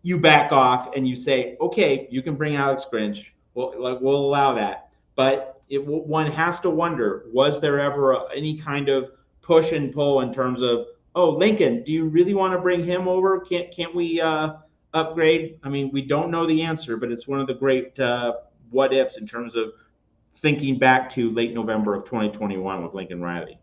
S4: you back off and you say, okay, you can bring Alex Grinch. We'll allow that. But one has to wonder, was there ever any kind of push and pull in terms of, oh, Lincoln, do you really want to bring him over? Can't we upgrade? I mean, we don't know the answer, but it's one of the great what ifs in terms of thinking back to late November of 2021 with Lincoln Riley.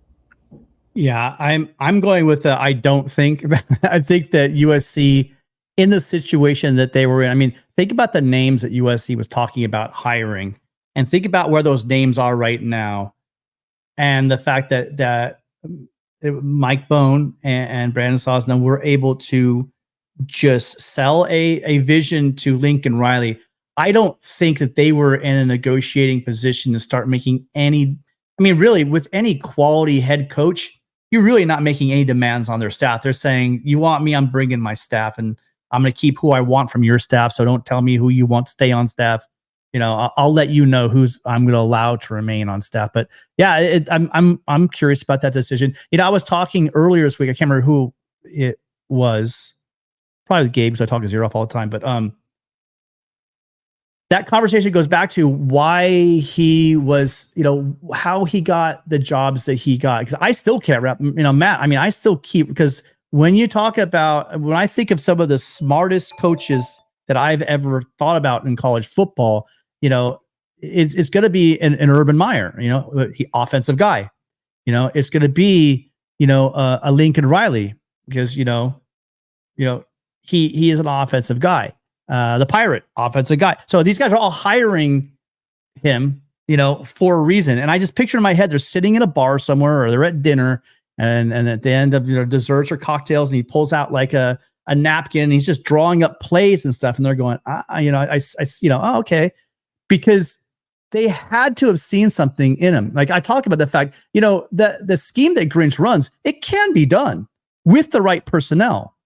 S2: Yeah, I'm going with I don't think. I think that USC, in the situation that they were in, I mean, think about the names that USC was talking about hiring, and think about where those names are right now, and the fact that Mike Bohn and Brandon Sosna were able to just sell a vision to Lincoln Riley. I don't think that they were in a negotiating position to start making any. I mean, really, with any quality head coach, you're really not making any demands on their staff. They're saying, you want me, I'm bringing my staff, and I'm going to keep who I want from your staff. So don't tell me who you want to stay on staff. I'll let you know who's I'm going to allow to remain on staff. But yeah, I'm curious about that decision. I was talking earlier this week. I can't remember who it was. Probably Gabe, because I talk to Zero all the time. But that conversation goes back to why he was, how he got the jobs that he got. Because I still can't wrap, Matt, I mean, I still keep, because when I think of some of the smartest coaches that I've ever thought about in college football, it's going to be an Urban Meyer, offensive guy. It's going to be, a Lincoln Riley, because, he is an offensive guy. The Pirate, offensive guy. So these guys are all hiring him, for a reason. And I just picture in my head, they're sitting in a bar somewhere, or they're at dinner, and at the end of desserts or cocktails, and he pulls out like a napkin, and he's just drawing up plays and stuff. And they're going, oh, okay. Because they had to have seen something in him. Like I talk about the fact, the scheme that Grinch runs, it can be done with the right personnel.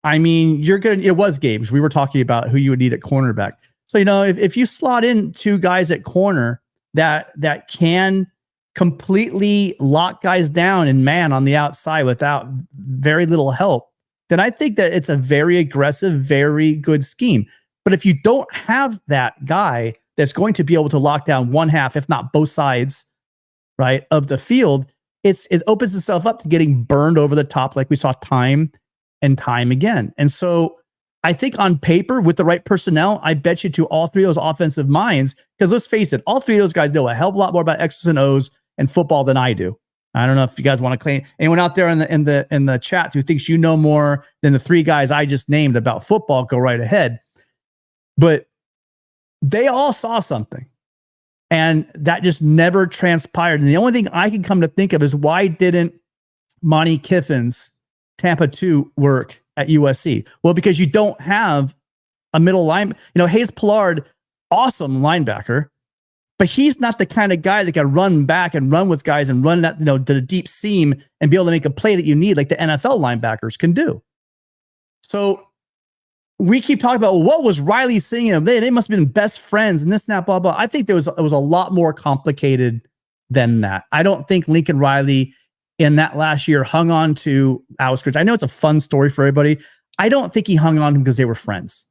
S2: I mean, it was Gabe's. We were talking about who you would need at cornerback. So, if you slot in two guys at corner that can completely lock guys down and man on the outside without very little help, then I think that it's a very aggressive, very good scheme. But if you don't have that guy that's going to be able to lock down one half, if not both sides, right, of the field, it opens itself up to getting burned over the top, like we saw time and time again. And so I think on paper, with the right personnel, I bet you to all three of those offensive minds, because let's face it, all three of those guys know a hell of a lot more about X's and O's and football than I do. I don't know if you guys want to claim anyone out there in the chat who thinks more than the three guys I just named about football, go right ahead. But they all saw something, and that just never transpired. And the only thing I can come to think of is, why didn't Monty Kiffin's Tampa 2 work at USC? Well, because you don't have a middle line. Hayes Pollard, awesome linebacker, but he's not the kind of guy that can run back and run with guys and run that, to the deep seam and be able to make a play that you need, like the NFL linebackers can do. So we keep talking about, well, what was Riley seeing? They must have been best friends and this and that, blah, blah. I think it was a lot more complicated than that. I don't think Lincoln Riley in that last year hung on to Alex Grinch. I know it's a fun story for everybody. I don't think he hung on to him because they were friends.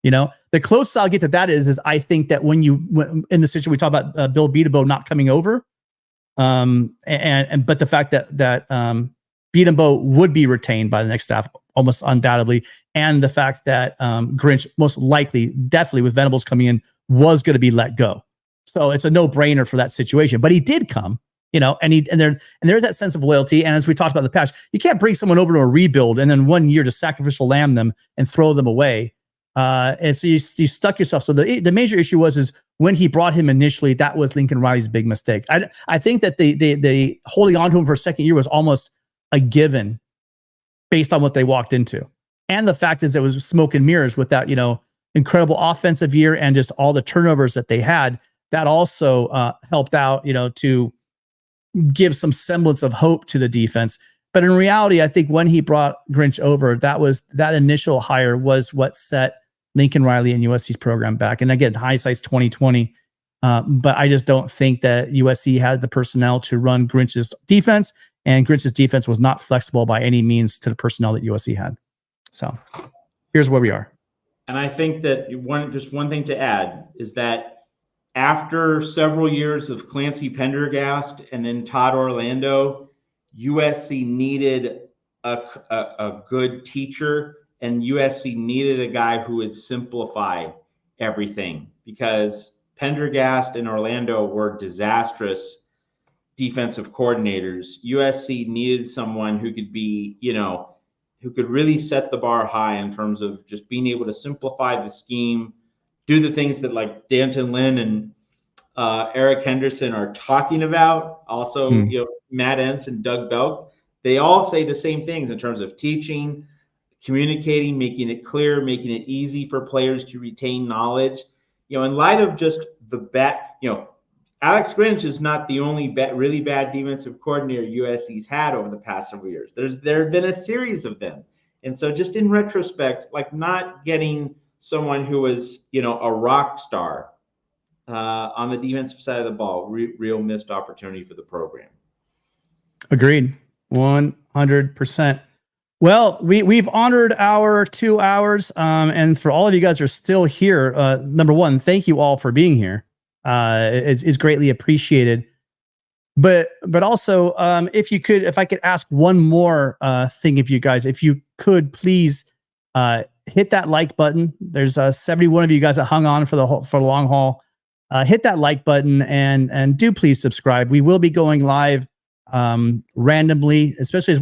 S2: You know, the closest I'll get to that is I think that when in the situation we talk about Bill Bedenbaugh not coming over, but the fact that Bedenbaugh would be retained by the next staff almost undoubtedly, and the fact that Grinch most likely, definitely with Venables coming in, was going to be let go. So it's a no-brainer for that situation. But he did come, you know, and there's that sense of loyalty. And as we talked about in the past, you can't bring someone over to a rebuild and then 1 year to sacrificial lamb them and throw them away. And so you stuck yourself. So the major issue is when he brought him initially, that was Lincoln Riley's big mistake. I think that the holding on to him for a second year was almost a given based on what they walked into. And the fact is it was smoke and mirrors with that, you know, incredible offensive year and just all the turnovers that they had. That also helped out, you know, to give some semblance of hope to the defense. But in reality, I think when he brought Grinch over, that initial hire was what set Lincoln Riley and USC's program back. And again, hindsight's 2020. But I just don't think that USC had the personnel to run Grinch's defense, and Grinch's defense was not flexible by any means to the personnel that USC had. So here's where we are.
S4: And I think that one thing to add is that after several years of Clancy Pendergast and then Todd Orlando, USC needed a good teacher, and USC needed a guy who would simplify everything, because Pendergast and Orlando were disastrous defensive coordinators. USC needed someone who could be, you know, who could really set the bar high in terms of just being able to simplify the scheme, do the things that like Danton Lynn and Eric Henderson are talking about. Also, you know, Matt Entz and Doug Belk, they all say the same things in terms of teaching, communicating, making it clear, making it easy for players to retain knowledge. You know, in light of just you know, Alex Grinch is not the only really bad defensive coordinator USC's had over the past several years. There have been a series of them. And so just in retrospect, like not getting someone who was, you know, a rock star on the defensive side of the ball, real missed opportunity for the program.
S2: Agreed. 100%. Well, we've honored our 2 hours. And for all of you guys who are still here, number one, thank you all for being here. It's greatly appreciated. But also, if I could ask one more thing, if you could please hit that like button. There's 71 of you guys that hung on for the long haul. Hit that like button and do please subscribe. We will be going live randomly, especially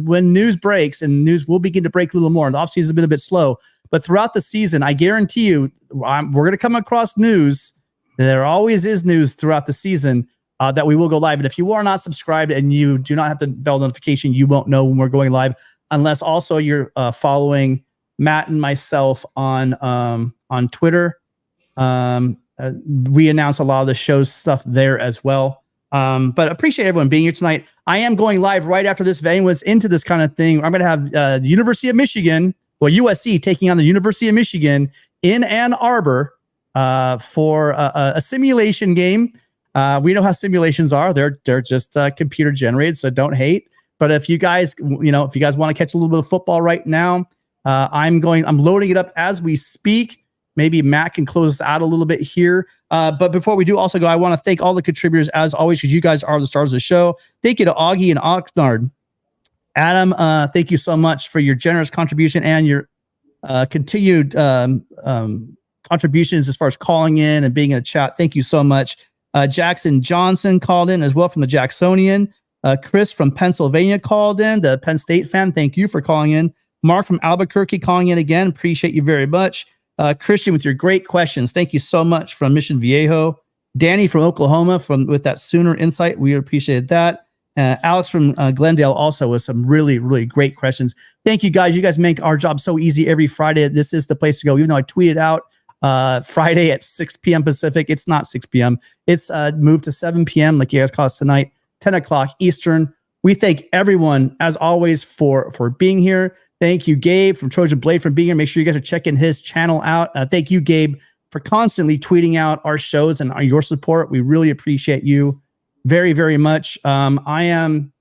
S2: when news breaks, and news will begin to break a little more. The offseason has been a bit slow, but throughout the season, I guarantee you, we're going to come across news. There always is news throughout the season that we will go live. And if you are not subscribed and you do not have the bell notification, you won't know when we're going live, unless also you're following Matt and myself on Twitter. We announce a lot of the show's stuff there as well. But appreciate everyone being here tonight. I am going live right after this. If anyone's into this kind of thing, I'm going to have the University of Michigan, USC taking on the University of Michigan in Ann Arbor for a simulation game. We know how simulations are. They're just computer generated, so don't hate. But if you guys want to catch a little bit of football right now, I'm loading it up as we speak. Maybe Matt can close us out a little bit here. But before we do also go, I want to thank all the contributors as always, because you guys are the stars of the show. Thank you to Augie and Oxnard. Adam, thank you so much for your generous contribution and your continued contributions as far as calling in and being in the chat. Thank you so much. Jackson Johnson called in as well from the Jacksonian. Chris from Pennsylvania called in, the Penn State fan. Thank you for calling in. Mark from Albuquerque calling in again. Appreciate you very much. Christian with your great questions. Thank you so much from Mission Viejo. Danny from Oklahoma with that Sooner insight. We appreciate that. Alex from Glendale also with some really, really great questions. Thank you guys. You guys make our job so easy every Friday. This is the place to go. Even though I tweeted out Friday at 6 p.m. Pacific, it's not 6 p.m. It's moved to 7 p.m. like you guys call us tonight, 10 o'clock Eastern. We thank everyone, as always, for being here. Thank you, Gabe from Trojan Blade, for being here. Make sure you guys are checking his channel out. Thank you, Gabe, for constantly tweeting out our shows and your support. We really appreciate you very, very much. I am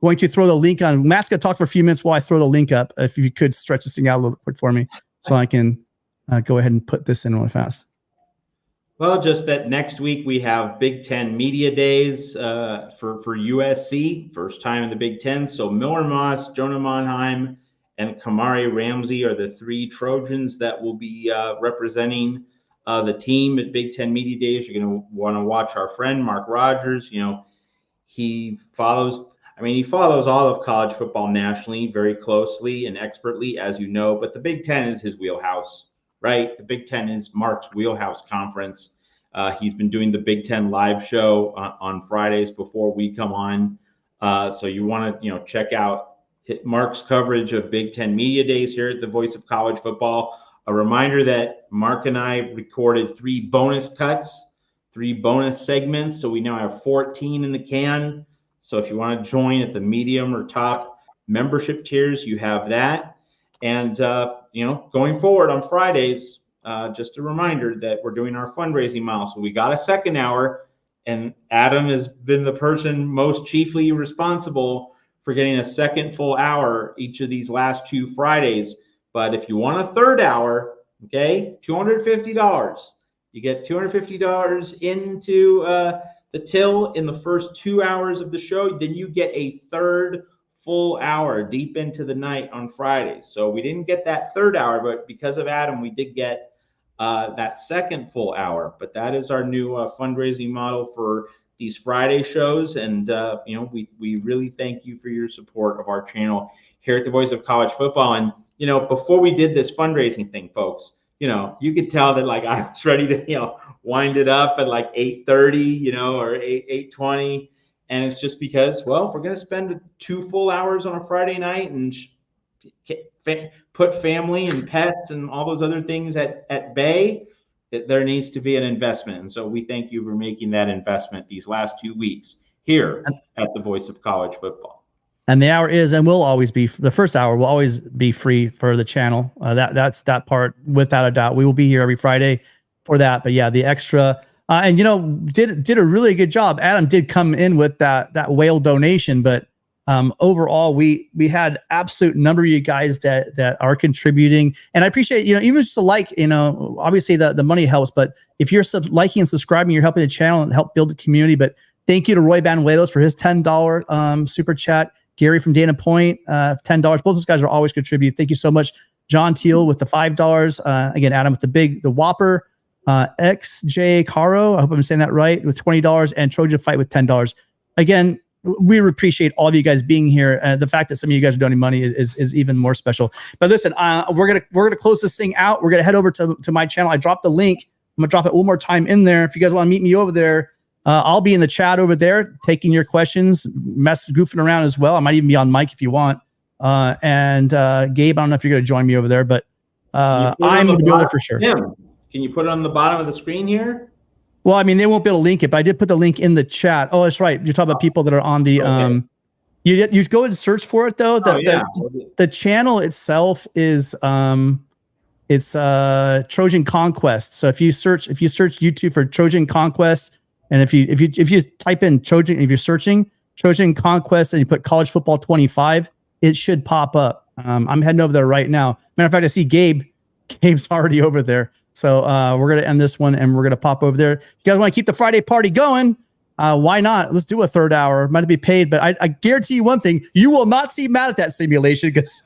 S2: going to throw the link on. Matt's going to talk for a few minutes while I throw the link up. If you could stretch this thing out a little quick for me so I can go ahead and put this in really fast.
S4: Well, just that next week we have Big Ten Media Days for USC, first time in the Big Ten. So Miller Moss, Jonah Monheim, and Kamari Ramsey are the 3 Trojans that will be representing the team at Big Ten Media Days. You're going to want to watch our friend Mark Rogers. You know, he follows all of college football nationally very closely and expertly, as you know, but the Big Ten is his wheelhouse, right? The Big Ten is Mark's wheelhouse conference. He's been doing the Big Ten live show on Fridays before we come on. So you want to, check out Mark's coverage of Big Ten Media Days here at the Voice of College Football. A reminder that Mark and I recorded 3 bonus cuts, 3 bonus segments. So we now have 14 in the can. So if you want to join at the medium or top membership tiers, you have that. And, going forward on Fridays, just a reminder that we're doing our fundraising mile. So we got a second hour, and Adam has been the person most chiefly responsible for getting a second full hour each of these last 2 Fridays. But if you want a third hour, okay, $250. You get $250 into the till in the first 2 hours of the show. Then you get a third full hour deep into the night on Fridays. So we didn't get that third hour, but because of Adam, we did get that second full hour. But that is our new fundraising model for these Friday shows. And, we really thank you for your support of our channel here at the Voice of College Football. And, before we did this fundraising thing, folks, you could tell that like I was ready to, wind it up at like 8:30, or 8:20. And it's just because, well, if we're going to spend 2 full hours on a Friday night and put family and pets and all those other things at bay, there needs to be an investment. And so we thank you for making that investment these last 2 weeks here at the Voice of College Football.
S2: And the hour is and will always be, the first hour will always be free for the channel. That's that part without a doubt. We will be here every Friday for that. But yeah, the extra and did a really good job. Adam did come in with that whale donation, but overall we had absolute number of you guys that are contributing, and I appreciate even just a like. Obviously the money helps, but if you're liking and subscribing, you're helping the channel and help build the community. But thank you to Roy Banuelos for his $10 super chat. Gary from Dana Point, $10. Both those guys are always contribute. Thank you so much. John Teal with the $5. Again, Adam with the Whopper. XJ Caro, I hope I'm saying that right, with $20, and Trojan Fight with $10. Again, we appreciate all of you guys being here. The fact that some of you guys are donating money is even more special. But listen, we're gonna close this thing out. We're gonna head over to my channel. I dropped the link. I'm gonna drop it one more time in there. If you guys want to meet me over there, I'll be in the chat over there taking your questions, goofing around as well. I might even be on mic if you want. And Gabe, I don't know if you're gonna join me over there, but I'm gonna be over there for sure.
S4: Can you put it on the bottom of the screen here?
S2: Well, I mean, they won't be able to link it, but I did put the link in the chat. Oh, that's right. You're talking about people that are on the you go and search for it though. The channel itself is it's Trojan Conquest. So if you search YouTube for Trojan Conquest, and if you type in Trojan, if you're searching Trojan Conquest and you put College Football 25, it should pop up. I'm heading over there right now. Matter of fact, I see Gabe. Gabe's already over there. So we're going to end this one and we're going to pop over there. If you guys want to keep the Friday party going, why not? Let's do a third hour. Might be paid, but I guarantee you one thing, you will not see Matt at that simulation because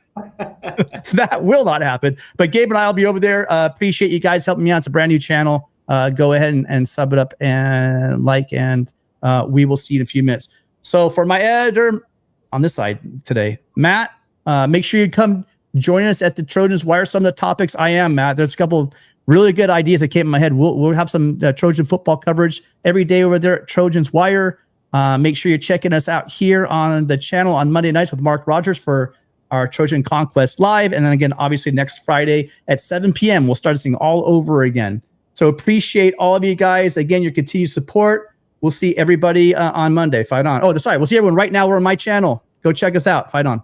S2: that will not happen. But Gabe and I will be over there. Appreciate you guys helping me out. It's a brand new channel. Go ahead and sub it up and like, and we will see you in a few minutes. So for my editor on this side today, Matt, make sure you come join us at the Trojans Wire. Some of the topics I am, Matt. There's a couple of really good ideas that came in my head. We'll have some Trojan football coverage every day over there at Trojans Wire. Make sure you're checking us out here on the channel on Monday nights with Mark Rogers for our Trojan Conquest Live. And then again, obviously next Friday at 7 p.m., we'll start this thing all over again. So appreciate all of you guys. Again, your continued support. We'll see everybody on Monday. Fight on. Oh, sorry. We'll see everyone right now. We're on my channel. Go check us out. Fight on.